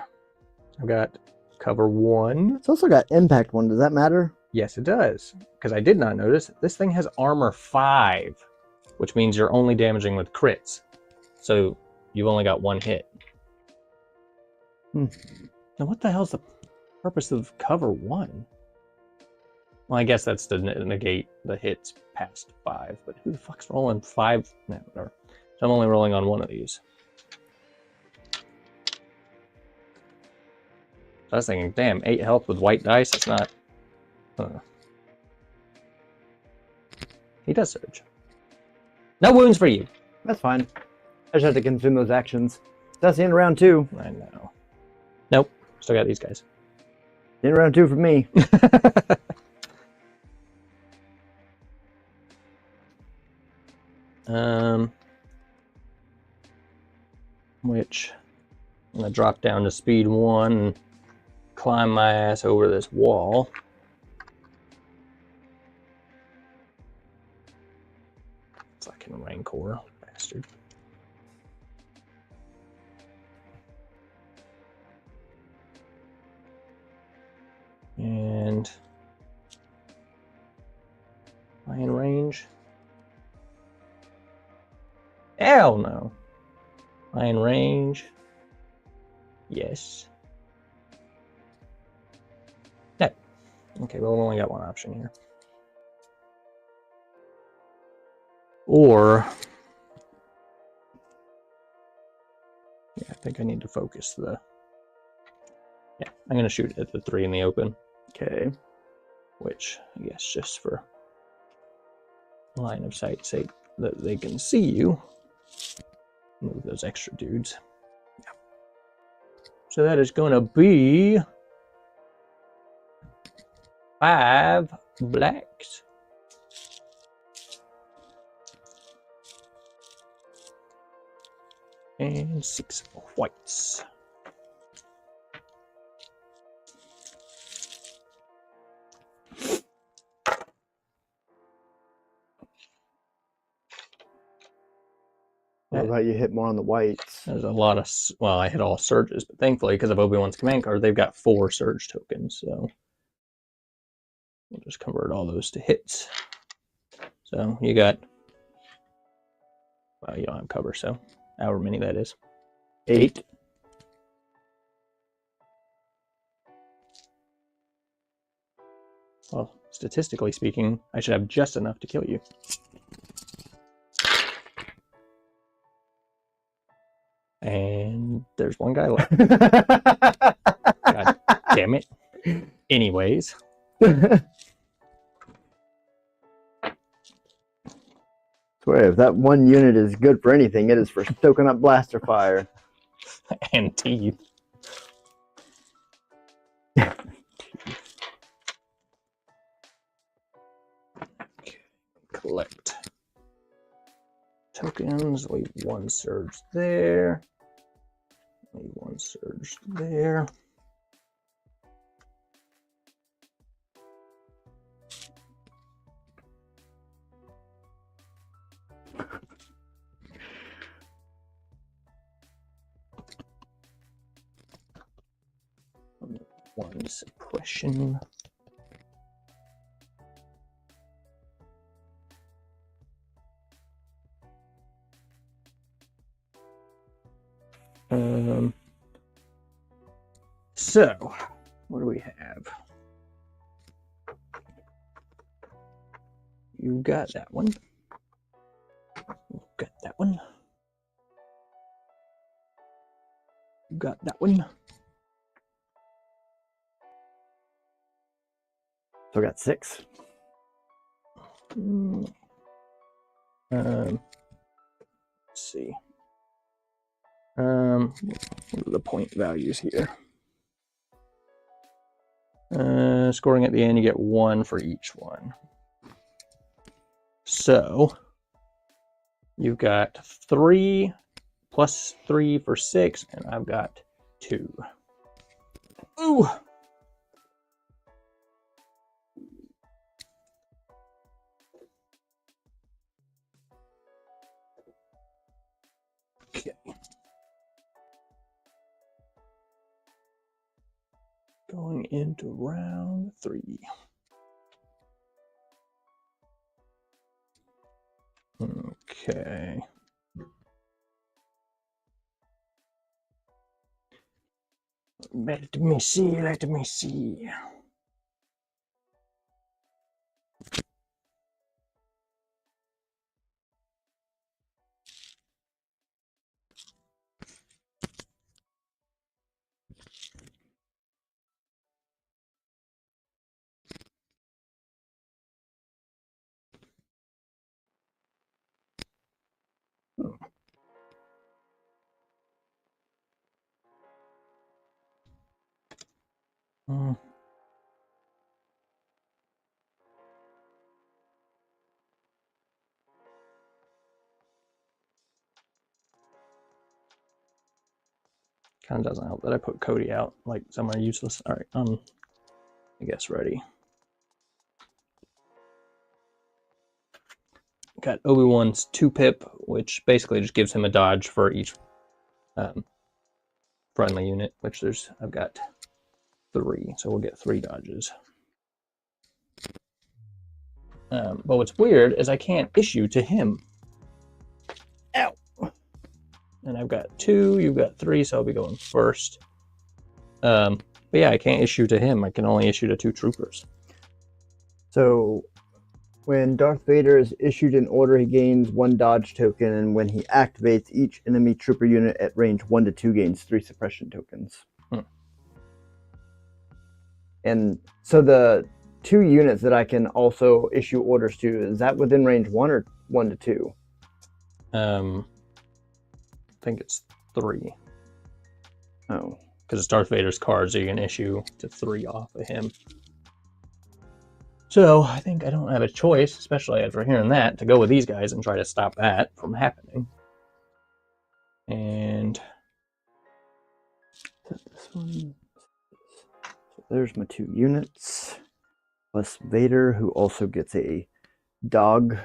S2: I've got cover 1.
S3: It's also got impact 1. Does that matter?
S2: Yes, it does. Because I did not notice, this thing has armor 5, which means you're only damaging with crits. So, you've only got 1 hit. Now, what the hell's the purpose of cover 1? Well, I guess that's to negate the hits past 5, but who the fuck's rolling 5? No, whatever. So I'm only rolling on 1 of these. So I was thinking, damn, 8 health with white dice, that's not... He does surge. No wounds for you.
S3: That's fine. I just have to consume those actions. That's the end of round 2.
S2: I know. Nope. Still got these guys.
S3: The end of round 2 for me.
S2: Which I'm gonna drop down to speed 1 and climb my ass over this wall. Fucking Rancor, bastard. and am I in range? Hell no. Am I in range? Yes. No. Okay, well, we only got one option here. Or, yeah, I think I need to focus the, yeah, I'm going to shoot at the 3 in the open.
S3: Okay.
S2: Which, I guess, just for line of sight sake, that they can see you. Move those extra dudes. Yeah. So that is going to be 5 blacks. And 6 whites.
S3: I love how you hit more on the whites.
S2: There's a lot of, well, I hit all surges, but thankfully, because of Obi-Wan's command card, they've got 4 surge tokens, so we'll just convert all those to hits. So you got, well, you don't have cover, so however many that is. 8. Well, statistically speaking, I should have just enough to kill you. And there's one guy left. God damn it. Anyways.
S3: Swear, if that one unit is good for anything, it is for stoking up blaster fire.
S2: And teeth. Okay. Collect tokens. Leave 1 surge there. Leave 1 surge there. One suppression. So, what do we have? You got that one. You got that one. You got that one.
S3: So I got 6.
S2: Let's see. What are the point values here? Scoring at the end, you get 1 for each one. So you've got 3 plus 3 for 6, and I've got 2. Ooh. Okay. Going into round 3. Okay. Let me see, let me see. Kind of doesn't help that I put Cody out like somewhere useless. All right, I guess ready. Got Obi-Wan's 2-pip, which basically just gives him a dodge for each friendly unit, which I've got 3, so we'll get 3 dodges. But what's weird is I can't issue to him. Ow! And I've got 2, you've got 3, so I'll be going first. But yeah, I can't issue to him. I can only issue to 2 troopers.
S3: So when Darth Vader is issued an order, he gains 1 dodge token, and when he activates, each enemy trooper unit at range 1 to 2 gains 3 suppression tokens. And so the 2 units that I can also issue orders to, is that within range 1 or 1 to 2?
S2: I think it's 3.
S3: Oh.
S2: Because it's Darth Vader's card, so you can issue to 3 off of him. So I think I don't have a choice, especially after hearing that, to go with these guys and try to stop that from happening. And
S3: this one. So there's my 2 units. Plus Vader, who also gets a dog.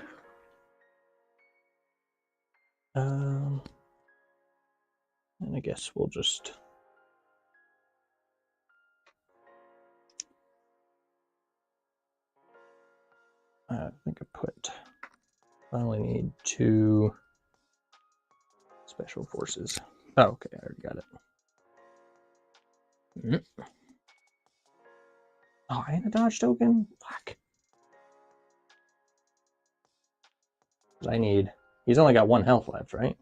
S2: And I guess we'll just... I think I only need 2 special forces. Oh, okay, I already got it. Oh, and a dodge token? Fuck. He's only got 1 health left, right?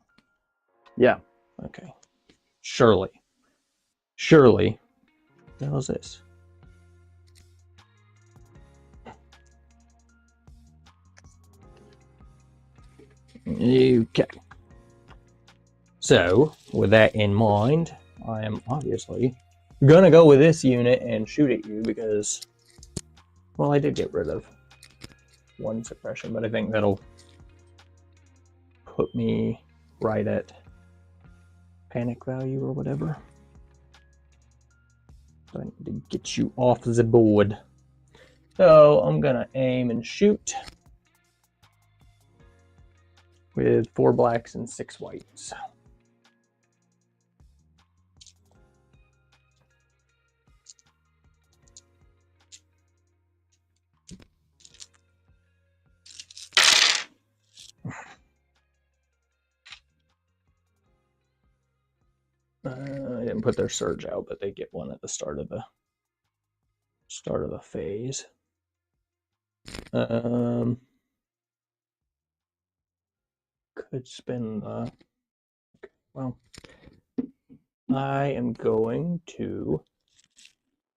S3: Yeah.
S2: Okay. Surely. What the hell is this? Okay. So, with that in mind, I am obviously gonna go with this unit and shoot at you because, well, I did get rid of 1 suppression, but I think that'll put me right at panic value or whatever. So I need to get you off the board. So I'm gonna aim and shoot with 4 blacks and 6 whites. I didn't put their surge out, but they get 1 at the start of the phase. Could spin the... Well, I am going to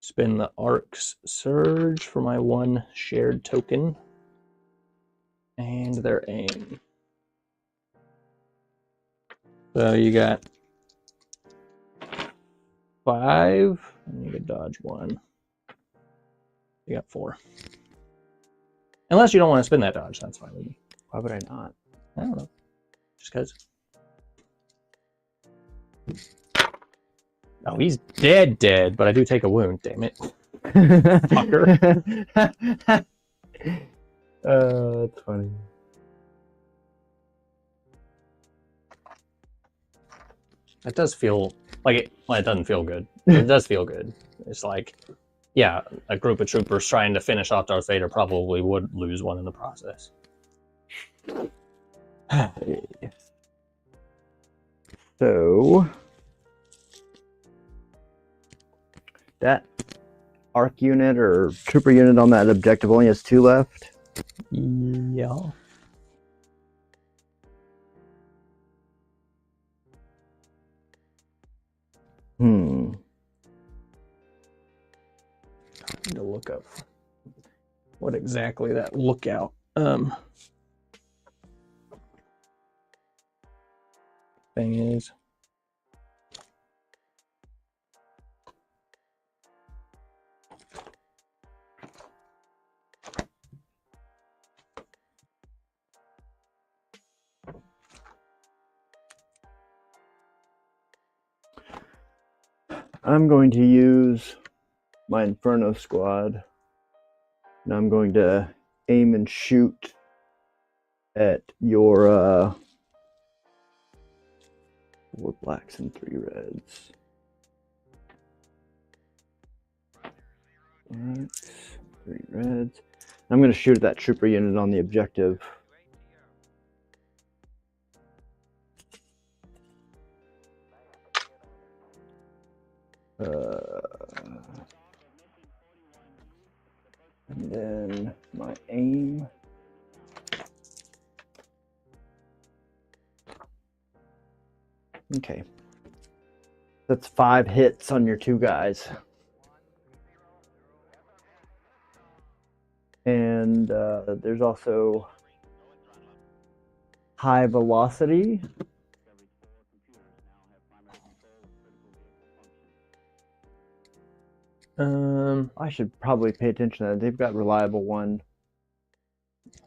S2: spin the Ark's Surge for my 1 shared token. And their aim. So you got 5, and you could dodge 1. You got 4. Unless you don't want to spin that dodge, that's fine with me.
S3: Why would I not?
S2: I don't know. Just because. Oh, he's dead, but I do take a wound, damn it. Fucker.
S3: That's funny.
S2: It does feel like it. Well, it doesn't feel good. It does feel good. It's like, yeah, a group of troopers trying to finish off Darth Vader probably would lose 1 in the process.
S3: So that arc unit or trooper unit on that objective only has 2 left.
S2: Yeah. I need to look up what exactly that lookout thing is.
S3: I'm going to use my Inferno squad, and I'm going to aim and shoot at your 4 blacks and 3 reds. Blacks, 3 reds. I'm going to shoot at that trooper unit on the objective. And then my aim. Okay. That's 5 hits on your 2 guys. And there's also high velocity. I should probably pay attention to that. They've got reliable 1.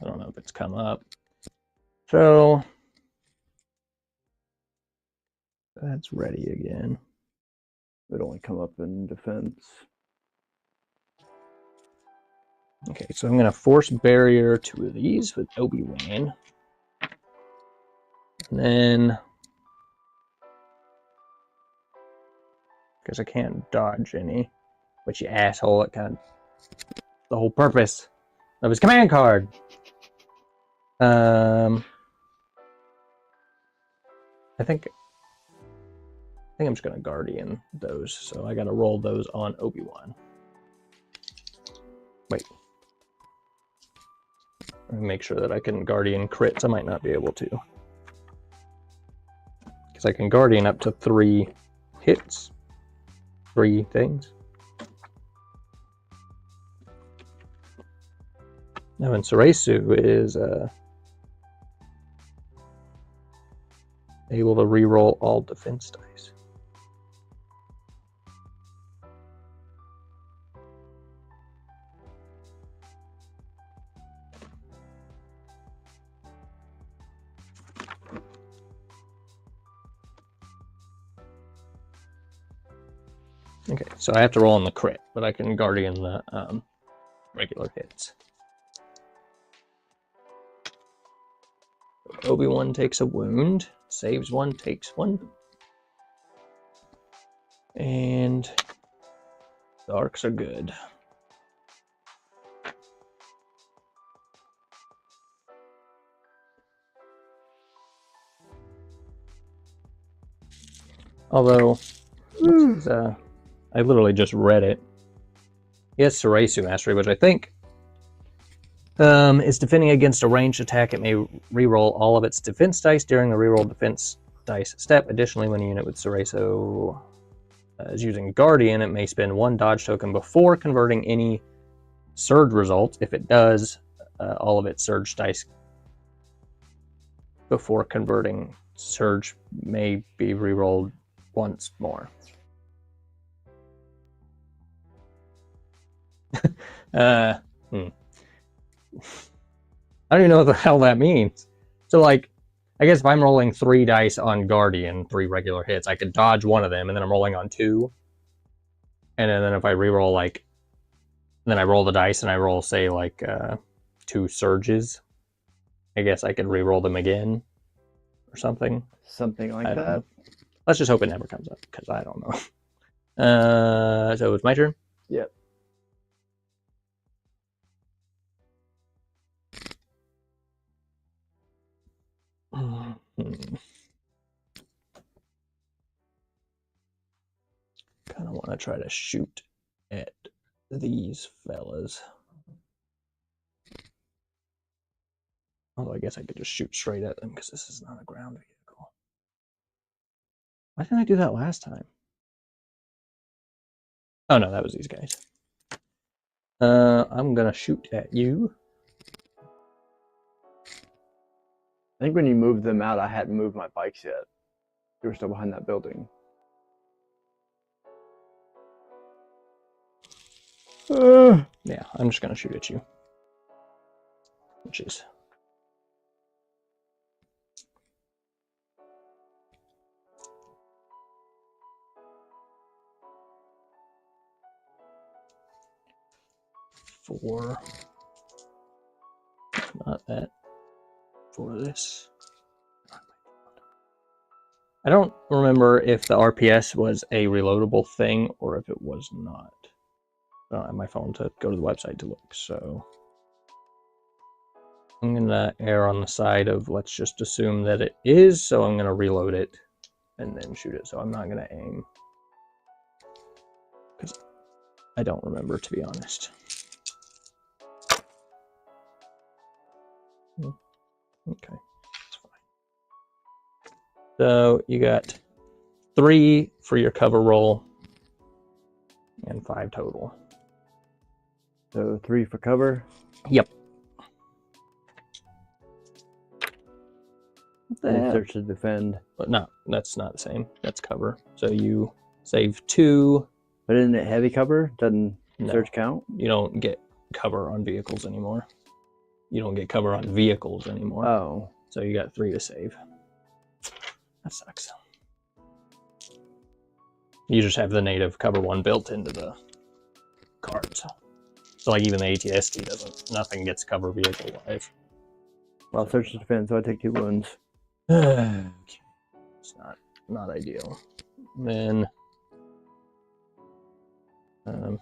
S2: I don't know if it's come up. So that's ready again.
S3: It would only come up in defense.
S2: Okay, so I'm going to force barrier 2 of these with Obi-Wan. And then, because I can't dodge any, which you asshole, it kind of, the whole purpose of his command card. I think I'm just going to Guardian those, so I got to roll those on Obi-Wan. Wait. Let me make sure that I can Guardian crits. I might not be able to. Because I can Guardian up to 3 hits. 3 things. Now, and Soresu is able to reroll all defense dice. Okay, so I have to roll on the crit, but I can Guardian the regular hits. Obi-Wan takes a wound, saves 1, takes 1. And the arcs are good. Although, I literally just read it. Yes, Soresu Mastery, which I think is defending against a ranged attack. It may reroll all of its defense dice during the reroll defense dice step. Additionally, when a unit with Soresu is using Guardian, it may spend 1 dodge token before converting any surge results. If it does, all of its surge dice before converting surge may be rerolled once more. I don't even know what the hell that means. So, like, I guess if I'm rolling 3 dice on Guardian, 3 regular hits, I could dodge 1 of them, and then I'm rolling on 2. And then if I reroll, like, then I roll the dice and I roll, say, like, 2 surges, I guess I could reroll them again or something.
S3: Something like that.
S2: Let's just hope it never comes up, because I don't know. So it's my turn?
S3: Yep.
S2: Kind of want to try to shoot at these fellas. Although I guess I could just shoot straight at them because this is not a ground vehicle. Why didn't I do that last time? Oh no, that was these guys. I'm gonna shoot at you.
S3: I think when you moved them out, I hadn't moved my bikes yet. They were still behind that building.
S2: Yeah, I'm just gonna shoot at you. Which is... for... Not that. For this. I don't remember if the RPS was a reloadable thing or if it was not. I don't have my phone to go to the website to look, so... I'm gonna err on the side of let's just assume that it is, so I'm gonna reload it and then shoot it. So I'm not gonna aim because I don't remember, to be honest. Okay, that's fine. So you got 3 for your cover roll and 5 total.
S3: So 3 for cover.
S2: Yep.
S3: And search to defend.
S2: But no, that's not the same. That's cover. So you save 2.
S3: But isn't it heavy cover? Doesn't search count?
S2: You don't get cover on vehicles anymore. You don't get cover on vehicles anymore.
S3: Oh.
S2: So you got 3 to save. That sucks. You just have the native cover 1 built into the cards. So like even the ATST doesn't, nothing gets cover vehicle wise.
S3: Well, search to defend, so I take 2 wounds.
S2: Okay. It's not ideal. Then I'm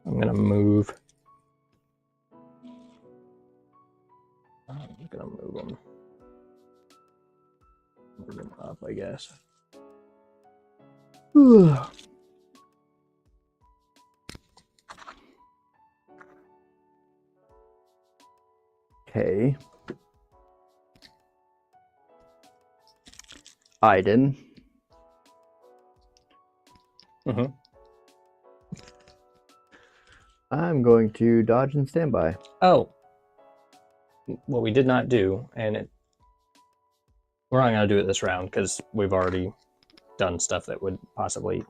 S2: gonna move. I'm gonna move them. Move them up, I guess.
S3: Okay. Iden.
S2: Mm-hmm.
S3: I'm going to dodge and standby.
S2: Oh. What we did not do, and we're not going to do it this round because we've already done stuff that would possibly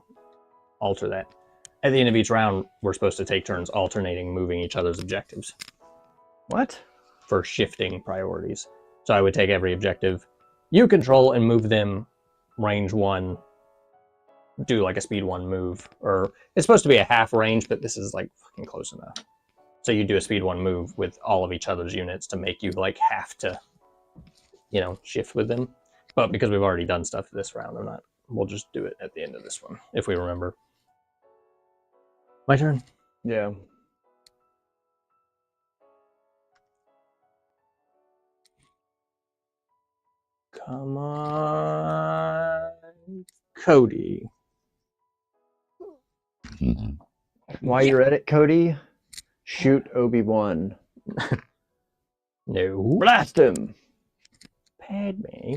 S2: alter that. At the end of each round, we're supposed to take turns alternating moving each other's objectives.
S3: What?
S2: For shifting priorities. So I would take every objective you control and move them range 1, do like a speed 1 move. Or it's supposed to be a half range, but this is like fucking close enough. So you do a speed 1 move with all of each other's units to make you like have to, you know, shift with them. But because we've already done stuff this round, we'll just do it at the end of this one, if we remember. My turn.
S3: Yeah.
S2: Come on, Cody.
S3: While you're at it, Cody, shoot Obi-Wan.
S2: No.
S3: Blast him!
S2: Padme.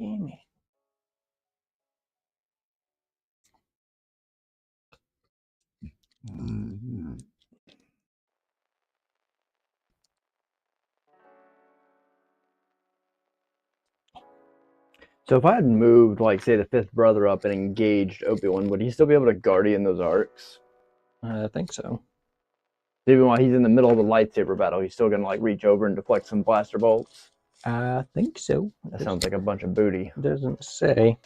S2: Damn it.
S3: So if I had moved, like, say, the 5th brother up and engaged Obi-Wan, would he still be able to guardian those arcs?
S2: I think so.
S3: Even while he's in the middle of the lightsaber battle, he's still going to, like, reach over and deflect some blaster bolts?
S2: I think so.
S3: That sounds like a bunch of booty.
S2: Doesn't say.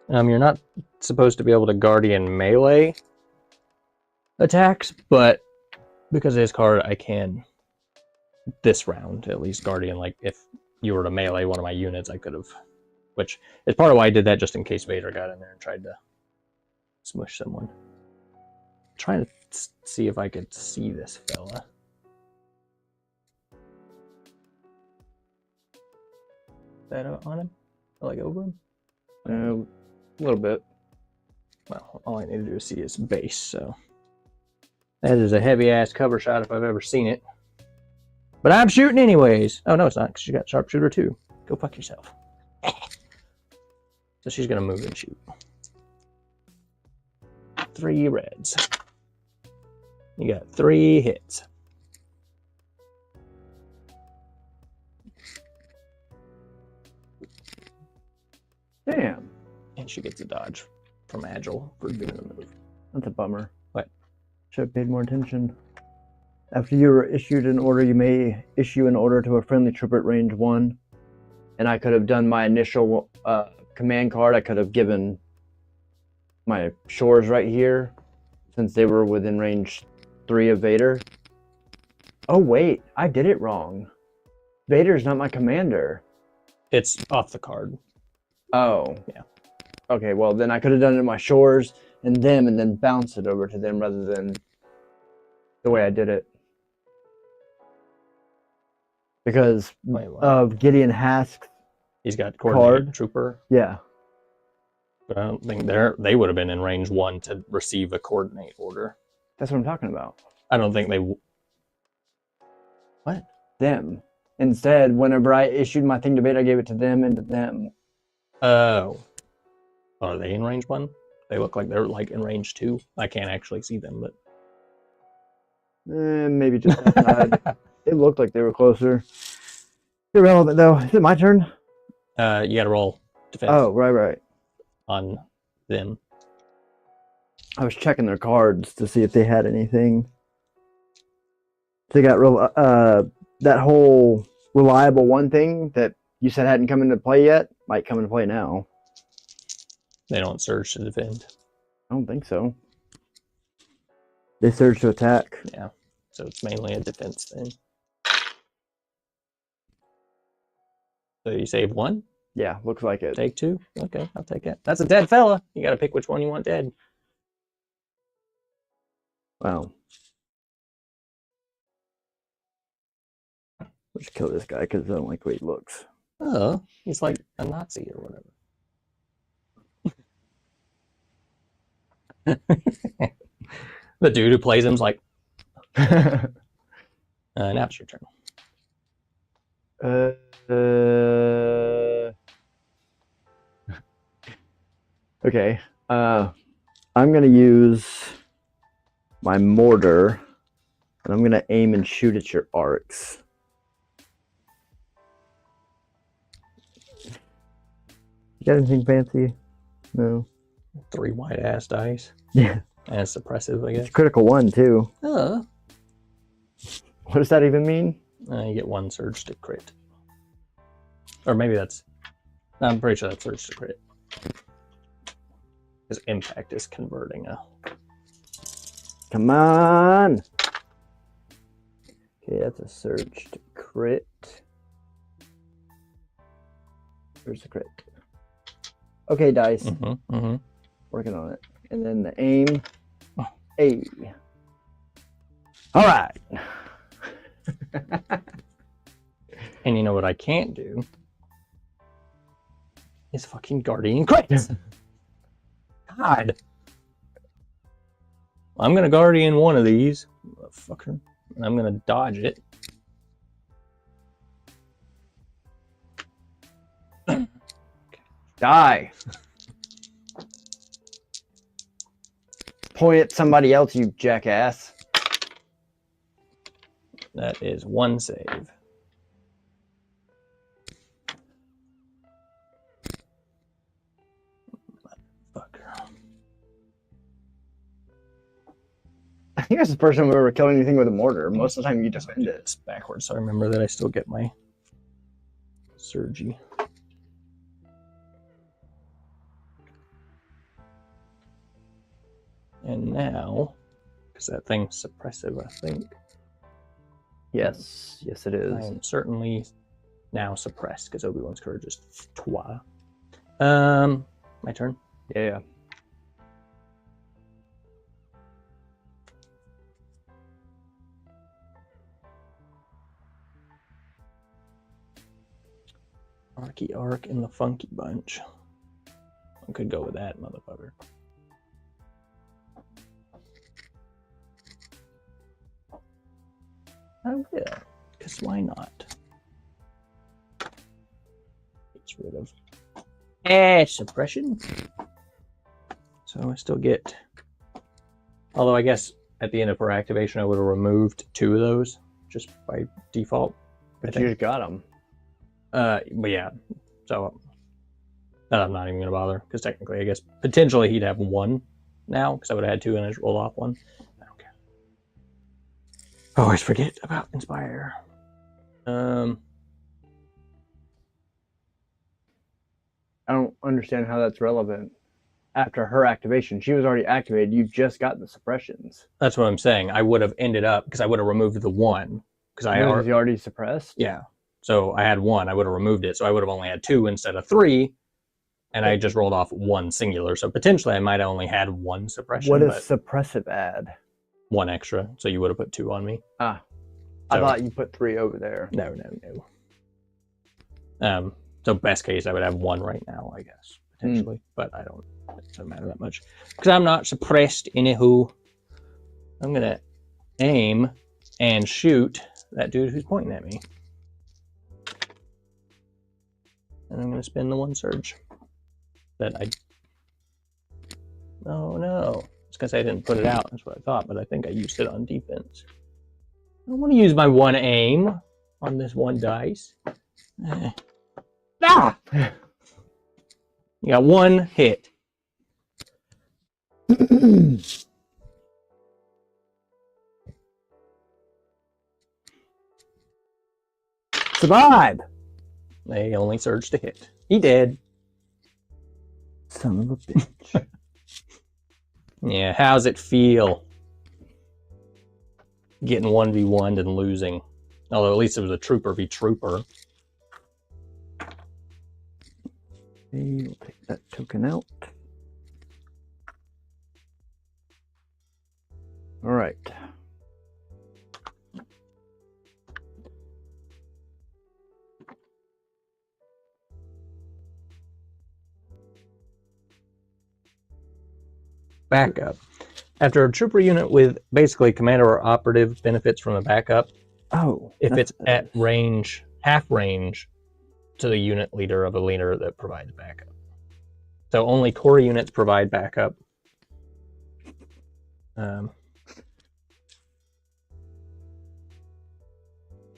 S2: You're not supposed to be able to guardian melee attacks, but because of his card, I can. This round, at least, guardian. Like if you were to melee one of my units, I could have. Which is part of why I did that, just in case Vader got in there and tried to smush someone. I'm trying to see if I could see this fella. Is that on him? Or like over him?
S3: A little bit.
S2: Well, all I need to do is see his base, so. That is a heavy-ass cover shot if I've ever seen it. But I'm shooting anyways. Oh, no, it's not, because you got sharpshooter too. Go fuck yourself. So she's going to move and shoot. 3 reds. You got 3 hits.
S3: Damn.
S2: And she gets a dodge from Agile for doing the move.
S3: That's a bummer.
S2: What?
S3: Should have paid more attention. After you were issued an order, you may issue an order to a friendly trooper at range 1. And I could have done my initial command card. I could have given my shores right here, since they were within range 3 of Vader. Oh wait, I did it wrong. Vader's not my commander.
S2: It's off the card.
S3: Oh.
S2: Yeah.
S3: Okay, well then I could have done it in my shores and them, and then bounce it over to them rather than the way I did it. Because
S2: Wait, what?
S3: of Gideon Hask's
S2: He's got coordinated
S3: card.
S2: trooper,
S3: Yeah.
S2: but I don't think they would have been in range 1 to receive a coordinate order.
S3: That's what I'm talking about.
S2: I don't think they. What?
S3: Them. Instead, whenever I issued my thing to bid, I gave it to them and to them.
S2: Oh. Are they in range 1? They look like they're like in range 2. I can't actually see them, but
S3: Maybe just outside. It looked like they were closer. Irrelevant though. Is it my turn?
S2: you got to roll defense
S3: Oh, right.
S2: on them.
S3: I was checking their cards to see if they had anything. They got that whole reliable 1 thing that you said hadn't come into play yet might come into play now.
S2: They don't surge to defend.
S3: I don't think so. They surge to attack.
S2: Yeah, so it's mainly a defense thing. So you save 1,
S3: Yeah, looks like it.
S2: take 2. Okay, I'll take it. That's a dead fella. You got to pick which one you want dead.
S3: Wow. Let's kill this guy because I don't like the way he looks.
S2: Oh, he's like a Nazi or whatever. The dude who plays him's like, now it's your turn.
S3: Okay. I'm gonna use my mortar, and I'm gonna aim and shoot at your arcs. You got anything fancy? No.
S2: 3 white ass dice.
S3: Yeah.
S2: And it's suppressive, I guess.
S3: It's a critical 1 too.
S2: Oh.
S3: What does that even mean?
S2: You get 1 surge to crit. Or maybe that's... I'm pretty sure that's surge to crit. Because impact is converting a...
S3: Come on! Okay, that's a surge to crit. Where's the crit? Okay, dice. Working on it. And then the aim. Hey. All right.
S2: And you know what I can't do? Is fucking Guardian crits. God. I'm gonna Guardian one of these, motherfucker. And I'm gonna dodge it.
S3: Die. Point at somebody else, you jackass.
S2: That is 1 save. Motherfucker.
S3: I think that's the first time we've ever killed anything with a mortar. Most of the time you defend it.
S2: It's backwards, so I remember that I still get my Surgy. And now, because that thing's suppressive, I think.
S3: Yes, yes it is.
S2: I am certainly now suppressed because Obi-Wan's courage is 3. My turn.
S3: Yeah.
S2: Arky Ark and the Funky Bunch. I could go with that, motherfucker. I will, because why not? Gets rid of suppression. So I still get, although I guess at the end of her activation I would have removed 2 of those just by default.
S3: But you just got them.
S2: But yeah, so I'm not even gonna bother because technically I guess potentially he'd have 1 now because I would have had 2 and I just rolled off 1. I don't care. I always forget about Inspire.
S3: I don't understand how that's relevant. After her activation, she was already activated. You just got the suppressions.
S2: That's what I'm saying. I would have ended up because I would have removed the 1 because I
S3: Was he already suppressed?
S2: Yeah. So I had 1. I would have removed it. So I would have only had 2 instead of 3. And I just rolled off 1 singular. So potentially I might have only had 1 suppression.
S3: What does suppressive add?
S2: 1 extra, so you would have put 2 on me.
S3: Ah. I
S2: So-
S3: thought you put 3 over there.
S2: No. So best case, I would have 1 right now, I guess, potentially. But it doesn't matter that much. Because I'm not suppressed, anywho. I'm going to aim and shoot that dude who's pointing at me. And I'm going to spin the 1 surge. Oh no. I was going to say I didn't put it out. That's what I thought, but I think I used it on defense. I don't want to use my 1 aim on this 1 dice. Ah! You got 1 hit.
S3: Survive!
S2: They only surged to hit. He did.
S3: Son of a bitch.
S2: Yeah, how's it feel? Getting 1v1'd and losing. Although at least it was a trooper v trooper.
S3: Okay, we'll take that token out. All right.
S2: Backup. After a trooper unit with basically commander or operative benefits from a backup,
S3: Oh.
S2: if it's at range, half range, to the unit leader of a leader that provides backup. So only core units provide backup.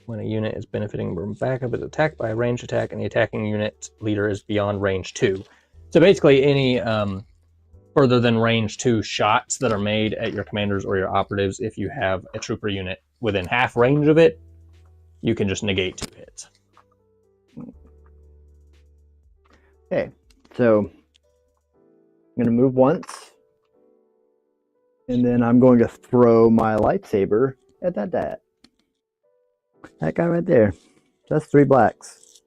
S2: When a unit is benefiting from backup, is attacked by a ranged attack, and the attacking unit's leader is beyond range 2. So basically, any further than range 2 shots that are made at your commanders or your operatives, if you have a trooper unit within half range of it, you can just negate 2 hits.
S3: Okay, so I'm going to move once, and then I'm going to throw my lightsaber at that guy right there. That's 3 blacks.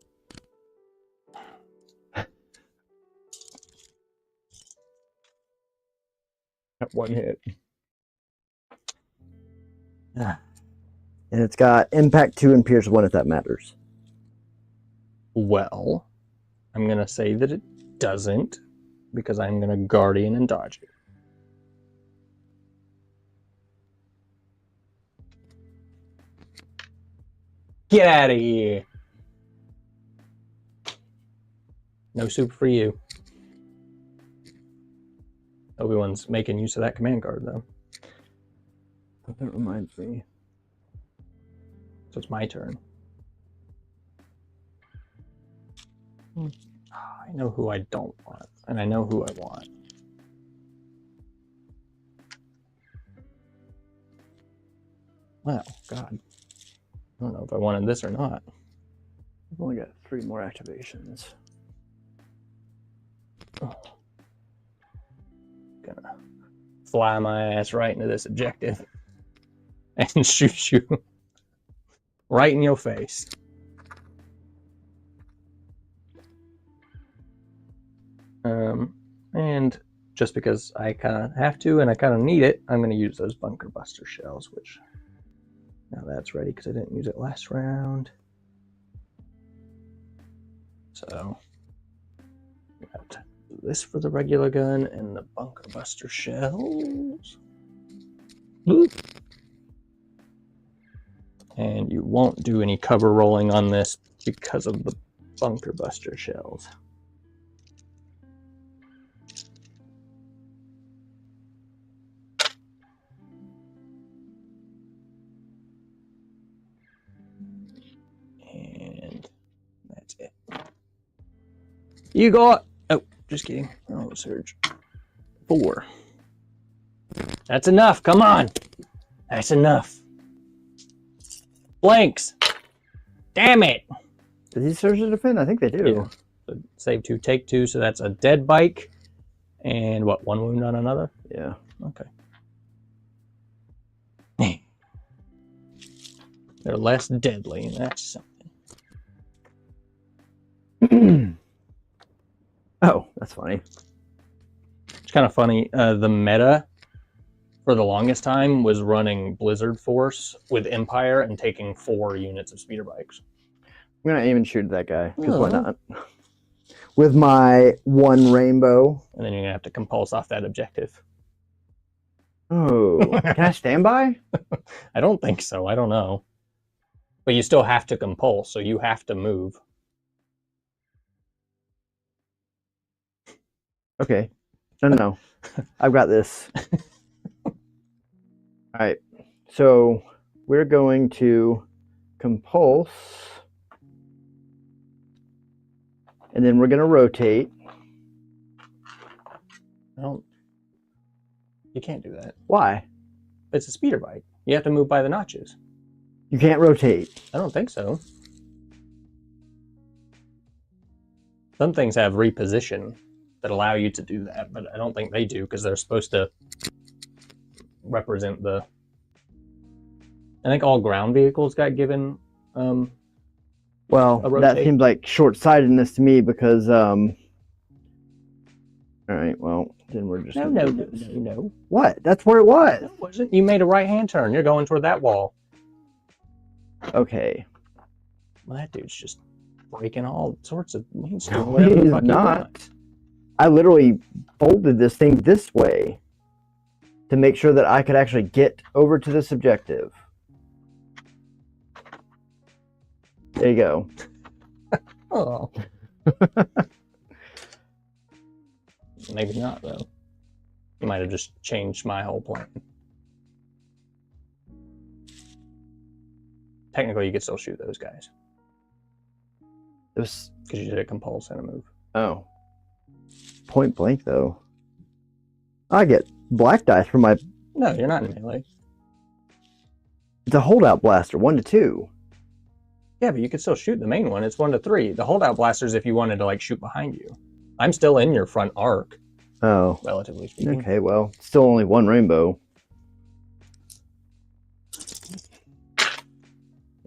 S3: That 1 hit. And it's got impact 2 and pierce 1 if that matters.
S2: Well, I'm going to say that it doesn't, because I'm going to guardian and dodge it. Get out of here. No soup for you. Obi-Wan's making use of that command card, though.
S3: That reminds me.
S2: So it's my turn. I know who I don't want, and I know who I want. Well, God. I don't know if I wanted this or not.
S3: I've only got 3 more activations.
S2: Oh. Gonna fly my ass right into this objective and shoot you right in your face. And just because I kind of have to and I kind of need it, I'm going to use those bunker buster shells, which now that's ready because I didn't use it last round. So got this for the regular gun and the bunker buster shells. Boop. And you won't do any cover rolling on this because of the bunker buster shells. And that's it. You got, oh, just kidding. Oh, surge. 4. That's enough. Come on. That's enough. Blanks. Damn it.
S3: Does he surge to defend? I think they do.
S2: Yeah. So save 2, take 2. So that's a dead bike. And what, 1 wound on another?
S3: Yeah.
S2: Okay. They're less deadly, and that's something.
S3: Oh, that's funny.
S2: It's kind of funny. The meta for the longest time, was running Blizzard Force with Empire and taking 4 units of speeder bikes.
S3: I'm gonna aim and shoot at that guy, because why not? With my 1 rainbow.
S2: And then you're gonna have to compulse off that objective.
S3: Oh, can I stand by?
S2: I don't think so. I don't know. But you still have to compulse, so you have to move.
S3: Okay. No. I've got this. All right. So we're going to compulse. And then we're going to rotate.
S2: You can't do that.
S3: Why?
S2: It's a speeder bike. You have to move by the notches.
S3: You can't rotate.
S2: I don't think so. Some things have reposition that allow you to do that, but I don't think they do because they're supposed to represent the... I think all ground vehicles got given
S3: well, that seems like short-sightedness to me because all right, well, then we're just
S2: No.
S3: What? That's where it was.
S2: It wasn't. You made a right-hand turn. You're going toward that wall.
S3: Okay.
S2: Well, that dude's just breaking all sorts of... He's doing
S3: No,
S2: whatever the
S3: he's
S2: fuck he
S3: not.
S2: wants.
S3: I literally folded this thing this way to make sure that I could actually get over to this objective. There you go.
S2: Oh. Maybe not, though. You might have just changed my whole plan. Technically, you could still shoot those guys.
S3: It was...
S2: Because you did a compulse and a move.
S3: Oh. Point blank, though. I get black dice for my...
S2: No, you're not in melee.
S3: It's a holdout blaster, 1 to 2.
S2: Yeah, but you could still shoot the main one. It's 1 to 3. The holdout blasters if you wanted to, like, shoot behind you. I'm still in your front arc.
S3: Oh.
S2: Relatively speaking.
S3: Okay, well, still only 1 rainbow.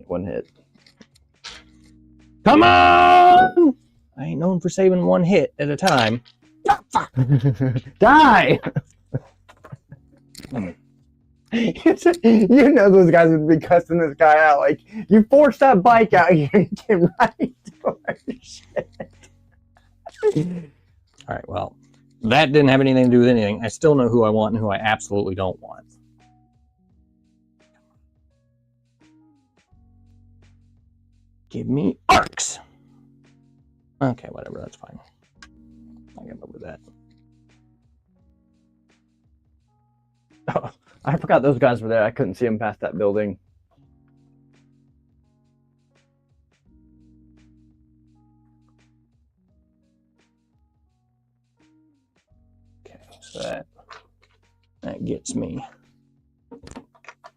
S3: 1 hit.
S2: Come on! I ain't known for saving 1 hit at a time.
S3: Ah, fuck! Die! You know those guys would be cussing this guy out. Like, you forced that bike out here and came right towards shit.
S2: All right, well, that didn't have anything to do with anything. I still know who I want and who I absolutely don't want. Give me arcs. Okay, whatever, that's fine. I can live with that.
S3: Oh, I forgot those guys were there. I couldn't see them past that building.
S2: Okay, so that gets me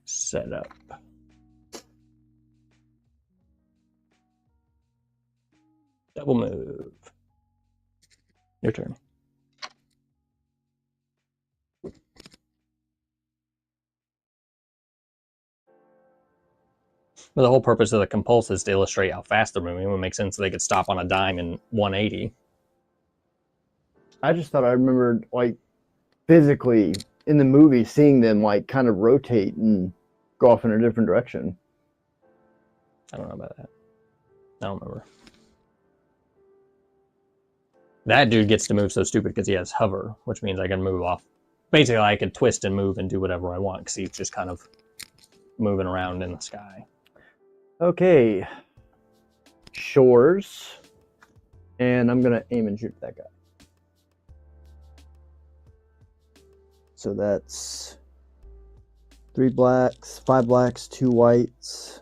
S2: set up. Double move. Your turn. But the whole purpose of the compulse is to illustrate how fast they're moving. It would make sense that they could stop on a dime in 180.
S3: I just thought I remembered, like, physically in the movie seeing them, like, kind of rotate and go off in a different direction.
S2: I don't know about that. I don't remember. That dude gets to move so stupid because he has hover, which means I can move off. Basically, I could twist and move and do whatever I want because he's just kind of moving around in the sky.
S3: Okay. Shores. And I'm going to aim and shoot that guy. So that's 3 blacks, 5 blacks, 2 whites.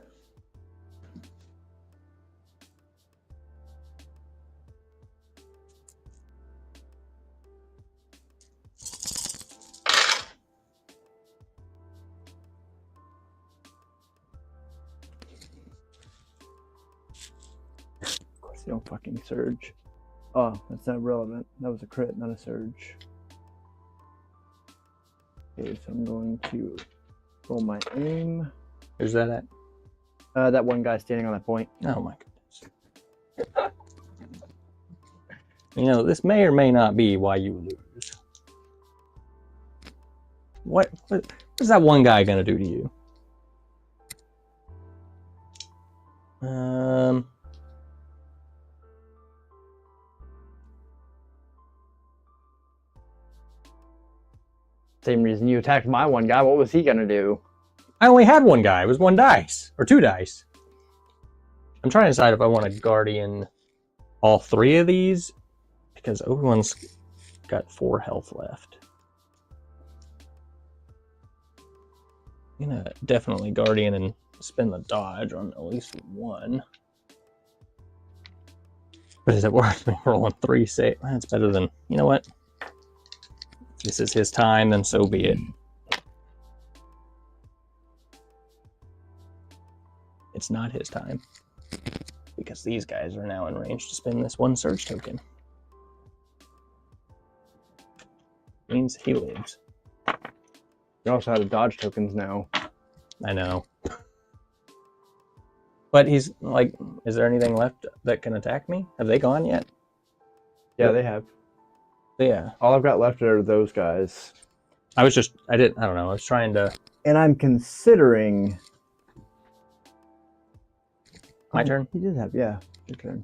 S3: They don't fucking surge. Oh, that's not relevant. That was a crit, not a surge. Okay, so I'm going to roll my aim.
S2: Where's that at?
S3: That one guy standing on that point.
S2: Oh my goodness. You know, this may or may not be why you lose. What's that one guy gonna do to you?
S3: Same reason you attacked my one guy. What was he gonna do?
S2: I only had one guy. It was one dice or two dice. I'm trying to decide if I want to guardian all three of these because Obi-Wan's got 4 health left. I'm gonna definitely guardian and spend the dodge on at least one. But is it worth me rolling 3 save? That's better than, you know what? If this is his time, then so be it. It's not his time. Because these guys are now in range to spend this 1 surge token. Means he lives.
S3: You also have dodge tokens now.
S2: I know. But he's like, is there anything left that can attack me? Have they gone yet?
S3: Yeah, they have.
S2: Yeah.
S3: All I've got left are those guys.
S2: I don't know. I was trying to.
S3: And I'm considering.
S2: My turn?
S3: He did have, yeah. Your turn.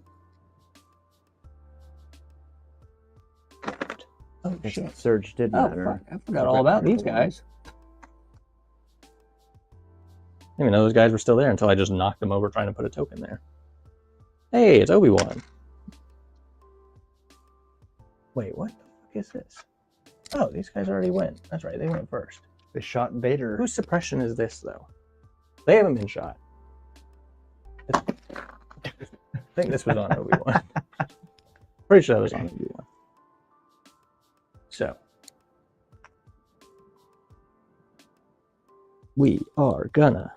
S2: Oh, shit.
S3: Surge did matter.
S2: Fuck. I forgot all about these guys. I didn't even know those guys were still there until I just knocked them over trying to put a token there. Hey, it's Obi-Wan. Wait, what the fuck is this? Oh, these guys already went. That's right, they went first.
S3: They shot Vader.
S2: Whose suppression is this, though? They haven't been shot. I think this was on Obi-Wan. Pretty sure that was on Obi-Wan. So. We are gonna.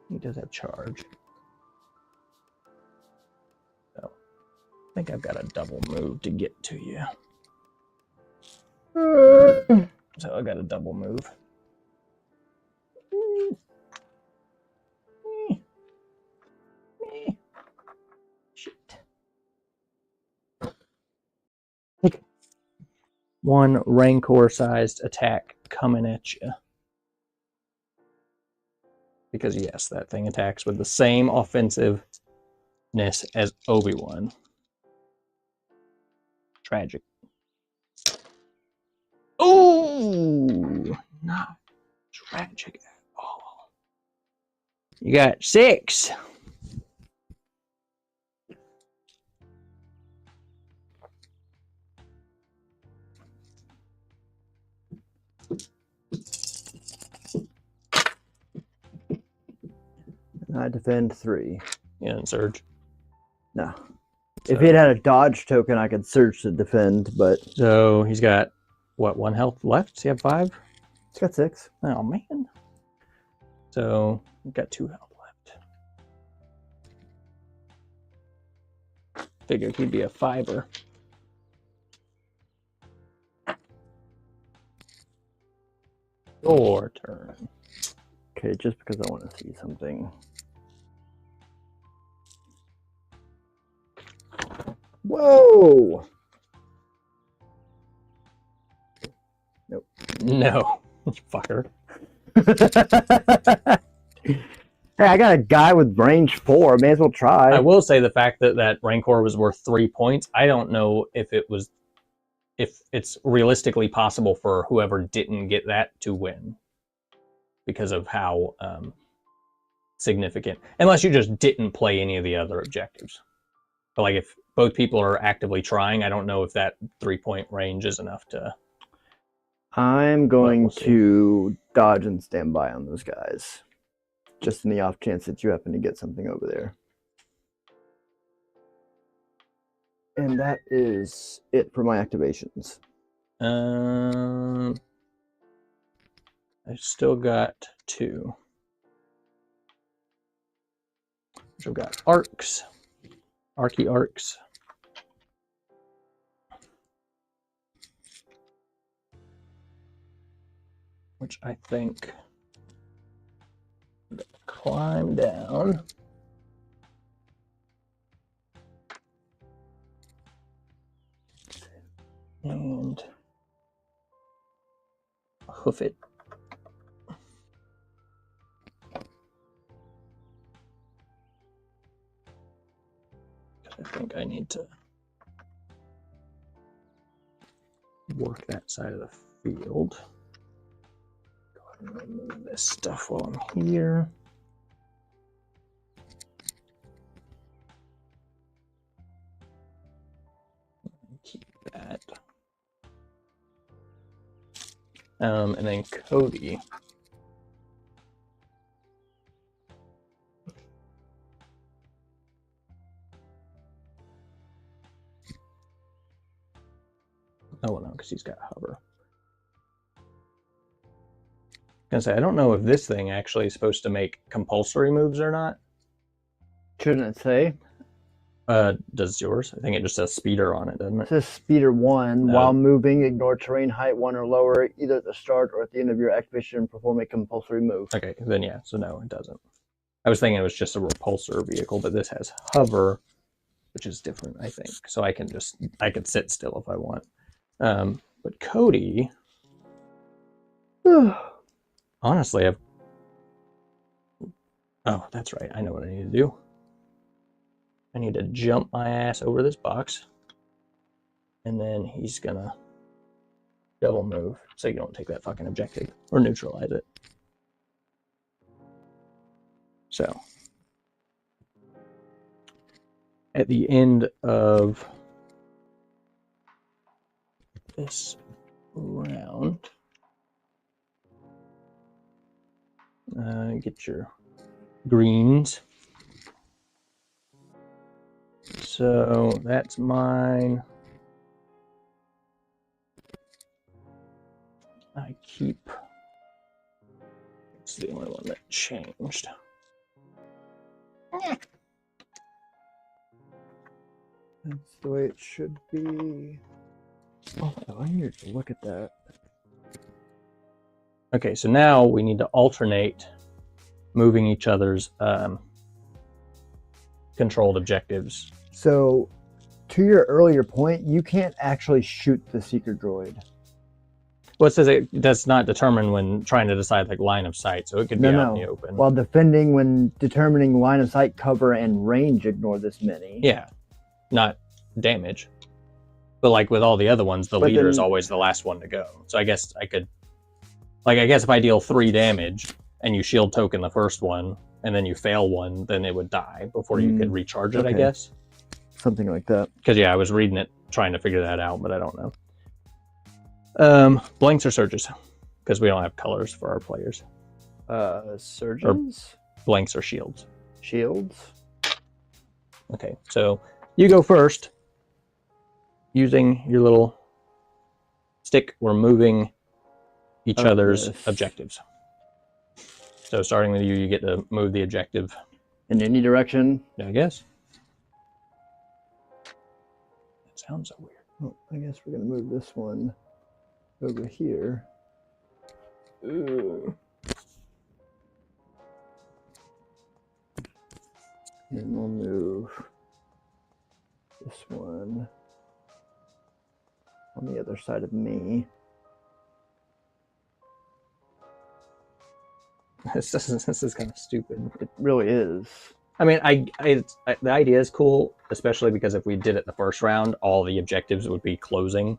S2: He does have charge. So, I think I've got a double move to get to you. So I got a double move. Shit. Okay. 1 Rancor-sized attack coming at you. Because yes, that thing attacks with the same offensiveness as Obi-Wan. Tragic. Oh, not tragic at all. You got 6.
S3: I defend 3.
S2: Yeah, and surge.
S3: No. If he had a dodge token, I could surge to defend, but...
S2: So he's got, what, 1 health left? Does he have 5?
S3: He's got 6.
S2: Oh, man. So we've got 2 health left. Figured he'd be a 5er. Your turn.
S3: Okay, just because I want to see something. Whoa! Nope.
S2: No, fucker.
S3: Hey, I got a guy with range 4. May as well try.
S2: I will say the fact that that Rancor was worth 3 points. I don't know if it's realistically possible for whoever didn't get that to win because of how significant. Unless you just didn't play any of the other objectives. But like if both people are actively trying, I don't know if that 3-point range is enough to.
S3: I'm going to dodge and stand by on those guys. Just in the off chance that you happen to get something over there. And that is it for my activations.
S2: I still got 2. So I've got arcs, archy arcs. Which I think climb down. And hoof it. I think I need to work that side of the field. Go ahead and remove this stuff while I'm here. Keep that. And then Cody. Oh no, because he's got hover. I was gonna say, I don't know if this thing actually is supposed to make compulsory moves or not.
S3: Shouldn't it say?
S2: Does yours? I think it just says speeder on it, doesn't
S3: It
S2: it?
S3: says speeder 1.
S2: No.
S3: While moving, ignore terrain height 1 or lower, either at the start or at the end of your activation, and perform a compulsory move.
S2: Okay, then yeah, so no, it doesn't. I was thinking it was just a repulsor vehicle, but this has hover, which is different, I think. So I can sit still if I want. But Cody, honestly, oh, that's right. I know what I need to do. I need to jump my ass over this box, and then he's gonna double move so you don't take that fucking objective or neutralize it. So at the end of this round, get your greens. So that's mine. I keep. It's the only one that changed.
S3: That's the way it should be. Oh, I need to look at that.
S2: Okay, so now we need to alternate moving each other's controlled objectives.
S3: So, to your earlier point, you can't actually shoot the seeker droid.
S2: Well, it says it does not determine when trying to decide like line of sight, so it could be out in the open.
S3: While defending, when determining line of sight, cover, and range, ignore this many.
S2: Yeah, not damage. But like with all the other ones, the leader is always the last one to go. So I guess I could, like, I guess if I deal 3 damage and you shield token the first one, and then you fail one, then it would die before you could recharge it, I guess.
S3: Something like that.
S2: Because, yeah, I was reading it, trying to figure that out, but I don't know. Blanks or surges? Because we don't have colors for our players.
S3: Surgeons?
S2: Blanks or shields?
S3: Shields?
S2: Okay, so you go first. Using your little stick, we're moving each other's objectives. So starting with you, you get to move the objective.
S3: In any direction?
S2: I guess. That sounds so weird.
S3: Oh, I guess we're going to move this one over here.
S2: Ooh.
S3: And we'll move this one on the other side of me.
S2: This is kind of stupid.
S3: It really is.
S2: I mean, the idea is cool, especially because if we did it the first round, all the objectives would be closing.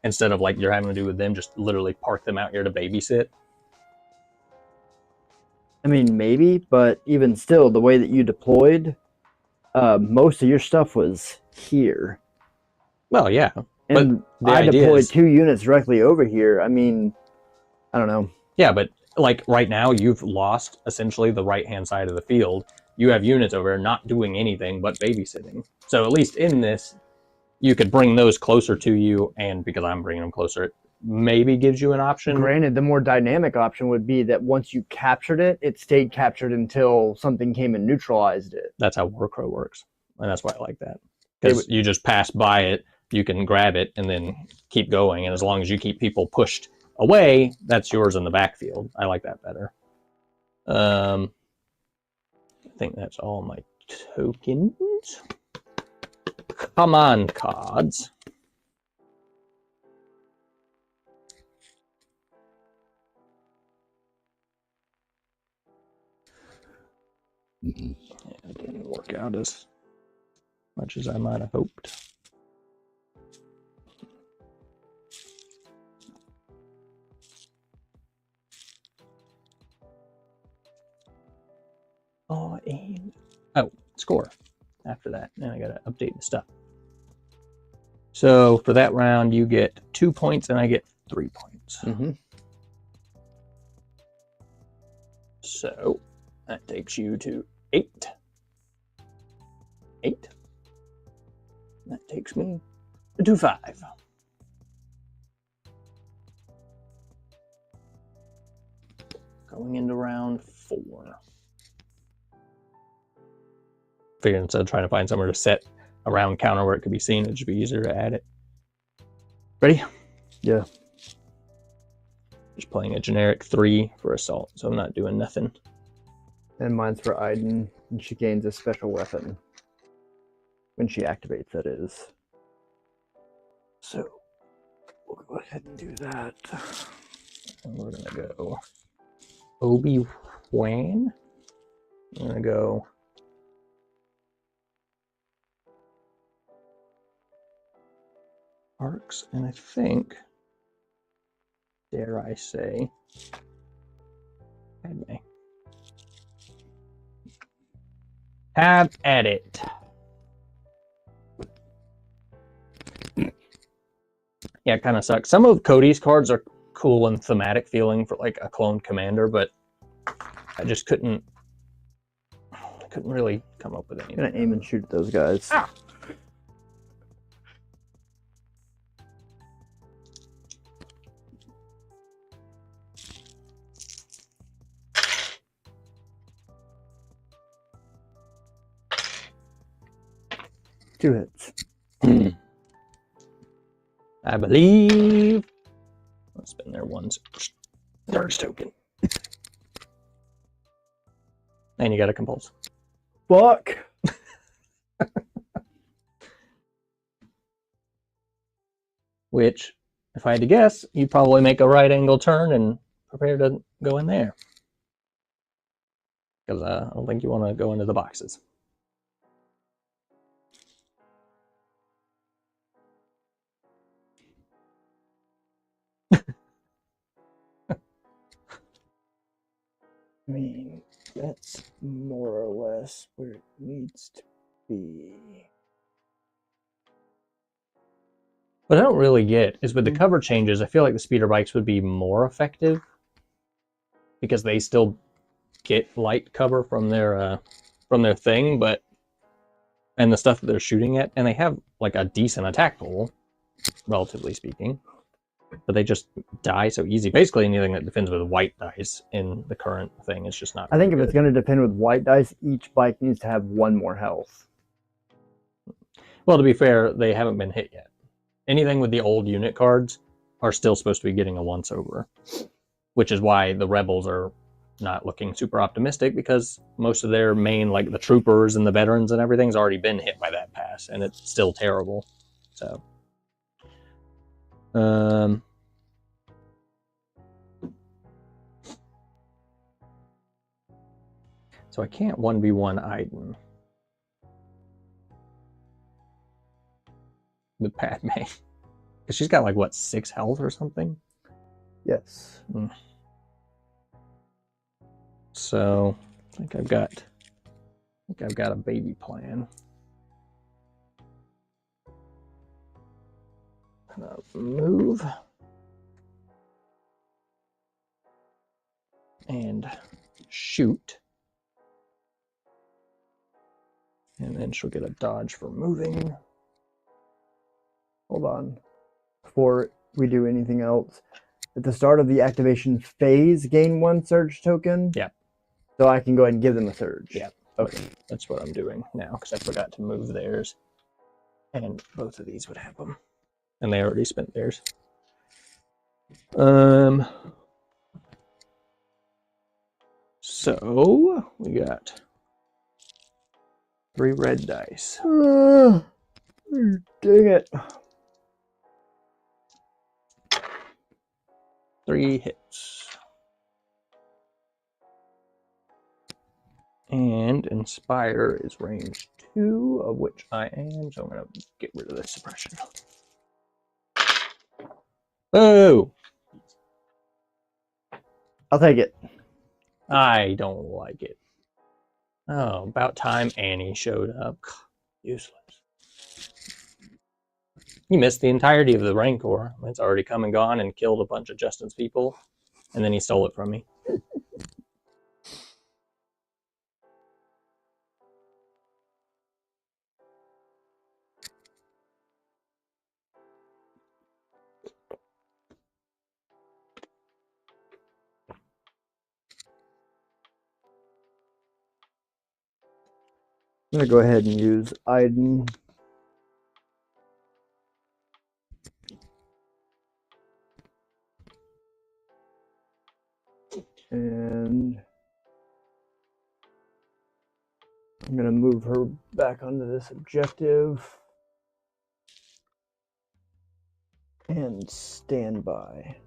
S2: Instead of like you're having to do with them, just literally park them out here to babysit.
S3: I mean, maybe, but even still, the way that you deployed, most of your stuff was here.
S2: Well, yeah.
S3: And
S2: but
S3: I deployed 2 units directly over here. I mean, I don't know.
S2: Yeah, but like right now, you've lost essentially the right-hand side of the field. You have units over there not doing anything but babysitting. So at least in this, you could bring those closer to you, and because I'm bringing them closer, it maybe gives you an option.
S3: Granted, the more dynamic option would be that once you captured it, it stayed captured until something came and neutralized it.
S2: That's how Warcrow works, and that's why I like that. Because you just pass by it, you can grab it, and then keep going, and as long as you keep people pushed away, that's yours in the backfield. I like that better. I think that's all my tokens. Command cards. It didn't work out as much as I might have hoped. Oh, score after that. Then I gotta update the stuff. So for that round, you get 2 points and I get 3 points.
S3: Mm-hmm.
S2: So that takes you to 8. 8. That takes me to 5. Going into round 4. Figured instead of trying to find somewhere to set a round counter where it could be seen, it'd just be easier to add it. Ready?
S3: Yeah.
S2: Just playing a generic 3 for assault, so I'm not doing nothing.
S3: And mine's for Aiden, and she gains a special weapon. When she activates, that is. So, we'll go ahead and do that.
S2: And we're gonna go Obi-Wan. I'm gonna go Arcs, and I think, dare I say, Padme. Have at it. Yeah, it kind of sucks. Some of Cody's cards are cool and thematic feeling for like a clone commander, but I just couldn't really come up with anything.
S3: I'm gonna aim and shoot at those guys.
S2: Ah.
S3: Two hits.
S2: I believe. Let's spend their one surge token. And you got to compulse.
S3: Fuck!
S2: Which, if I had to guess, you'd probably make a right angle turn and prepare to go in there. Because I don't think you want to go into the boxes.
S3: I mean, that's more or less where it needs to be.
S2: What I don't really get is with the cover changes, I feel like the speeder bikes would be more effective because they still get light cover from their thing, but and the stuff that they're shooting at, and they have like a decent attack pool, relatively speaking, but they just die so easy. Basically, anything that defends with white dice in the current thing is just not.
S3: I think if
S2: good.
S3: it's going to defend with white dice, each bike needs to have one more health.
S2: Well, to be fair, they haven't been hit yet. Anything with the old unit cards are still supposed to be getting a once over, which is why the rebels are not looking super optimistic, because most of their main, like the troopers and the veterans and everything's already been hit by that pass, and it's still terrible. So, so I can't 1v1 Aiden with Padme. Because she's got like, what, 6 health or something?
S3: Yes.
S2: So, I think I've got a baby plan. Move. And shoot. And then she'll get a dodge for moving.
S3: Hold on. Before we do anything else, at the start of the activation phase, gain 1 surge token.
S2: Yeah.
S3: So I can go ahead and give them a surge.
S2: Yeah.
S3: Okay.
S2: That's what I'm doing now, because I forgot to move theirs. And both of these would have them. And they already spent theirs. So we got 3 red dice.
S3: Dang it.
S2: 3 hits. And Inspire is range 2, of which I am, so I'm going to get rid of this suppression. Boo!
S3: I'll take it.
S2: I don't like it. Oh, about time Annie showed up. Useless. He missed the entirety of the Rancor. It's already come and gone and killed a bunch of Justin's people, and then he stole it from me.
S3: I'm gonna go ahead and use Iden. And I'm gonna move her back onto this objective. And stand by.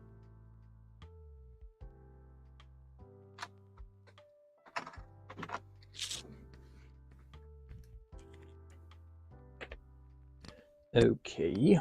S2: Okay.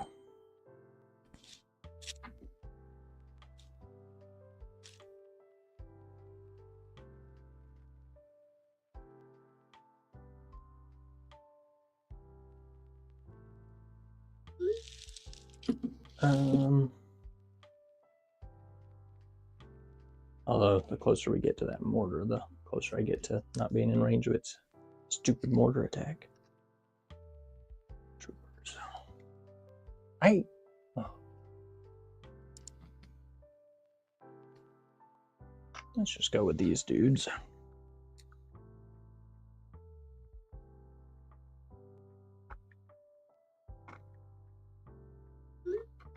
S2: Although the closer we get to that mortar, the closer I get to not being in range of its stupid mortar attack. Troopers. Hey! Oh. Let's just go with these dudes.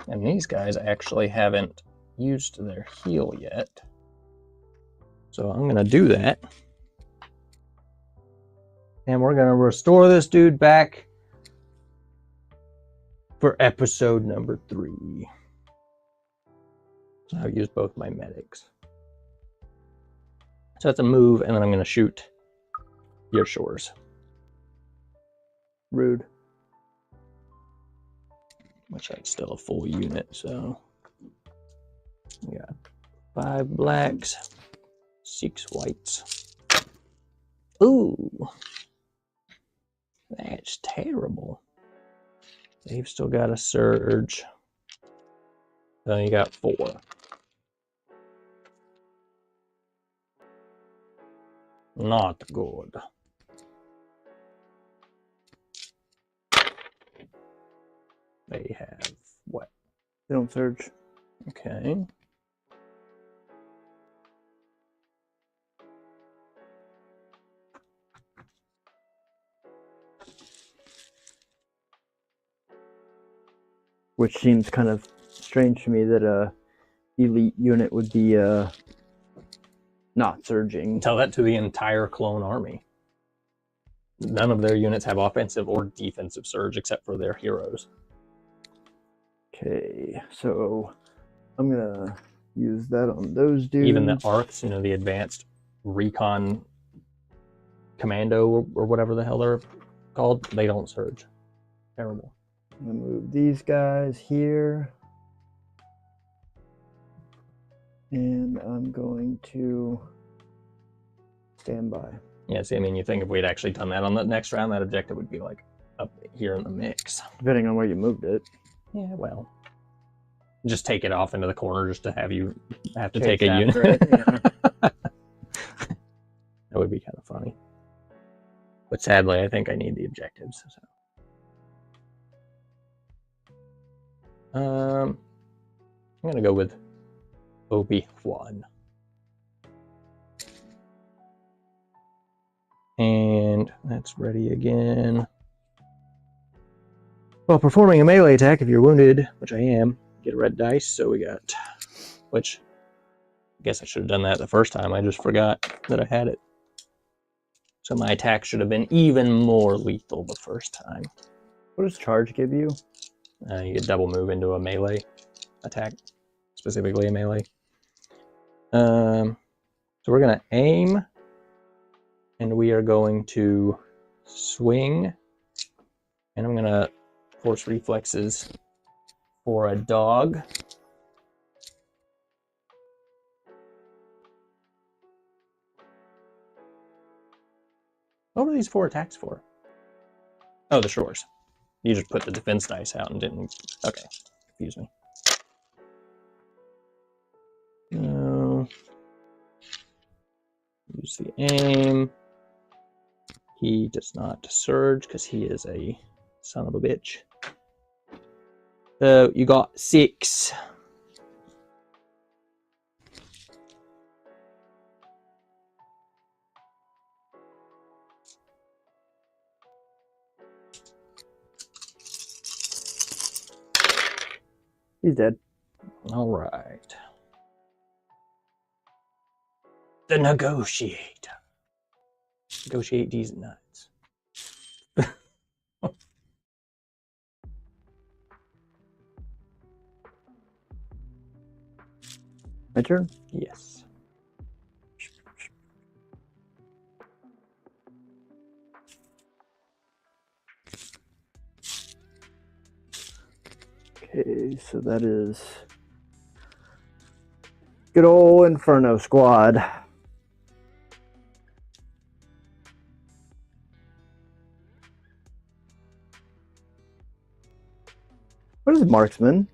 S2: And these guys actually haven't used their heal yet. So I'm going to do that. And we're going to restore this dude back for episode number 3. So I'll use both my medics. So that's a move, and then I'm going to shoot your shores.
S3: Rude.
S2: Which that's still a full unit, so we got 5 blacks, 6 whites. Ooh, that's terrible. They've still got a surge. So you got 4. Not good. They have what?
S3: They don't surge.
S2: Okay.
S3: Which seems kind of strange to me that a elite unit would be not surging.
S2: Tell that to the entire clone army. None of their units have offensive or defensive surge except for their heroes.
S3: Okay, so I'm gonna use that on those dudes.
S2: Even the ARCs, you know, the advanced recon commando or whatever the hell they're called, they don't surge. Terrible.
S3: I'm gonna move these guys here. And I'm going to stand by.
S2: Yeah, see, I mean, you think if we'd actually done that on the next round, that objective would be like up here in the mix.
S3: Depending on where you moved it.
S2: Yeah, well, just take it off into the corner just to have you have to
S3: Chase
S2: take a unit.
S3: after it, yeah.
S2: That would be kind of funny. But sadly, I think I need the objectives. So. I'm going to go with Obi-Wan. And that's ready again. While performing a melee attack, if you're wounded, which I am, get a red dice. So we got, which I guess I should have done that the first time. I just forgot that I had it. So my attack should have been even more lethal the first time.
S3: What does charge give you?
S2: You get double move into a melee attack, specifically a melee. So we're going to aim and we are going to swing, and I'm gonna force reflexes for a dog. What were these 4 attacks for? Oh, the shores. You just put the defense dice out and didn't... Okay, confuse me. No. Use the aim. He does not surge because he is a son of a bitch. So you got 6.
S3: He's dead.
S2: All right. The negotiate. Negotiate these nuts.
S3: My turn?
S2: Yes.
S3: Okay, so that is good old Inferno Squad. What is Marksman?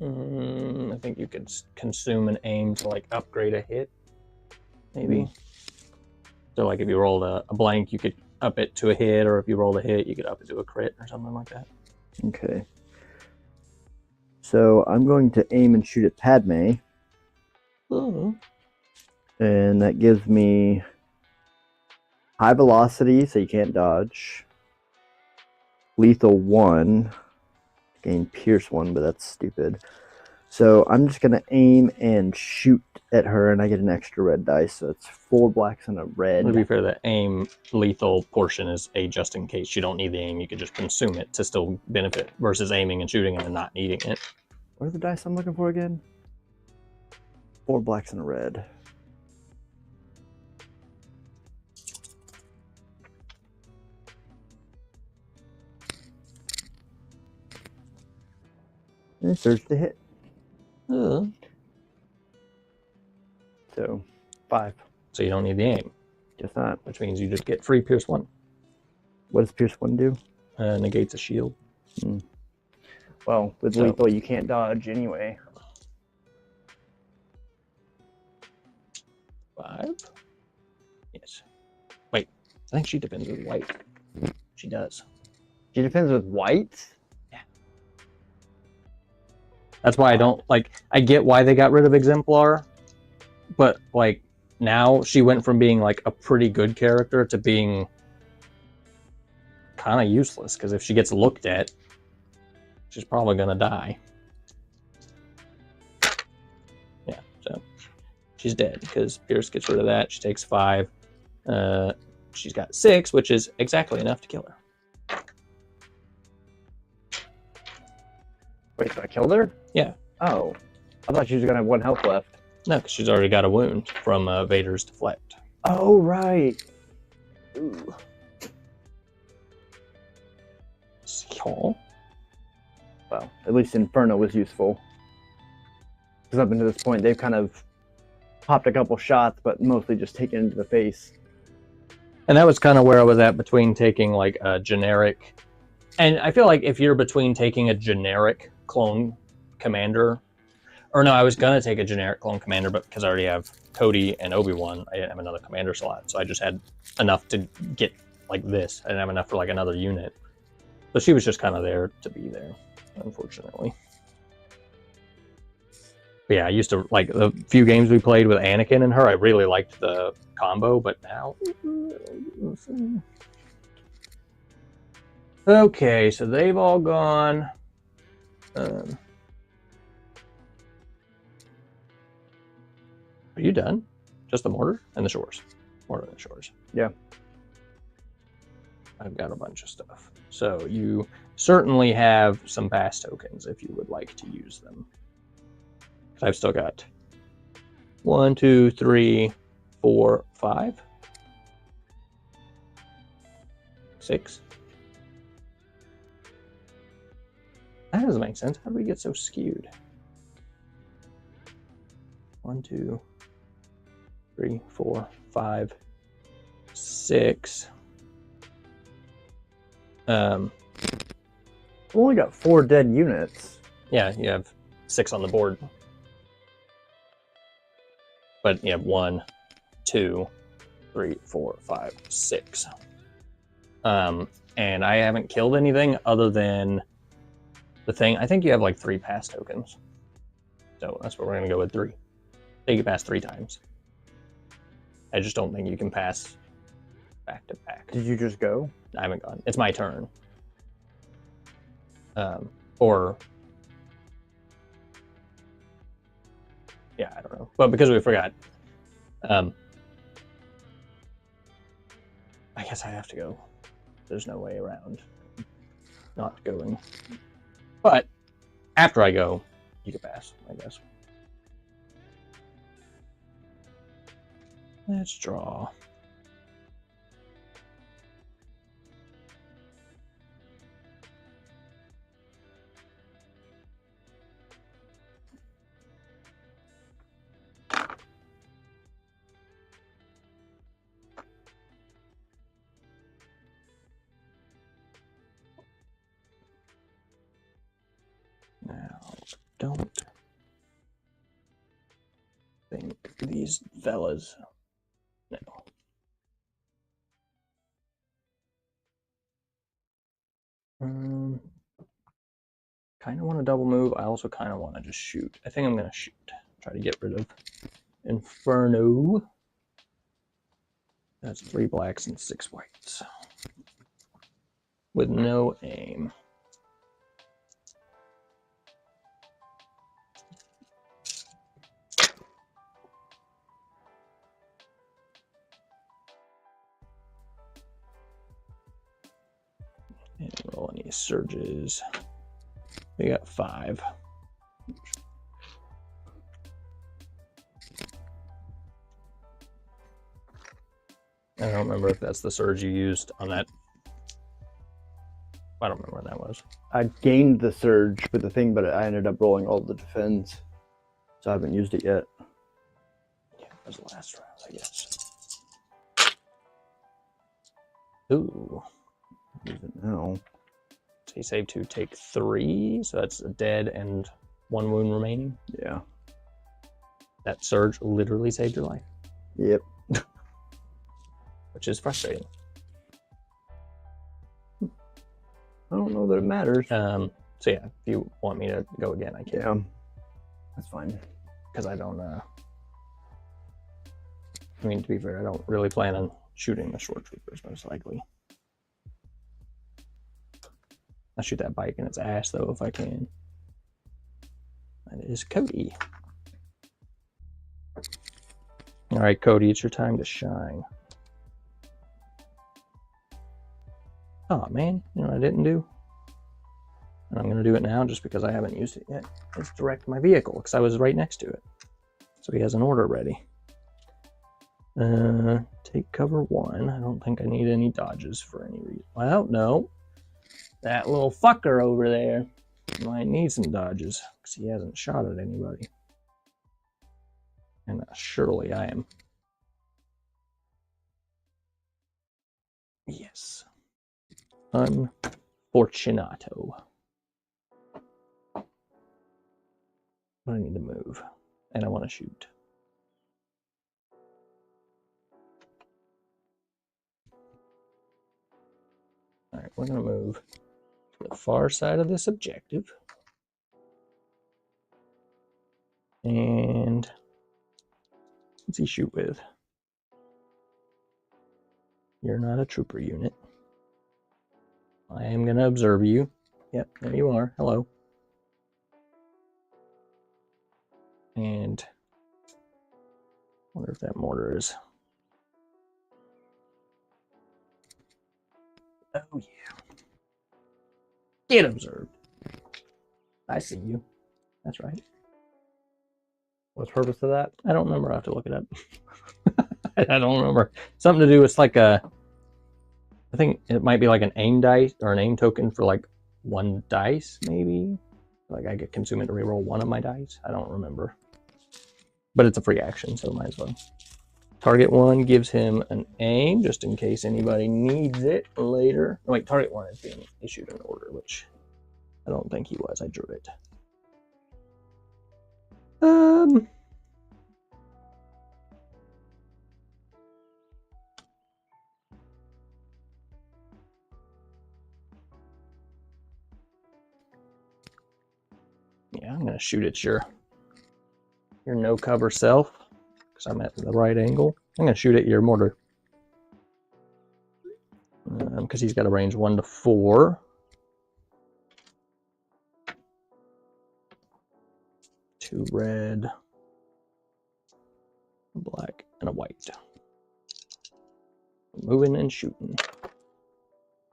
S2: I think you could consume an aim to like upgrade a hit, maybe. So like if you rolled a blank, you could up it to a hit, or if you rolled a hit, you could up it to a crit or something like that.
S3: Okay. So I'm going to aim and shoot at Padme.
S2: Ooh.
S3: And that gives me high velocity, so you can't dodge. Lethal 1. Gain Pierce 1, but that's stupid. So I'm just going to aim and shoot at her, and I get an extra red dice. So it's 4 blacks and a red.
S2: To be fair, the aim lethal portion is a just in case. You don't need the aim. You could just consume it to still benefit versus aiming and shooting and then not needing it.
S3: What are the dice I'm looking for again? 4 blacks and a red. And search to hit. So 5.
S2: So you don't need the aim,
S3: Just not.
S2: which means you just get free Pierce 1.
S3: What does Pierce 1 do?
S2: Negates a shield.
S3: Well, with lethal, you can't dodge anyway.
S2: 5? Yes. Wait, I think she defends with white. She does.
S3: She defends with white?
S2: That's why I don't, like, I get why they got rid of Exemplar, but, like, now she went from being, like, a pretty good character to being kind of useless, because if she gets looked at, she's probably going to die. Yeah, so she's dead, because Pierce gets rid of that. She takes 5. She's got 6, which is exactly enough to kill her.
S3: Wait, so I killed her?
S2: Yeah.
S3: Oh. I thought she was going to have 1 health left.
S2: No, because she's already got a wound from Vader's deflect.
S3: Oh, right. Ooh.
S2: So,
S3: Well, at least Inferno was useful. Because up until this point, they've kind of popped a couple shots, but mostly just taken into the face.
S2: and that was kind of where I was at between taking like a generic, and I feel like if you're between taking a generic clone commander, or no, I was gonna take a generic clone commander, but because I already have Cody and Obi-Wan, I didn't have another commander slot, so I just had enough to get like this. I didn't have enough for like another unit, so she was just kind of there to be there, unfortunately. But yeah, I used to like the few games we played with Anakin and her. I really liked the combo, but now. Okay, so they've all gone. Are you done? Just the mortar and the shores. Mortar and the shores.
S3: Yeah.
S2: I've got a bunch of stuff. So you certainly have some pass tokens if you would like to use them. I've still got 1, 2, 3, 4, 5. 6. That doesn't make sense. How do we get so skewed? 1, 2, 3, 4, 5, 6.
S3: We only got 4 dead units.
S2: Yeah, you have 6 on the board. But you have 1, 2, 3, 4, 5, 6. And I haven't killed anything other than the thing. I think you have like 3 pass tokens. So that's what we're going to go with 3. They can pass 3 times. I just don't think you can pass back to back.
S3: Did you just go?
S2: I haven't gone. It's my turn. Or yeah, I don't know. But because we forgot, I guess I have to go. There's no way around not going. But after I go, you can pass, I guess. Let's draw. Now, don't think these fellas. No. Kind of want to double move. I also kind of want to just shoot. I think I'm going to shoot. Try to get rid of Inferno. That's 3 blacks and 6 whites. With no aim. And roll any surges. We got 5. I don't remember if that's the surge you used on that. I don't remember what that was.
S3: I gained the surge with the thing, but I ended up rolling all the defense. So I haven't used it yet.
S2: Yeah, that was the last round, I guess. Ooh.
S3: Use it now.
S2: So you save 2, take 3. So that's a dead and 1 wound remaining.
S3: Yeah.
S2: That surge literally saved your life.
S3: Yep.
S2: Which is frustrating.
S3: I don't know that it matters.
S2: So yeah, if you want me to go again, I can.
S3: Yeah. That's fine.
S2: Because I don't, I mean, to be fair, I don't really plan on shooting the short troopers, most likely. I'll shoot that bike in its ass, though, if I can. That is Cody. All right, Cody, it's your time to shine. Oh, man, you know what I didn't do? And I'm going to do it now just because I haven't used it yet. Let's direct my vehicle, because I was right next to it. So he has an order ready. Take cover 1. I don't think I need any dodges for any reason. Well, no. That little fucker over there might need some dodges, because he hasn't shot at anybody. And surely I am. Yes. Unfortunato. But I need to move, and I want to shoot. All right, we're going to move to the far side of this objective. And what's he shoot with? You're not a trooper unit. I am going to observe you. Yep, there you are. Hello. And I wonder if that mortar is... Oh, yeah. Get observed. I see you. That's right.
S3: What's the purpose of that?
S2: I don't remember. I have to look it up. I don't remember. Something to do with like a... I think it might be like an aim dice or an aim token for like 1 dice, maybe. Like I get consume it to reroll 1 of my dice. I don't remember. But it's a free action, so might as well. Target 1 gives him an aim, just in case anybody needs it later. Oh, wait, target 1 is being issued an order, which I don't think he was. I drew it. Yeah, I'm gonna shoot at your no cover self because I'm at the right angle. I'm gonna shoot at your mortar because he's got a range 1 to 4. 2 red, a black, and a white. Moving and shooting.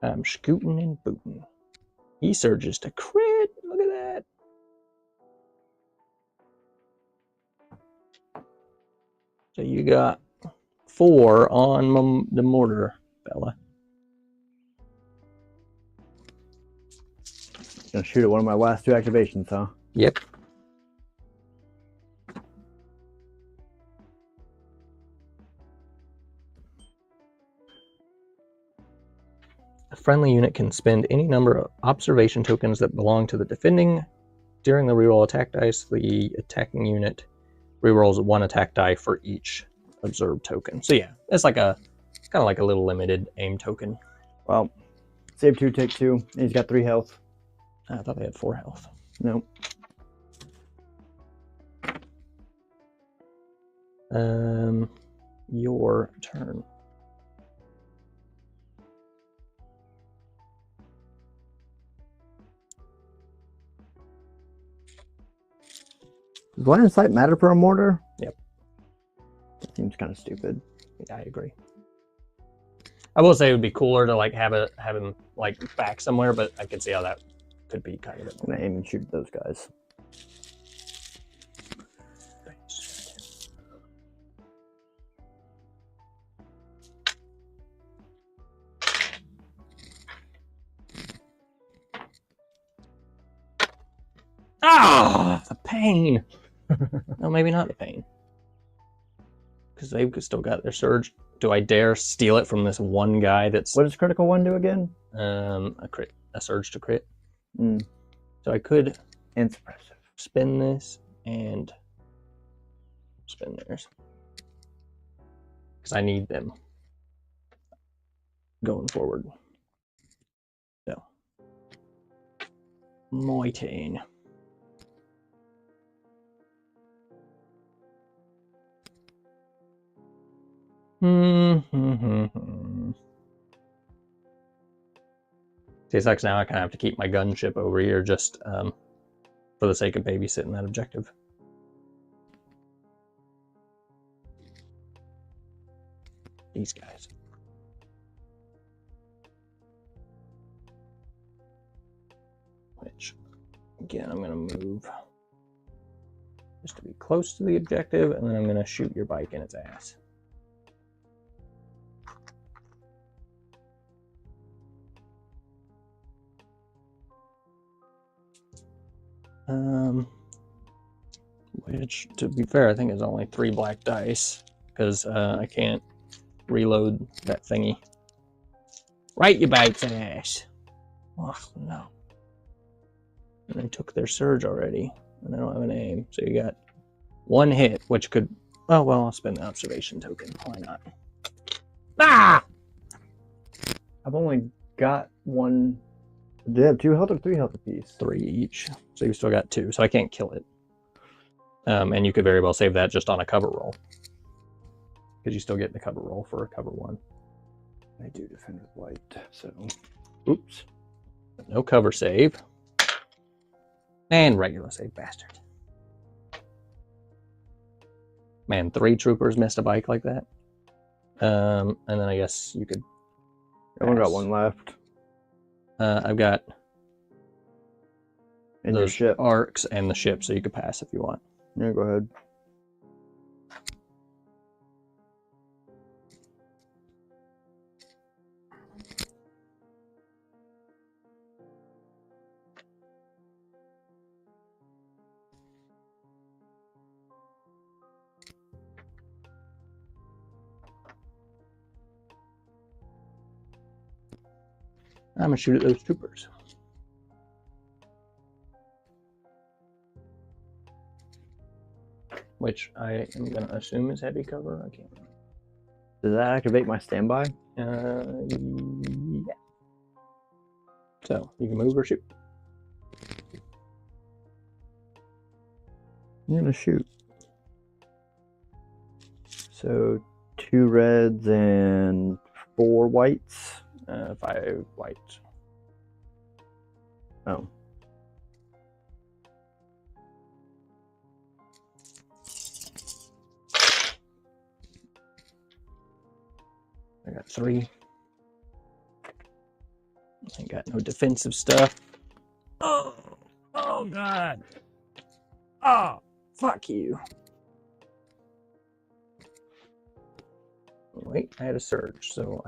S2: I'm scooting and booting. He surges to crit. Look at that. So you got 4 on the mortar, fella.
S3: Gonna shoot at one of my last 2 activations, huh?
S2: Yep. A friendly unit can spend any number of observation tokens that belong to the defending. During the reroll attack dice, the attacking unit rerolls 1 attack die for each observed token. So yeah, it's like it's kind of like a little limited aim token.
S3: Well, save 2, take 2. And he's got 3 health.
S2: I thought they had 4 health.
S3: Nope.
S2: Your turn.
S3: Does line of sight matter for a mortar?
S2: Yep.
S3: That seems kind of stupid.
S2: Yeah, I agree. I will say it would be cooler to like have him like back somewhere, but I could see how that could be kind of.
S3: I'm gonna aim and shoot at those guys.
S2: Ah, the pain. No, maybe not the pain. Because they've still got their surge. Do I dare steal it from this one guy that's...
S3: What does critical 1 do again?
S2: A surge to crit.
S3: Mm.
S2: So I could...
S3: And suppressive.
S2: Spin this and spin theirs. Because I need them going forward. So. My turn. See, it sucks now I kind of have to keep my gunship over here just for the sake of babysitting that objective. These guys. Which, again, I'm going to move just to be close to the objective, and then I'm going to shoot your bike in its ass. Which, to be fair, I think is only 3 black dice, because I can't reload that thingy. Right, you bike's ass! Oh, no. And they took their surge already, and I don't have an aim, so you got 1 hit, which could... Oh, well, I'll spend the observation token. Why not? Ah!
S3: I've only got 1... Do you have 2 health or 3 health apiece?
S2: 3 each. So you've still got 2, so I can't kill it. And you could very well save that just on a cover roll. Because you still get the cover roll for a cover 1.
S3: I do defend with white, so... Oops.
S2: No cover save. And regular save, bastard. Man, 3 troopers missed a bike like that. And then I guess you could...
S3: I've only got 1 left.
S2: I've got
S3: And
S2: those
S3: your ship.
S2: arcs and the ship, so you could pass if you want.
S3: Yeah, go ahead.
S2: I'm gonna shoot at those troopers. Which I am gonna assume is heavy cover. I can't remember.
S3: Does that activate my standby?
S2: Yeah. So you can move or shoot.
S3: I'm gonna shoot. So 2 reds and 4 whites.
S2: 5 whites.
S3: Oh.
S2: I got 3. I got no defensive stuff. Oh God. Oh, fuck you. Wait, I had a surge, so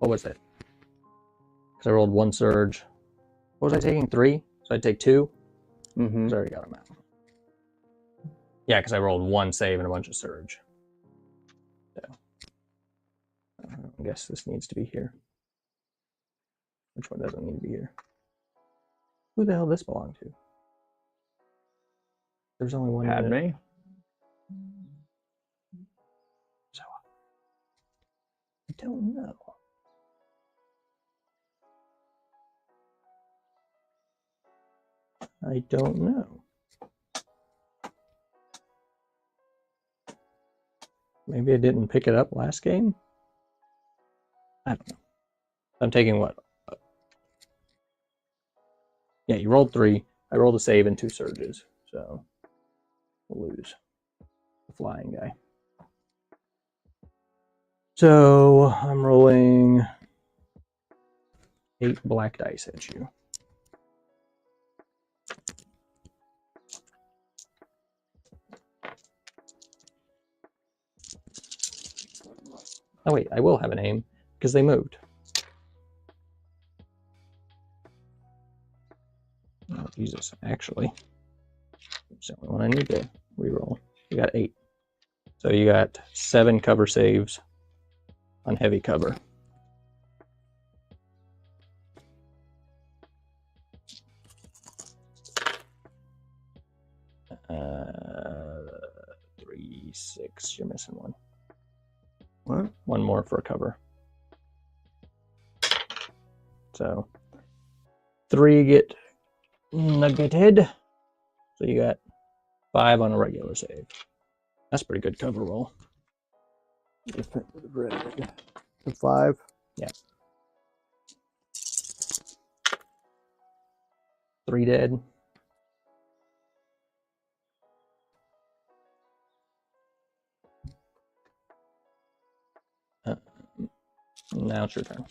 S2: what was that? Because I rolled 1 surge. What was I taking? 3? So I'd take 2?
S3: Mm-hmm.
S2: So I already got them out. Yeah, because I rolled 1 save and a bunch of surge. So I guess this needs to be here. Which one doesn't need to be here? Who the hell does this belong to? There's only one.
S3: Padme.
S2: So I don't know. I don't know. Maybe I didn't pick it up last game? I don't know. I'm taking what? Yeah, you rolled 3. I rolled a save and 2 surges. So we'll lose the flying guy. So I'm rolling 8 black dice at you. Oh wait, I will have an aim because they moved. Oh Jesus, actually, it's the only one I need to reroll. You got 8, so you got 7 cover saves on heavy cover. Uh, 3, 6. You're missing 1.
S3: What?
S2: 1 more for cover. So 3 get nuggeted. So you got 5 on a regular save. That's a pretty good cover roll.
S3: Red. 5.
S2: Yeah. 3 dead. Now it's your turn.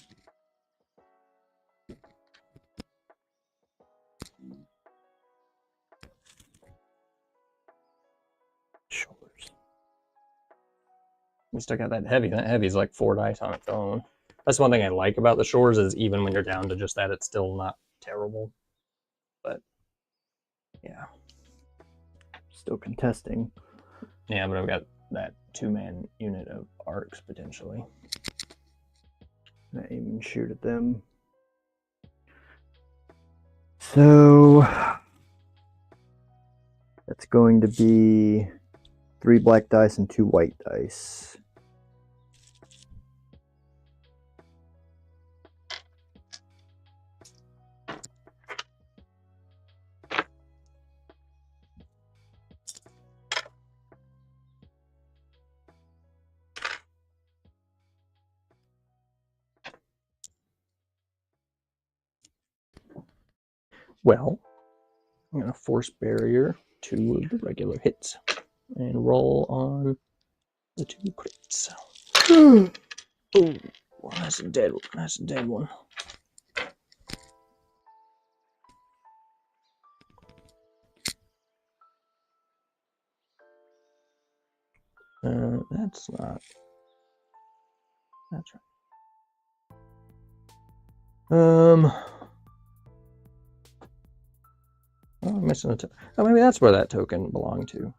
S2: Shoulders. We still got that heavy. That heavy is like 4 dice on its own. That's one thing I like about the shores is even when you're down to just that, it's still not terrible. But yeah.
S3: Still contesting.
S2: Yeah, but I've got that 2-man unit of arcs potentially.
S3: I even shoot at them. So that's going to be 3 black dice and 2 white dice.
S2: Well, I'm going to force barrier 2 of the regular hits and roll on the 2 crits. Oh, that's a dead one. That's a dead one. That's not. That's right. Oh, I'm missing a token. Oh, maybe that's where that token belonged to.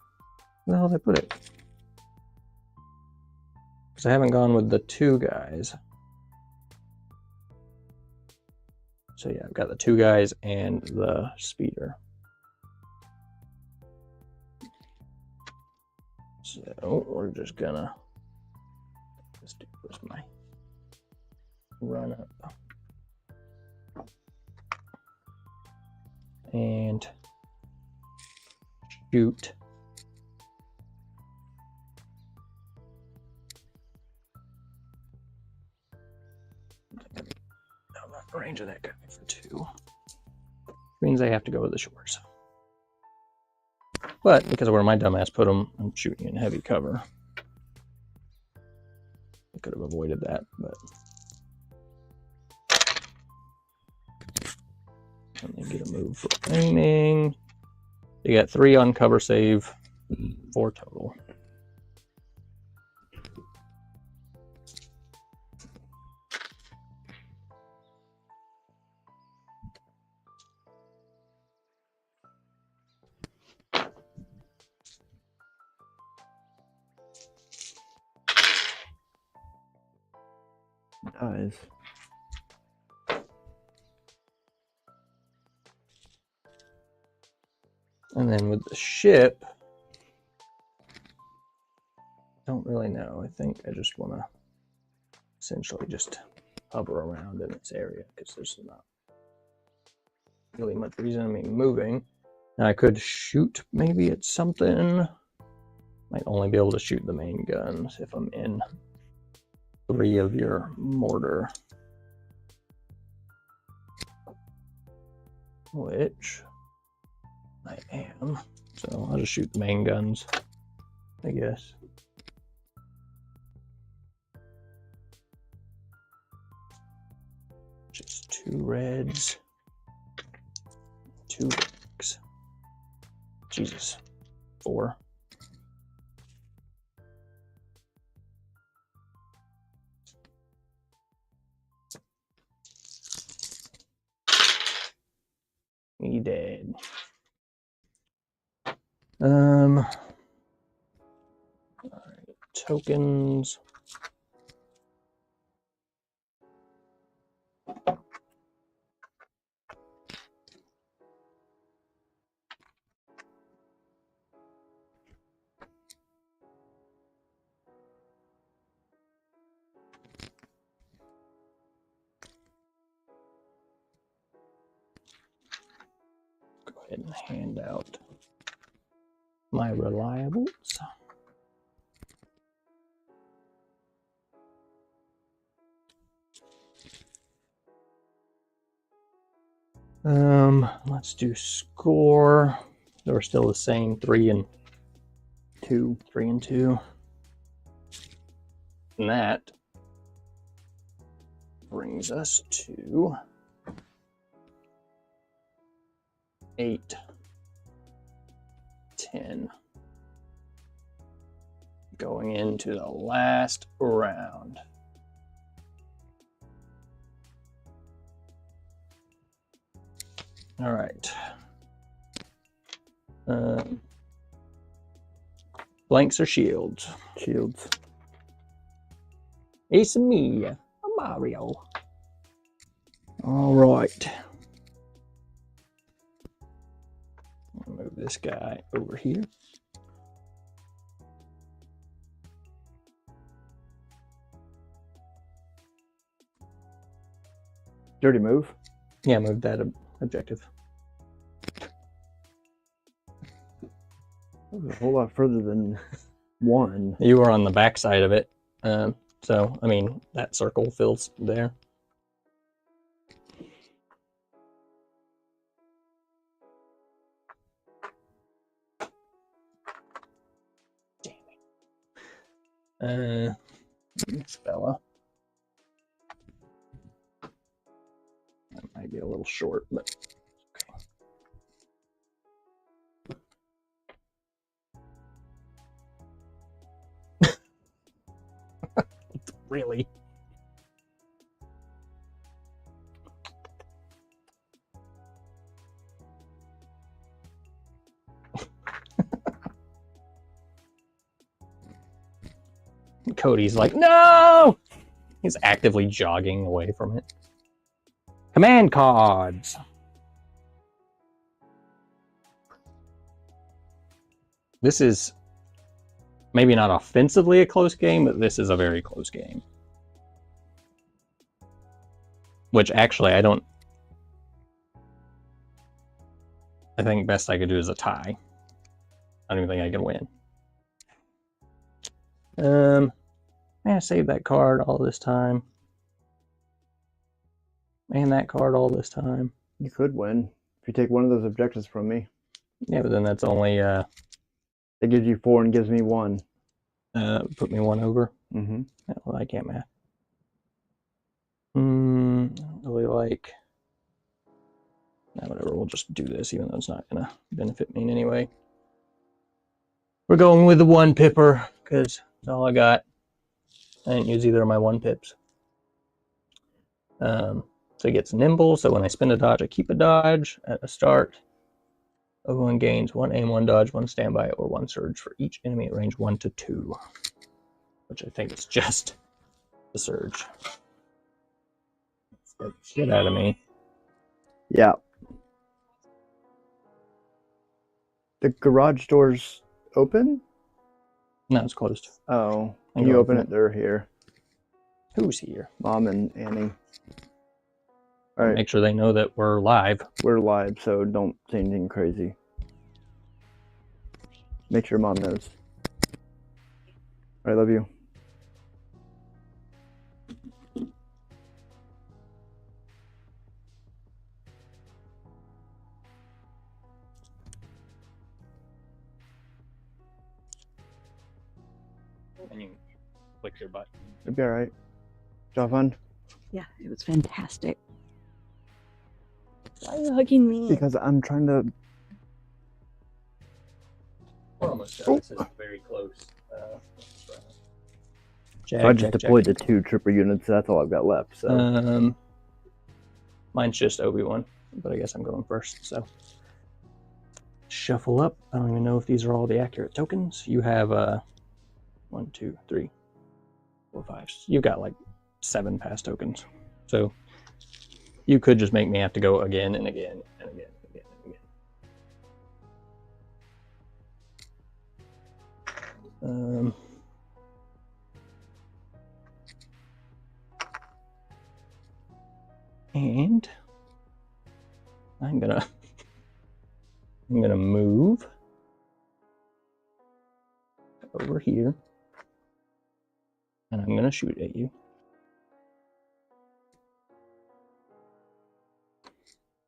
S2: Where the hell did I put it? Because I haven't gone with the 2 guys. So yeah, I've got the 2 guys and the speeder. So we're just gonna do this my run up and shoot. I'm not in range of that guy for 2. Means I have to go with the shores. But because of where my dumbass put him, I'm shooting in heavy cover. I could have avoided that, but let me get a move for aiming. You got 3 on cover save, 4 total.
S3: Nice.
S2: And then with the ship, don't really know. I think I just want to essentially just hover around in this area because there's not really much reason in me moving. Now I could shoot maybe at something. Might only be able to shoot the main guns if I'm in 3 of your mortar. Which I am. So I'll just shoot the main guns, I guess. Just 2 reds, 2 blacks. Jesus, 4. He dead. All right, tokens. Go ahead and hand out my reliables. Let's do score. They were still the same, 3 and 2, 3 and 2. And that brings us to 8, 10. Going into the last round. All right. Blanks or shields?
S3: Shields.
S2: It's me, Mario.
S3: All right.
S2: I'll move this guy over here.
S3: Dirty move.
S2: Yeah, move that objective.
S3: That was a whole lot further than 1.
S2: You were on the back side of it. So, I mean, that circle fills there. Damn it. This fella. That might be a little short, but okay. Really? Cody's like, no! He's actively jogging away from it. Command cards. This is maybe not offensively a close game, but this is a very close game. Which actually I think best I could do is a tie. I don't even think I can win. Man, I saved that card all this time. And that card all this time.
S3: You could win if you take one of those objectives from me.
S2: Yeah, but then that's only
S3: it gives you 4 and gives me 1.
S2: Put me 1 over.
S3: Mm-hmm.
S2: Yeah, well, I can't math. I don't really like. Nah, whatever. We'll just do this, even though it's not gonna benefit me in any way. We're going with the 1 pipper because that's all I got. I didn't use either of my 1 pips. So it gets nimble, so when I spend a dodge, I keep a dodge at the start. Everyone gains 1 aim, 1 dodge, 1 standby, or 1 surge for each enemy at range 1 to 2. Which I think is just the surge. Get shit out of me.
S3: Yeah. The garage door's open?
S2: No, it's closed.
S3: Oh.
S2: I
S3: Can you open it? They're here.
S2: Who's here?
S3: Mom and Annie. All right.
S2: Make sure they know that we're live.
S3: We're live, so don't say anything crazy. Make sure Mom knows. I love you.
S2: And you click your button.
S3: It'll be all right. Job fun?
S4: Yeah, it was fantastic. Why are you hugging me?
S3: Because I'm trying to.
S2: We're almost done. This is very close.
S3: I just deployed the 2 trooper units. That's all I've got left. So.
S2: Mine's just Obi-Wan, but I guess I'm going first. So shuffle up. I don't even know if these are all the accurate tokens. You have 1, 2, 3, 4, 5. You've got like 7 pass tokens. So you could just make me have to go again and again and again and again and again. And I'm gonna move over here, and I'm gonna shoot at you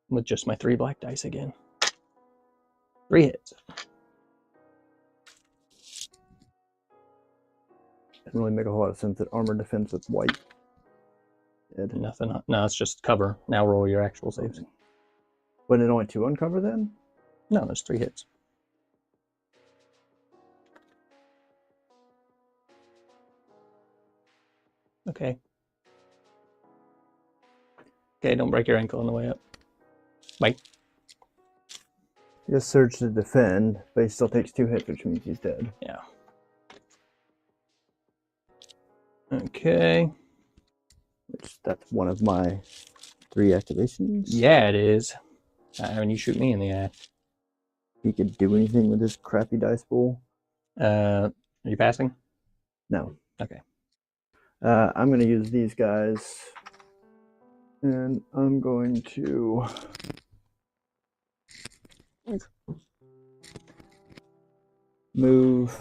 S2: with just my 3 black dice again. 3 hits.
S3: Doesn't really make a whole lot of sense that armor defense with white.
S2: Nothing. No, it's just cover. Now roll your actual saves.
S3: Wasn't it only 2 on cover then?
S2: No, there's 3 hits. Okay. Okay, don't break your ankle on the way up. Bye.
S3: He just surge to defend, but he still takes 2 hits, which means he's dead.
S2: Yeah. Okay.
S3: Which that's one of my 3 activations.
S2: Yeah, it is. When you shoot me in the eye.
S3: He could do anything with this crappy dice pool.
S2: Are you passing?
S3: No.
S2: Okay.
S3: I'm going to use these guys. And I'm going to move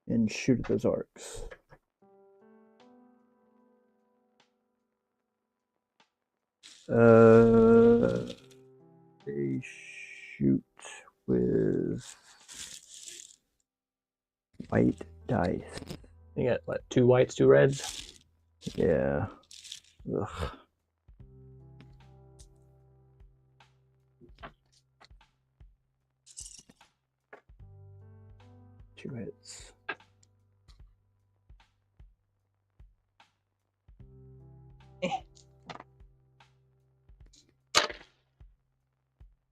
S3: and shoot at those arcs. They shoot with white dice.
S2: You got, what, 2 whites, 2 reds?
S3: Yeah. Ugh. Two hits.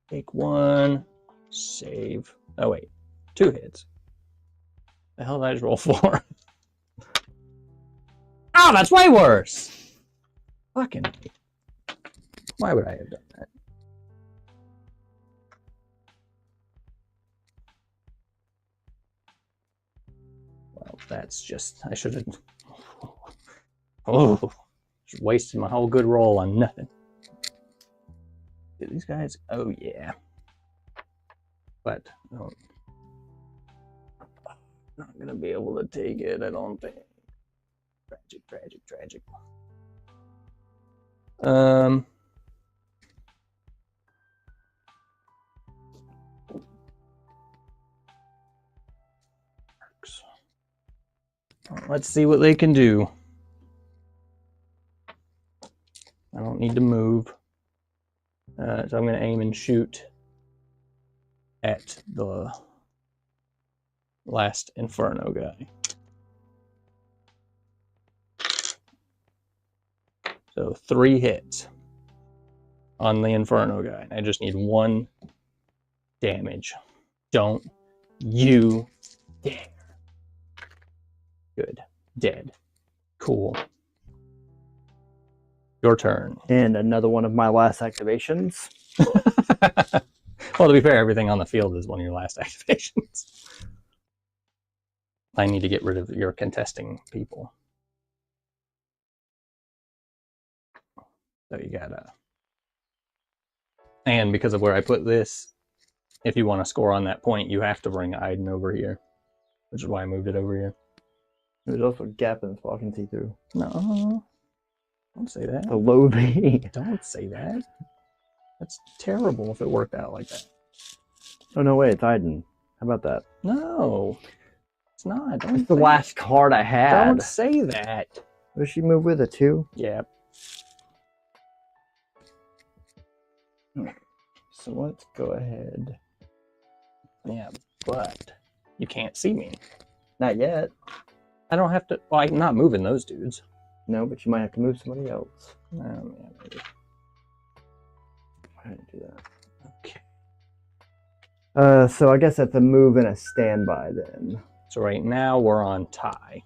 S2: Take 1, save. Oh, wait. 2 hits. The hell did I just roll 4? Oh, that's way worse! Fucking. Why would I have done that? Well, that's just, I should have, oh, just wasted my whole good roll on nothing. Do these guys, oh yeah. But, no, not gonna be able to take it, I don't think. Tragic, tragic, tragic. Let's see what they can do. I don't need to move. So I'm going to aim and shoot at the last Inferno guy. So 3 hits on the Inferno guy. I just need 1 damage. Don't you dare. Good. Dead. Cool. Your turn.
S3: And another one of my last activations.
S2: Well, to be fair, everything on the field is one of your last activations. I need to get rid of your contesting people. So you gotta... And because of where I put this, if you want to score on that point, you have to bring Aiden over here. Which is why I moved it over here.
S3: There's also a gap in the spot I can see through.
S2: No. Don't say that.
S3: The low B.
S2: Don't say that. That's terrible if it worked out like that.
S3: Oh, no way, it's Aiden. How about that?
S2: No. It's not. Don't
S3: It's the
S2: say
S3: last card I
S2: that.
S3: had.
S2: Don't say that.
S3: Does she move with a 2?
S2: Yeah.
S3: So let's go ahead.
S2: Yeah, but you can't see me.
S3: Not yet.
S2: I don't have to... Well, I'm not moving those dudes.
S3: No, but you might have to move somebody else.
S2: Yeah, maybe.
S3: Why did I do that?
S2: Okay.
S3: So I guess that's a move and a standby then.
S2: So right now we're on tie.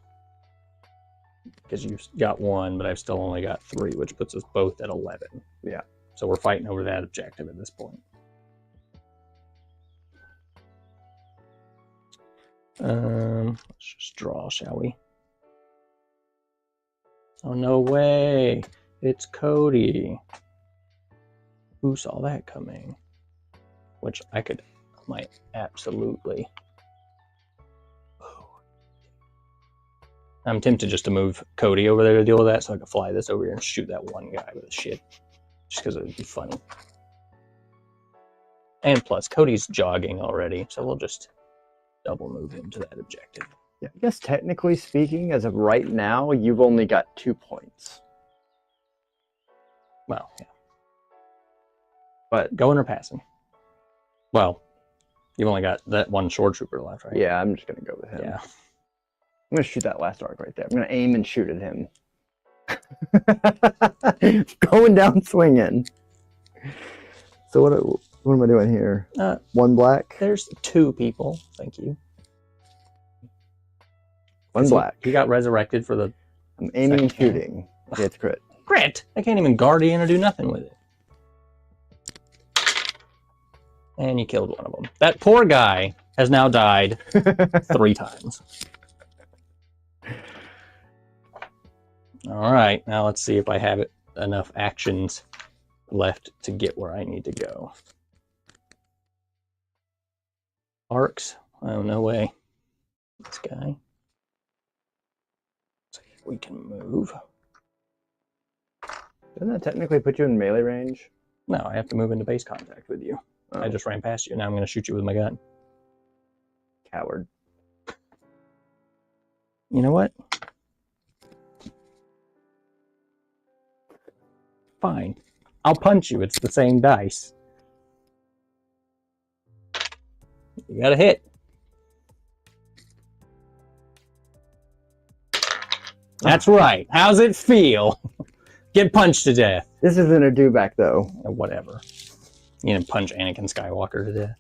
S2: Because you've got 1, but I've still only got 3, which puts us both at 11.
S3: Yeah.
S2: So we're fighting over that objective at this point. Let's just draw, shall we? Oh, no way. It's Cody. Who saw that coming? Which I might absolutely. I'm tempted just to move Cody over there to deal with that so I can fly this over here and shoot that one guy with a shit. Just because it would be funny. And plus, Cody's jogging already, so we'll just double move him to that objective.
S3: Yeah, I guess technically speaking, as of right now, you've only got 2 points.
S2: Well, yeah.
S3: But
S2: going or passing? Well, you've only got that one shore trooper left, right?
S3: yeah, I'm just going to go with him.
S2: Yeah.
S3: I'm going to shoot that last arc right there. I'm going to aim and shoot at him. Going down swinging. So what am I doing here? 1 black?
S2: There's 2 people. Thank you.
S3: 1 black.
S2: He got resurrected for the...
S3: I'm aiming and
S2: second.
S3: shooting. Okay, it's crit.
S2: Crit! I can't even guardian or do nothing with it. And you killed one of them. That poor guy has now died 3 times. All right, now let's see if I have enough actions left to get where I need to go. Arcs? Oh, no way. This guy. See if we can move.
S3: Doesn't that technically put you in melee range?
S2: No, I have to move into base contact with you.
S3: Oh.
S2: I just ran past you. Now I'm going to shoot you with my gun.
S3: Coward.
S2: You know what? Fine. I'll punch you. It's the same dice. You got a hit. That's right. How's it feel? Get punched to death.
S3: This isn't a do-back, though.
S2: Whatever. You gonna punch Anakin Skywalker to death?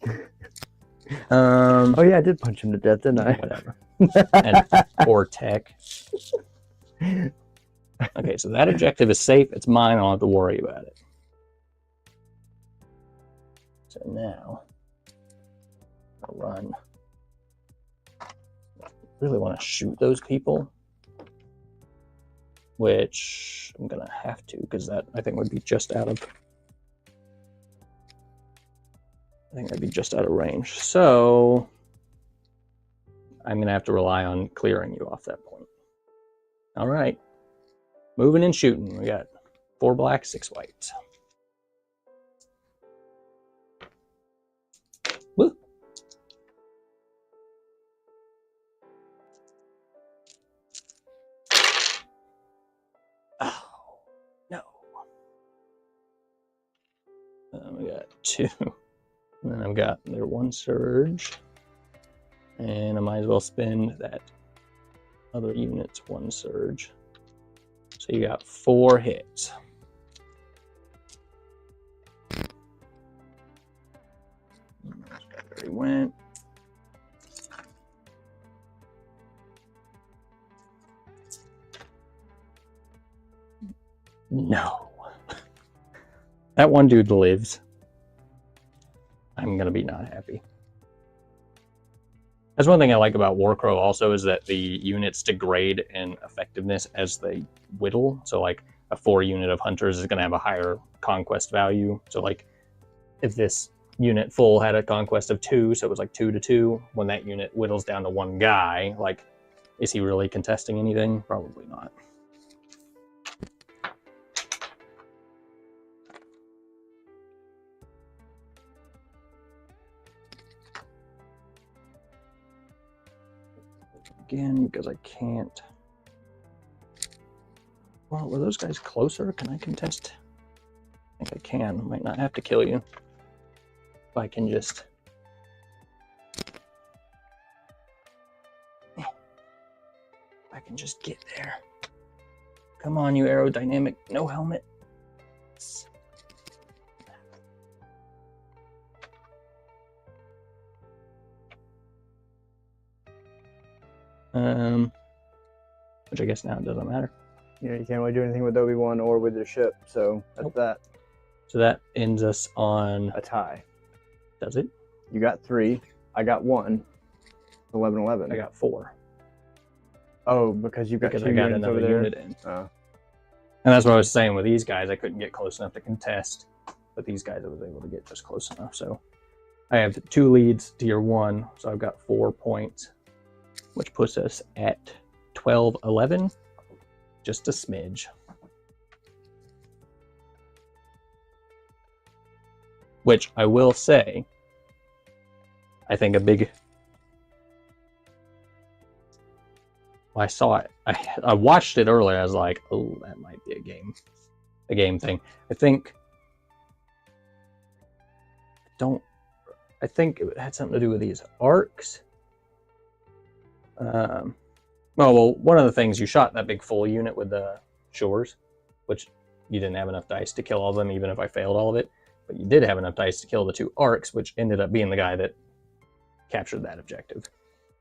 S3: Oh, yeah, I did punch him to death, didn't I?
S2: Whatever. And, or tech. Okay, so that objective is safe. It's mine. I don't have to worry about it. So now I'll run. I really want to shoot those people, which I'm gonna have to, because that I think would be just out of. I think that'd be just out of range. So I'm gonna have to rely on clearing you off that point. All right, moving and shooting. We got 4 black, 6 white. Woo. Oh, no. We got 2. And then I've got their 1 surge. And I might as well spend that other unit's 1 surge. So you got 4 hits. There he went. No. That one dude lives. I'm gonna be not happy. That's one thing I like about Warcrow also, is that the units degrade in effectiveness as they whittle. So like a 4 unit of hunters is gonna have a higher conquest value. So like if this unit full had a conquest of 2, so it was like 2 to 2, when that unit whittles down to 1 guy, like, is he really contesting anything? Probably not. Again, because I can't. Well, were those guys closer? Can I contest? I think I can. Might not have to kill you. If I can just. If I can just get there. Come on, you aerodynamic. No helmet. Which I guess now it doesn't matter.
S3: Yeah, you can't really do anything with Obi-Wan or with your ship, so that's
S2: Nope.
S3: that.
S2: So that ends us on.
S3: A tie.
S2: Does it?
S3: You got 3. I got 1. 11-11.
S2: I got 4.
S3: Oh, because you got
S2: Because
S3: 2
S2: I got
S3: units over
S2: another
S3: there.
S2: unit in.
S3: Oh.
S2: And that's what I was saying with these guys. I couldn't get close enough to contest, but these guys I was able to get just close enough. So I have 2 leads, tier 1. So I've got 4 points, which puts us at 12-11. Just a smidge. Which I will say, I think a big. Well, I saw it. I watched it earlier. I was like, oh, that might be a game thing. I think it had something to do with these arcs. Well, one of the things, you shot that big full unit with the shores, which you didn't have enough dice to kill all of them, even if I failed all of it. But you did have enough dice to kill the 2 arcs, which ended up being the guy that captured that objective.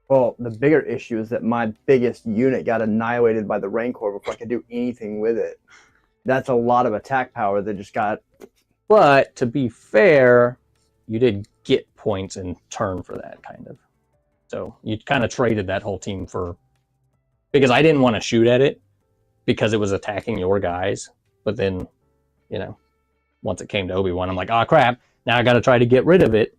S3: Well, the bigger issue is that my biggest unit got annihilated by the Rancor before I could do anything with it. That's a lot of attack power that just got.
S2: But to be fair, you did get points in turn for that, kind of. So you kind of traded that whole team for. Because I didn't want to shoot at it because it was attacking your guys. But then, once it came to Obi-Wan, I'm like, oh crap, now I got to try to get rid of it.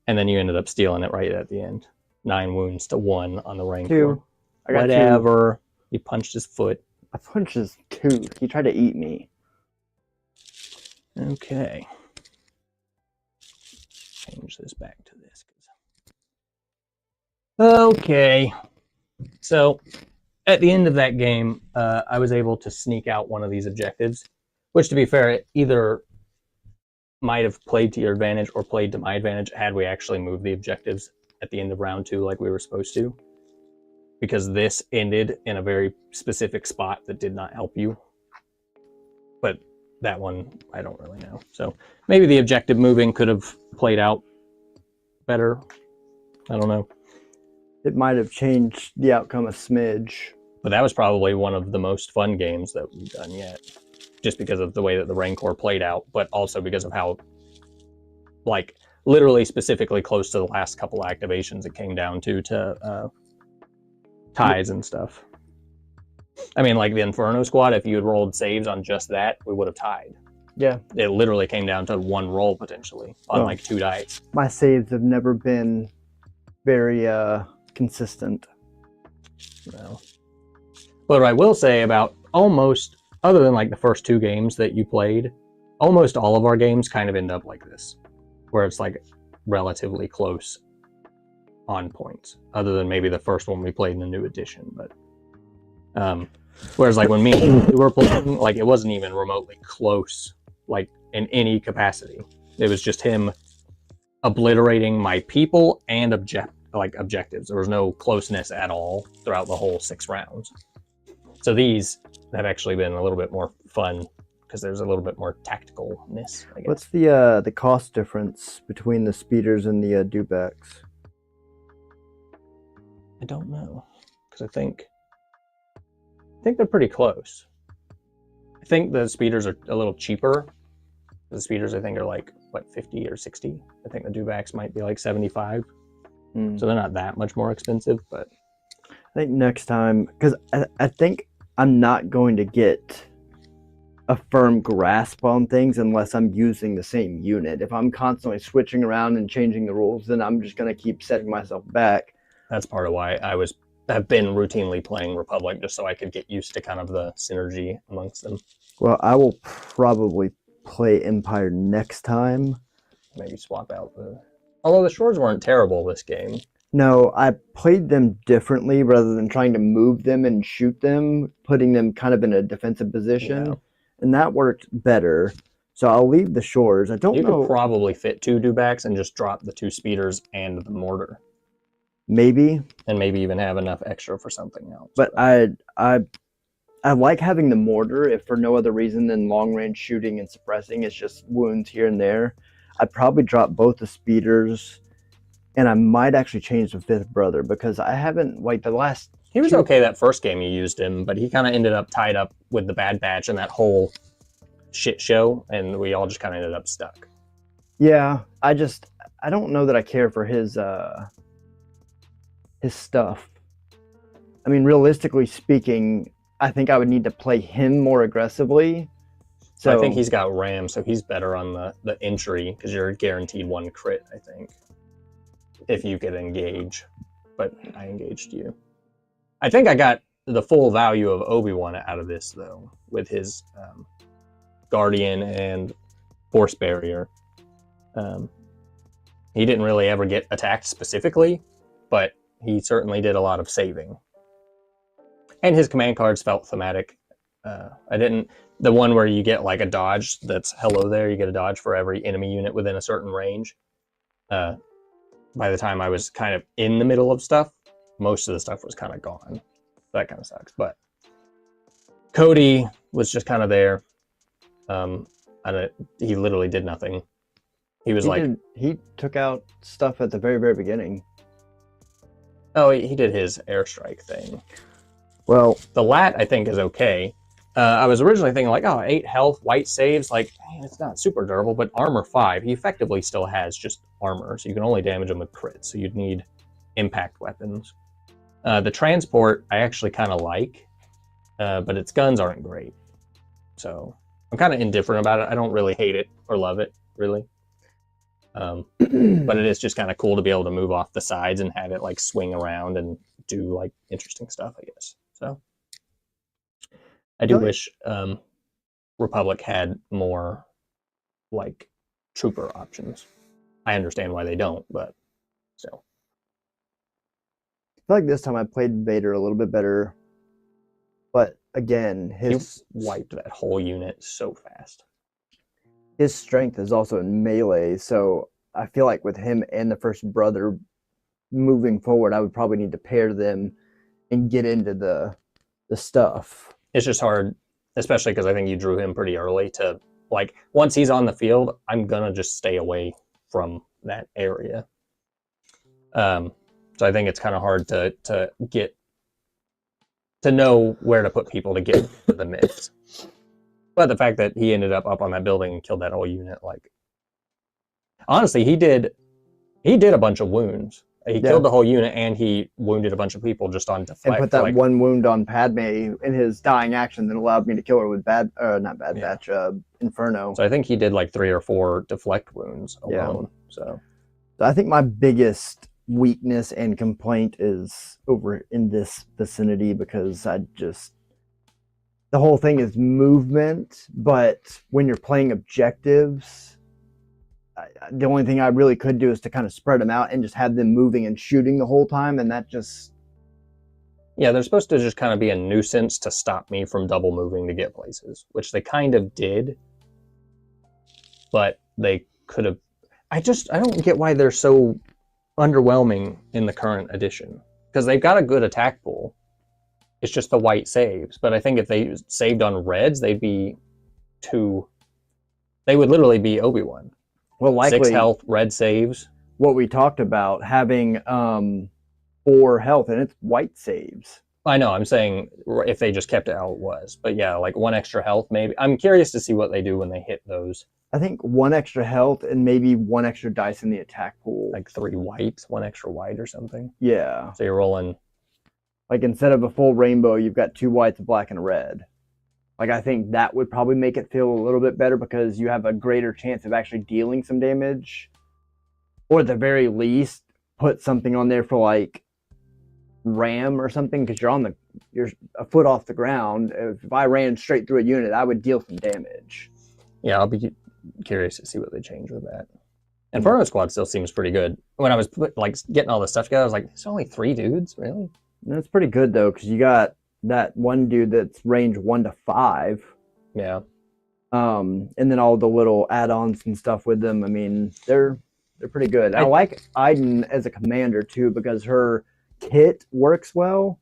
S2: And then you ended up stealing it right at the end. 9 wounds to 1 on the Rancor.
S3: 2. I got 2.
S2: Whatever. He punched his foot.
S3: I punched his tooth. He tried to eat me.
S2: Okay. Change this back to this. Okay. So at the end of that game, I was able to sneak out one of these objectives, which, to be fair, it either might have played to your advantage or played to my advantage had we actually moved the objectives at the end of round 2 like we were supposed to, because this ended in a very specific spot that did not help you. But that one, I don't really know. So maybe the objective moving could have played out better. I don't know.
S3: It might have changed the outcome a smidge.
S2: But that was probably one of the most fun games that we've done yet. Just because of the way that the Rancor played out, but also because of how, literally specifically close to the last couple activations it came down to ties and stuff. I mean, like the Inferno squad, if you had rolled saves on just that, we would have tied.
S3: Yeah.
S2: It literally came down to one roll potentially on like 2 dice.
S3: My saves have never been very consistent.
S2: No. But what I will say about almost, other than like the first 2 games that you played, almost all of our games kind of end up like this, where it's like relatively close on points, other than maybe the first one we played in the new edition. But whereas like when we were playing, like it wasn't even remotely close, like in any capacity. It was just him obliterating my people and objectives. There was no closeness at all throughout the whole 6 rounds. So these have actually been a little bit more fun because there's a little bit more tacticalness, I guess.
S3: What's the cost difference between the speeders and the dewbacks?
S2: I don't know, because I think they're pretty close. I think the speeders are a little cheaper. The speeders, I think, are like, what, 50 or 60? I think the dewbacks might be like 75. So they're not that much more expensive, but...
S3: I think next time, because I think I'm not going to get a firm grasp on things unless I'm using the same unit. If I'm constantly switching around and changing the rules, then I'm just going to keep setting myself back.
S2: That's part of why have been routinely playing Republic, just so I could get used to kind of the synergy amongst them.
S3: Well, I will probably play Empire next time.
S2: Maybe swap out the... Although the shores weren't terrible this game.
S3: No, I played them differently rather than trying to move them and shoot them, putting them kind of in a defensive position.
S2: Yeah.
S3: And that worked better. So I'll leave the shores. I don't know.
S2: You could probably fit 2 dewbacks and just drop the 2 speeders and the mortar.
S3: Maybe.
S2: And maybe even have enough extra for something else.
S3: But I like having the mortar, if for no other reason than long-range shooting and suppressing. It's just wounds here and there. I'd probably drop both the speeders, and I might actually change the 5th brother, because I haven't, like, the last...
S2: He was okay that first game you used him, but he kind of ended up tied up with the Bad Batch and that whole shit show, and we all just kind of ended up stuck.
S3: Yeah, I don't know that I care for his stuff. I mean, realistically speaking, I think I would need to play him more aggressively. So
S2: I think he's got RAM, so he's better on the entry, because you're guaranteed 1 crit, I think, if you could engage. But I engaged you. I think I got the full value of Obi-Wan out of this, though, with his Guardian and Force Barrier. He didn't really ever get attacked specifically, but he certainly did a lot of saving. And his command cards felt thematic. The one where you get like a dodge that's hello there, you get a dodge for every enemy unit within a certain range. By the time I was kind of in the middle of stuff, most of the stuff was kind of gone. That kind of sucks. But Cody was just kind of there. He literally did nothing. He
S3: took out stuff at the very, very beginning.
S2: Oh, he did his airstrike thing.
S3: Well,
S2: the lat, I think, is okay. I was originally thinking, like, 8 health, white saves, like, it's not super durable, but armor 5, he effectively still has just armor, so you can only damage him with crits, so you'd need impact weapons. The transport, I actually kind of like, but its guns aren't great. So, I'm kind of indifferent about it. I don't really hate it or love it, really. But it is just kind of cool to be able to move off the sides and have it, like, swing around and do, like, interesting stuff, I guess. So... I do wish Republic had more, like, trooper options. I understand why they don't, but still.
S3: I feel like this time I played Vader a little bit better. But, again,
S2: He wiped that whole unit so fast.
S3: His strength is also in melee, so I feel like with him and the first brother moving forward, I would probably need to pair them and get into the stuff.
S2: It's just hard, especially because I think you drew him pretty early to, like, once he's on the field, I'm going to just stay away from that area. So I think it's kind of hard to get to know where to put people to get into the mix. But the fact that he ended up on that building and killed that whole unit, like, Honestly, he did a bunch of wounds. He
S3: Yeah.
S2: killed the whole unit, and he wounded a bunch of people just on deflect.
S3: And put that one wound on Padme in his dying action that allowed me to kill her with not Bad Batch, Inferno.
S2: So I think he did like 3 or 4 deflect wounds alone. So
S3: I think my biggest weakness and complaint is over in this vicinity, because the whole thing is movement, but when you're playing objectives, the only thing I really could do is to kind of spread them out and just have them moving and shooting the whole time, and that just...
S2: Yeah, they're supposed to just kind of be a nuisance to stop me from double moving to get places, which they kind of did, but they could have... I don't get why they're so underwhelming in the current edition, because they've got a good attack pool. It's just the white saves, but I think if they saved on reds, they'd be they would literally be Obi-Wan.
S3: Well, likely
S2: 6 health, red saves.
S3: What we talked about, having 4 health, and it's white saves.
S2: I know, I'm saying if they just kept it how it was. But yeah, like 1 extra health maybe. I'm curious to see what they do when they hit those.
S3: I think 1 extra health and maybe 1 extra dice in the attack pool.
S2: Like 3 white, 1 extra white or something.
S3: Yeah.
S2: So you're rolling...
S3: Like instead of a full rainbow, you've got 2 whites, a black, and a red. Like, I think that would probably make it feel a little bit better, because you have a greater chance of actually dealing some damage. Or at the very least, put something on there for like ram or something, because you're a foot off the ground. If I ran straight through a unit, I would deal some damage.
S2: Yeah, I'll be curious to see what they change with that. Inferno Squad still seems pretty good. When I was like getting all this stuff together, I was like, "There's only 3 dudes, really?"
S3: That's pretty good though, because you got that one dude that's range 1 to 5.
S2: Yeah.
S3: And then all the little add-ons and stuff with them. I mean, they're pretty good. I like Iden as a commander too, because her kit works well,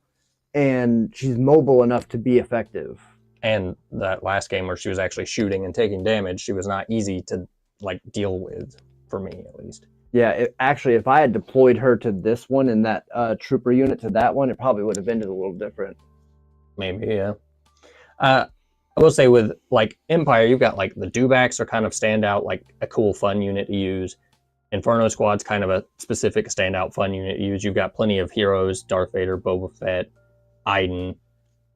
S3: and she's mobile enough to be effective.
S2: And that last game where she was actually shooting and taking damage, she was not easy to like deal with, for me at least.
S3: Yeah, actually, if I had deployed her to this one and that trooper unit to that one, it probably would have ended a little different.
S2: Maybe, yeah. I will say with like Empire, you've got like the dewbacks are kind of stand out, like a cool fun unit to use. Inferno Squad's kind of a specific standout fun unit to use. You've got plenty of heroes, Darth Vader, Boba Fett, Iden.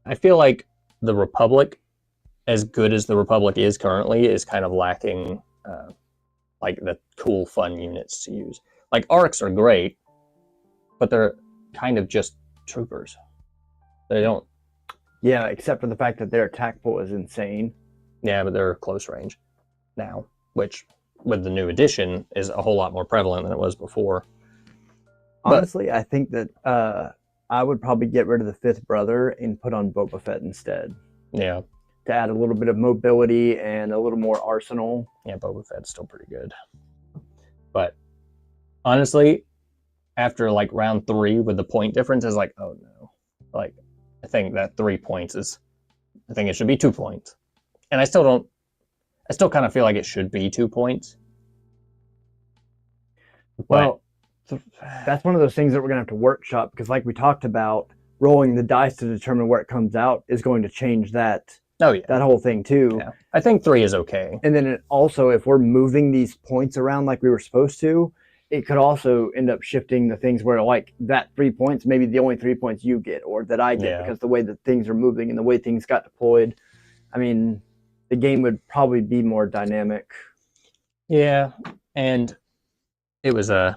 S2: I feel like the Republic, as good as the Republic is currently, is kind of lacking like the cool fun units to use. Like Arcs are great, but they're kind of just troopers. They don't...
S3: Yeah, except for the fact that their attack pool is insane.
S2: Yeah, but they're close range now, which with the new edition is a whole lot more prevalent than it was before.
S3: Honestly, I think that I would probably get rid of the 5th brother and put on Boba Fett instead.
S2: Yeah.
S3: To add a little bit of mobility and a little more arsenal.
S2: Yeah, Boba Fett's still pretty good. But honestly, after like round 3 with the point difference, is like, oh no. Like, I think that 3 points is... I think it should be 2 points. And I still kind of feel like it should be 2 points.
S3: Well, that's one of those things that we're going to have to workshop, because like we talked about, rolling the dice to determine where it comes out is going to change that whole thing too.
S2: Yeah. I think 3 is okay.
S3: And then it also, if we're moving these points around like we were supposed to, it could also end up shifting the things where like that 3 points, maybe the only 3 points you get or that I get, because the way that things are moving and the way things got deployed. I mean, the game would probably be more dynamic.
S2: Yeah, and it was I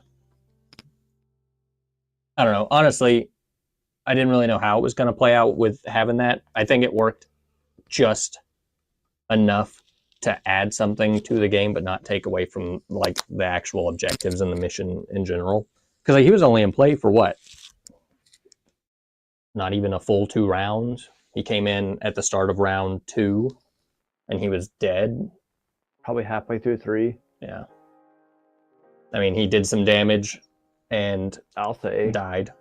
S2: don't know. Honestly, I didn't really know how it was going to play out with having that. I think it worked just enough to add something to the game, but not take away from like the actual objectives and the mission in general. Because like, he was only in play for what? Not even a full 2 rounds. He came in at the start of round 2, and he was dead.
S3: Probably halfway through 3.
S2: Yeah. I mean, he did some damage and
S3: I'll say
S2: died.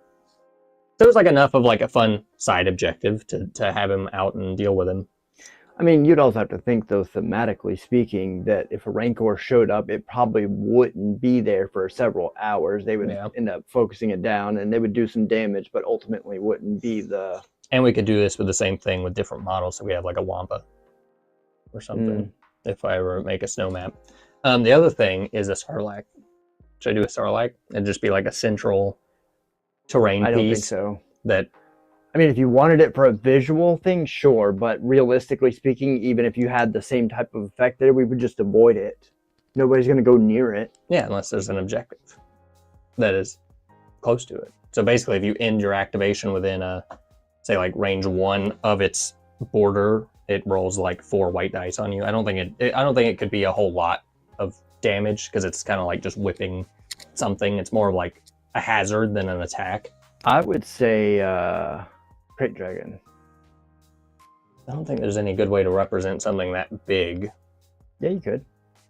S2: So it was like enough of like a fun side objective to have him out and deal with him.
S3: I mean, you'd also have to think, though, thematically speaking, that if a Rancor showed up, it probably wouldn't be there for several hours. They would end up focusing it down, and they would do some damage, but ultimately wouldn't be the...
S2: And we could do this with the same thing with different models, so we have like a Wampa or something, if I ever make a snow map. The other thing is a Sarlacc. Should I do a Sarlacc? It'd just be like a central terrain
S3: I don't think
S2: piece
S3: so.
S2: that.
S3: I mean, if you wanted it for a visual thing, sure. But realistically speaking, even if you had the same type of effect there, we would just avoid it. Nobody's going to go near it.
S2: Yeah, unless there's an objective that is close to it. So basically, if you end your activation within a, say, like range 1 of its border, it rolls like 4 white dice on you. I don't think it could be a whole lot of damage because it's kind of like just whipping something. It's more like a hazard than an attack.
S3: I would say Crate Dragon.
S2: I don't think there's any good way to represent something that big.
S3: Yeah, you could.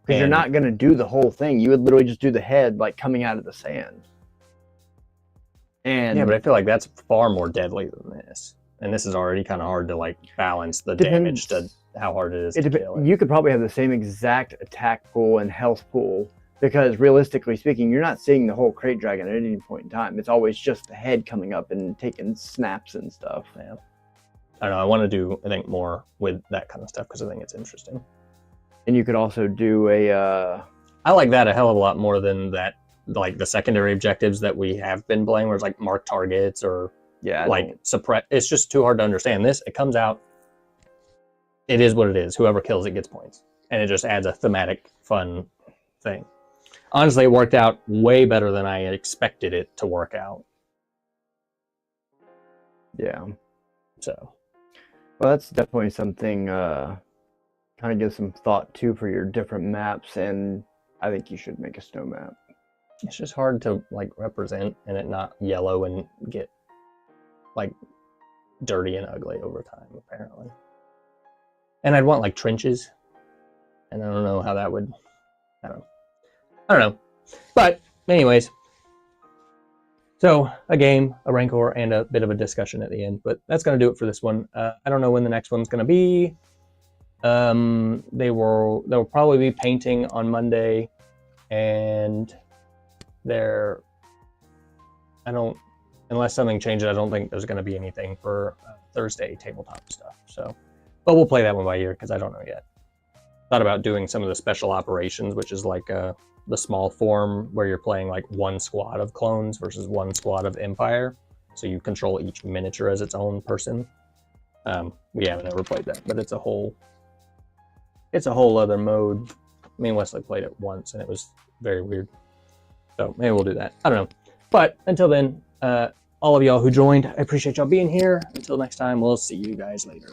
S3: Because you're not going to do the whole thing. You would literally just do the head like coming out of the sand. And
S2: yeah, but I feel like that's far more deadly than this. And this is already kind of hard to like balance the damage to how hard it is to kill it.
S3: You could probably have the same exact attack pool and health pool. Because realistically speaking, you're not seeing the whole Crate Dragon at any point in time. It's always just the head coming up and taking snaps and stuff.
S2: Yeah. I don't know. I want to do, I think, more with that kind of stuff because I think it's interesting.
S3: And you could also do a...
S2: I like that a hell of a lot more than that, like the secondary objectives that we have been playing, where it's like mark targets or suppress. It's just too hard to understand. This, it comes out, it is what it is. Whoever kills it gets points. And it just adds a thematic, fun thing. Honestly, it worked out way better than I expected it to work out.
S3: Yeah.
S2: So.
S3: Well, that's definitely something kind of give some thought to for your different maps, and I think you should make a snow map.
S2: It's just hard to like represent and it not yellow and get like dirty and ugly over time, apparently. And I'd want like trenches, and I don't know how that would. I don't know. But anyways, so a game, a Rancor, and a bit of a discussion at the end. But that's going to do it for this one. I don't know when the next one's going to be. They'll probably be painting on Monday, and unless something changes, I don't think there's going to be anything for Thursday tabletop stuff. So, but we'll play that one by ear because I don't know yet. Thought about doing some of the special operations, which is like the small form where you're playing like one squad of clones versus one squad of Empire. So you control each miniature as its own person. We haven't ever played that, but it's a whole other mode. Me and Wesley played it once and it was very weird. So maybe we'll do that. I don't know. But until then, all of y'all who joined, I appreciate y'all being here. Until next time, we'll see you guys later.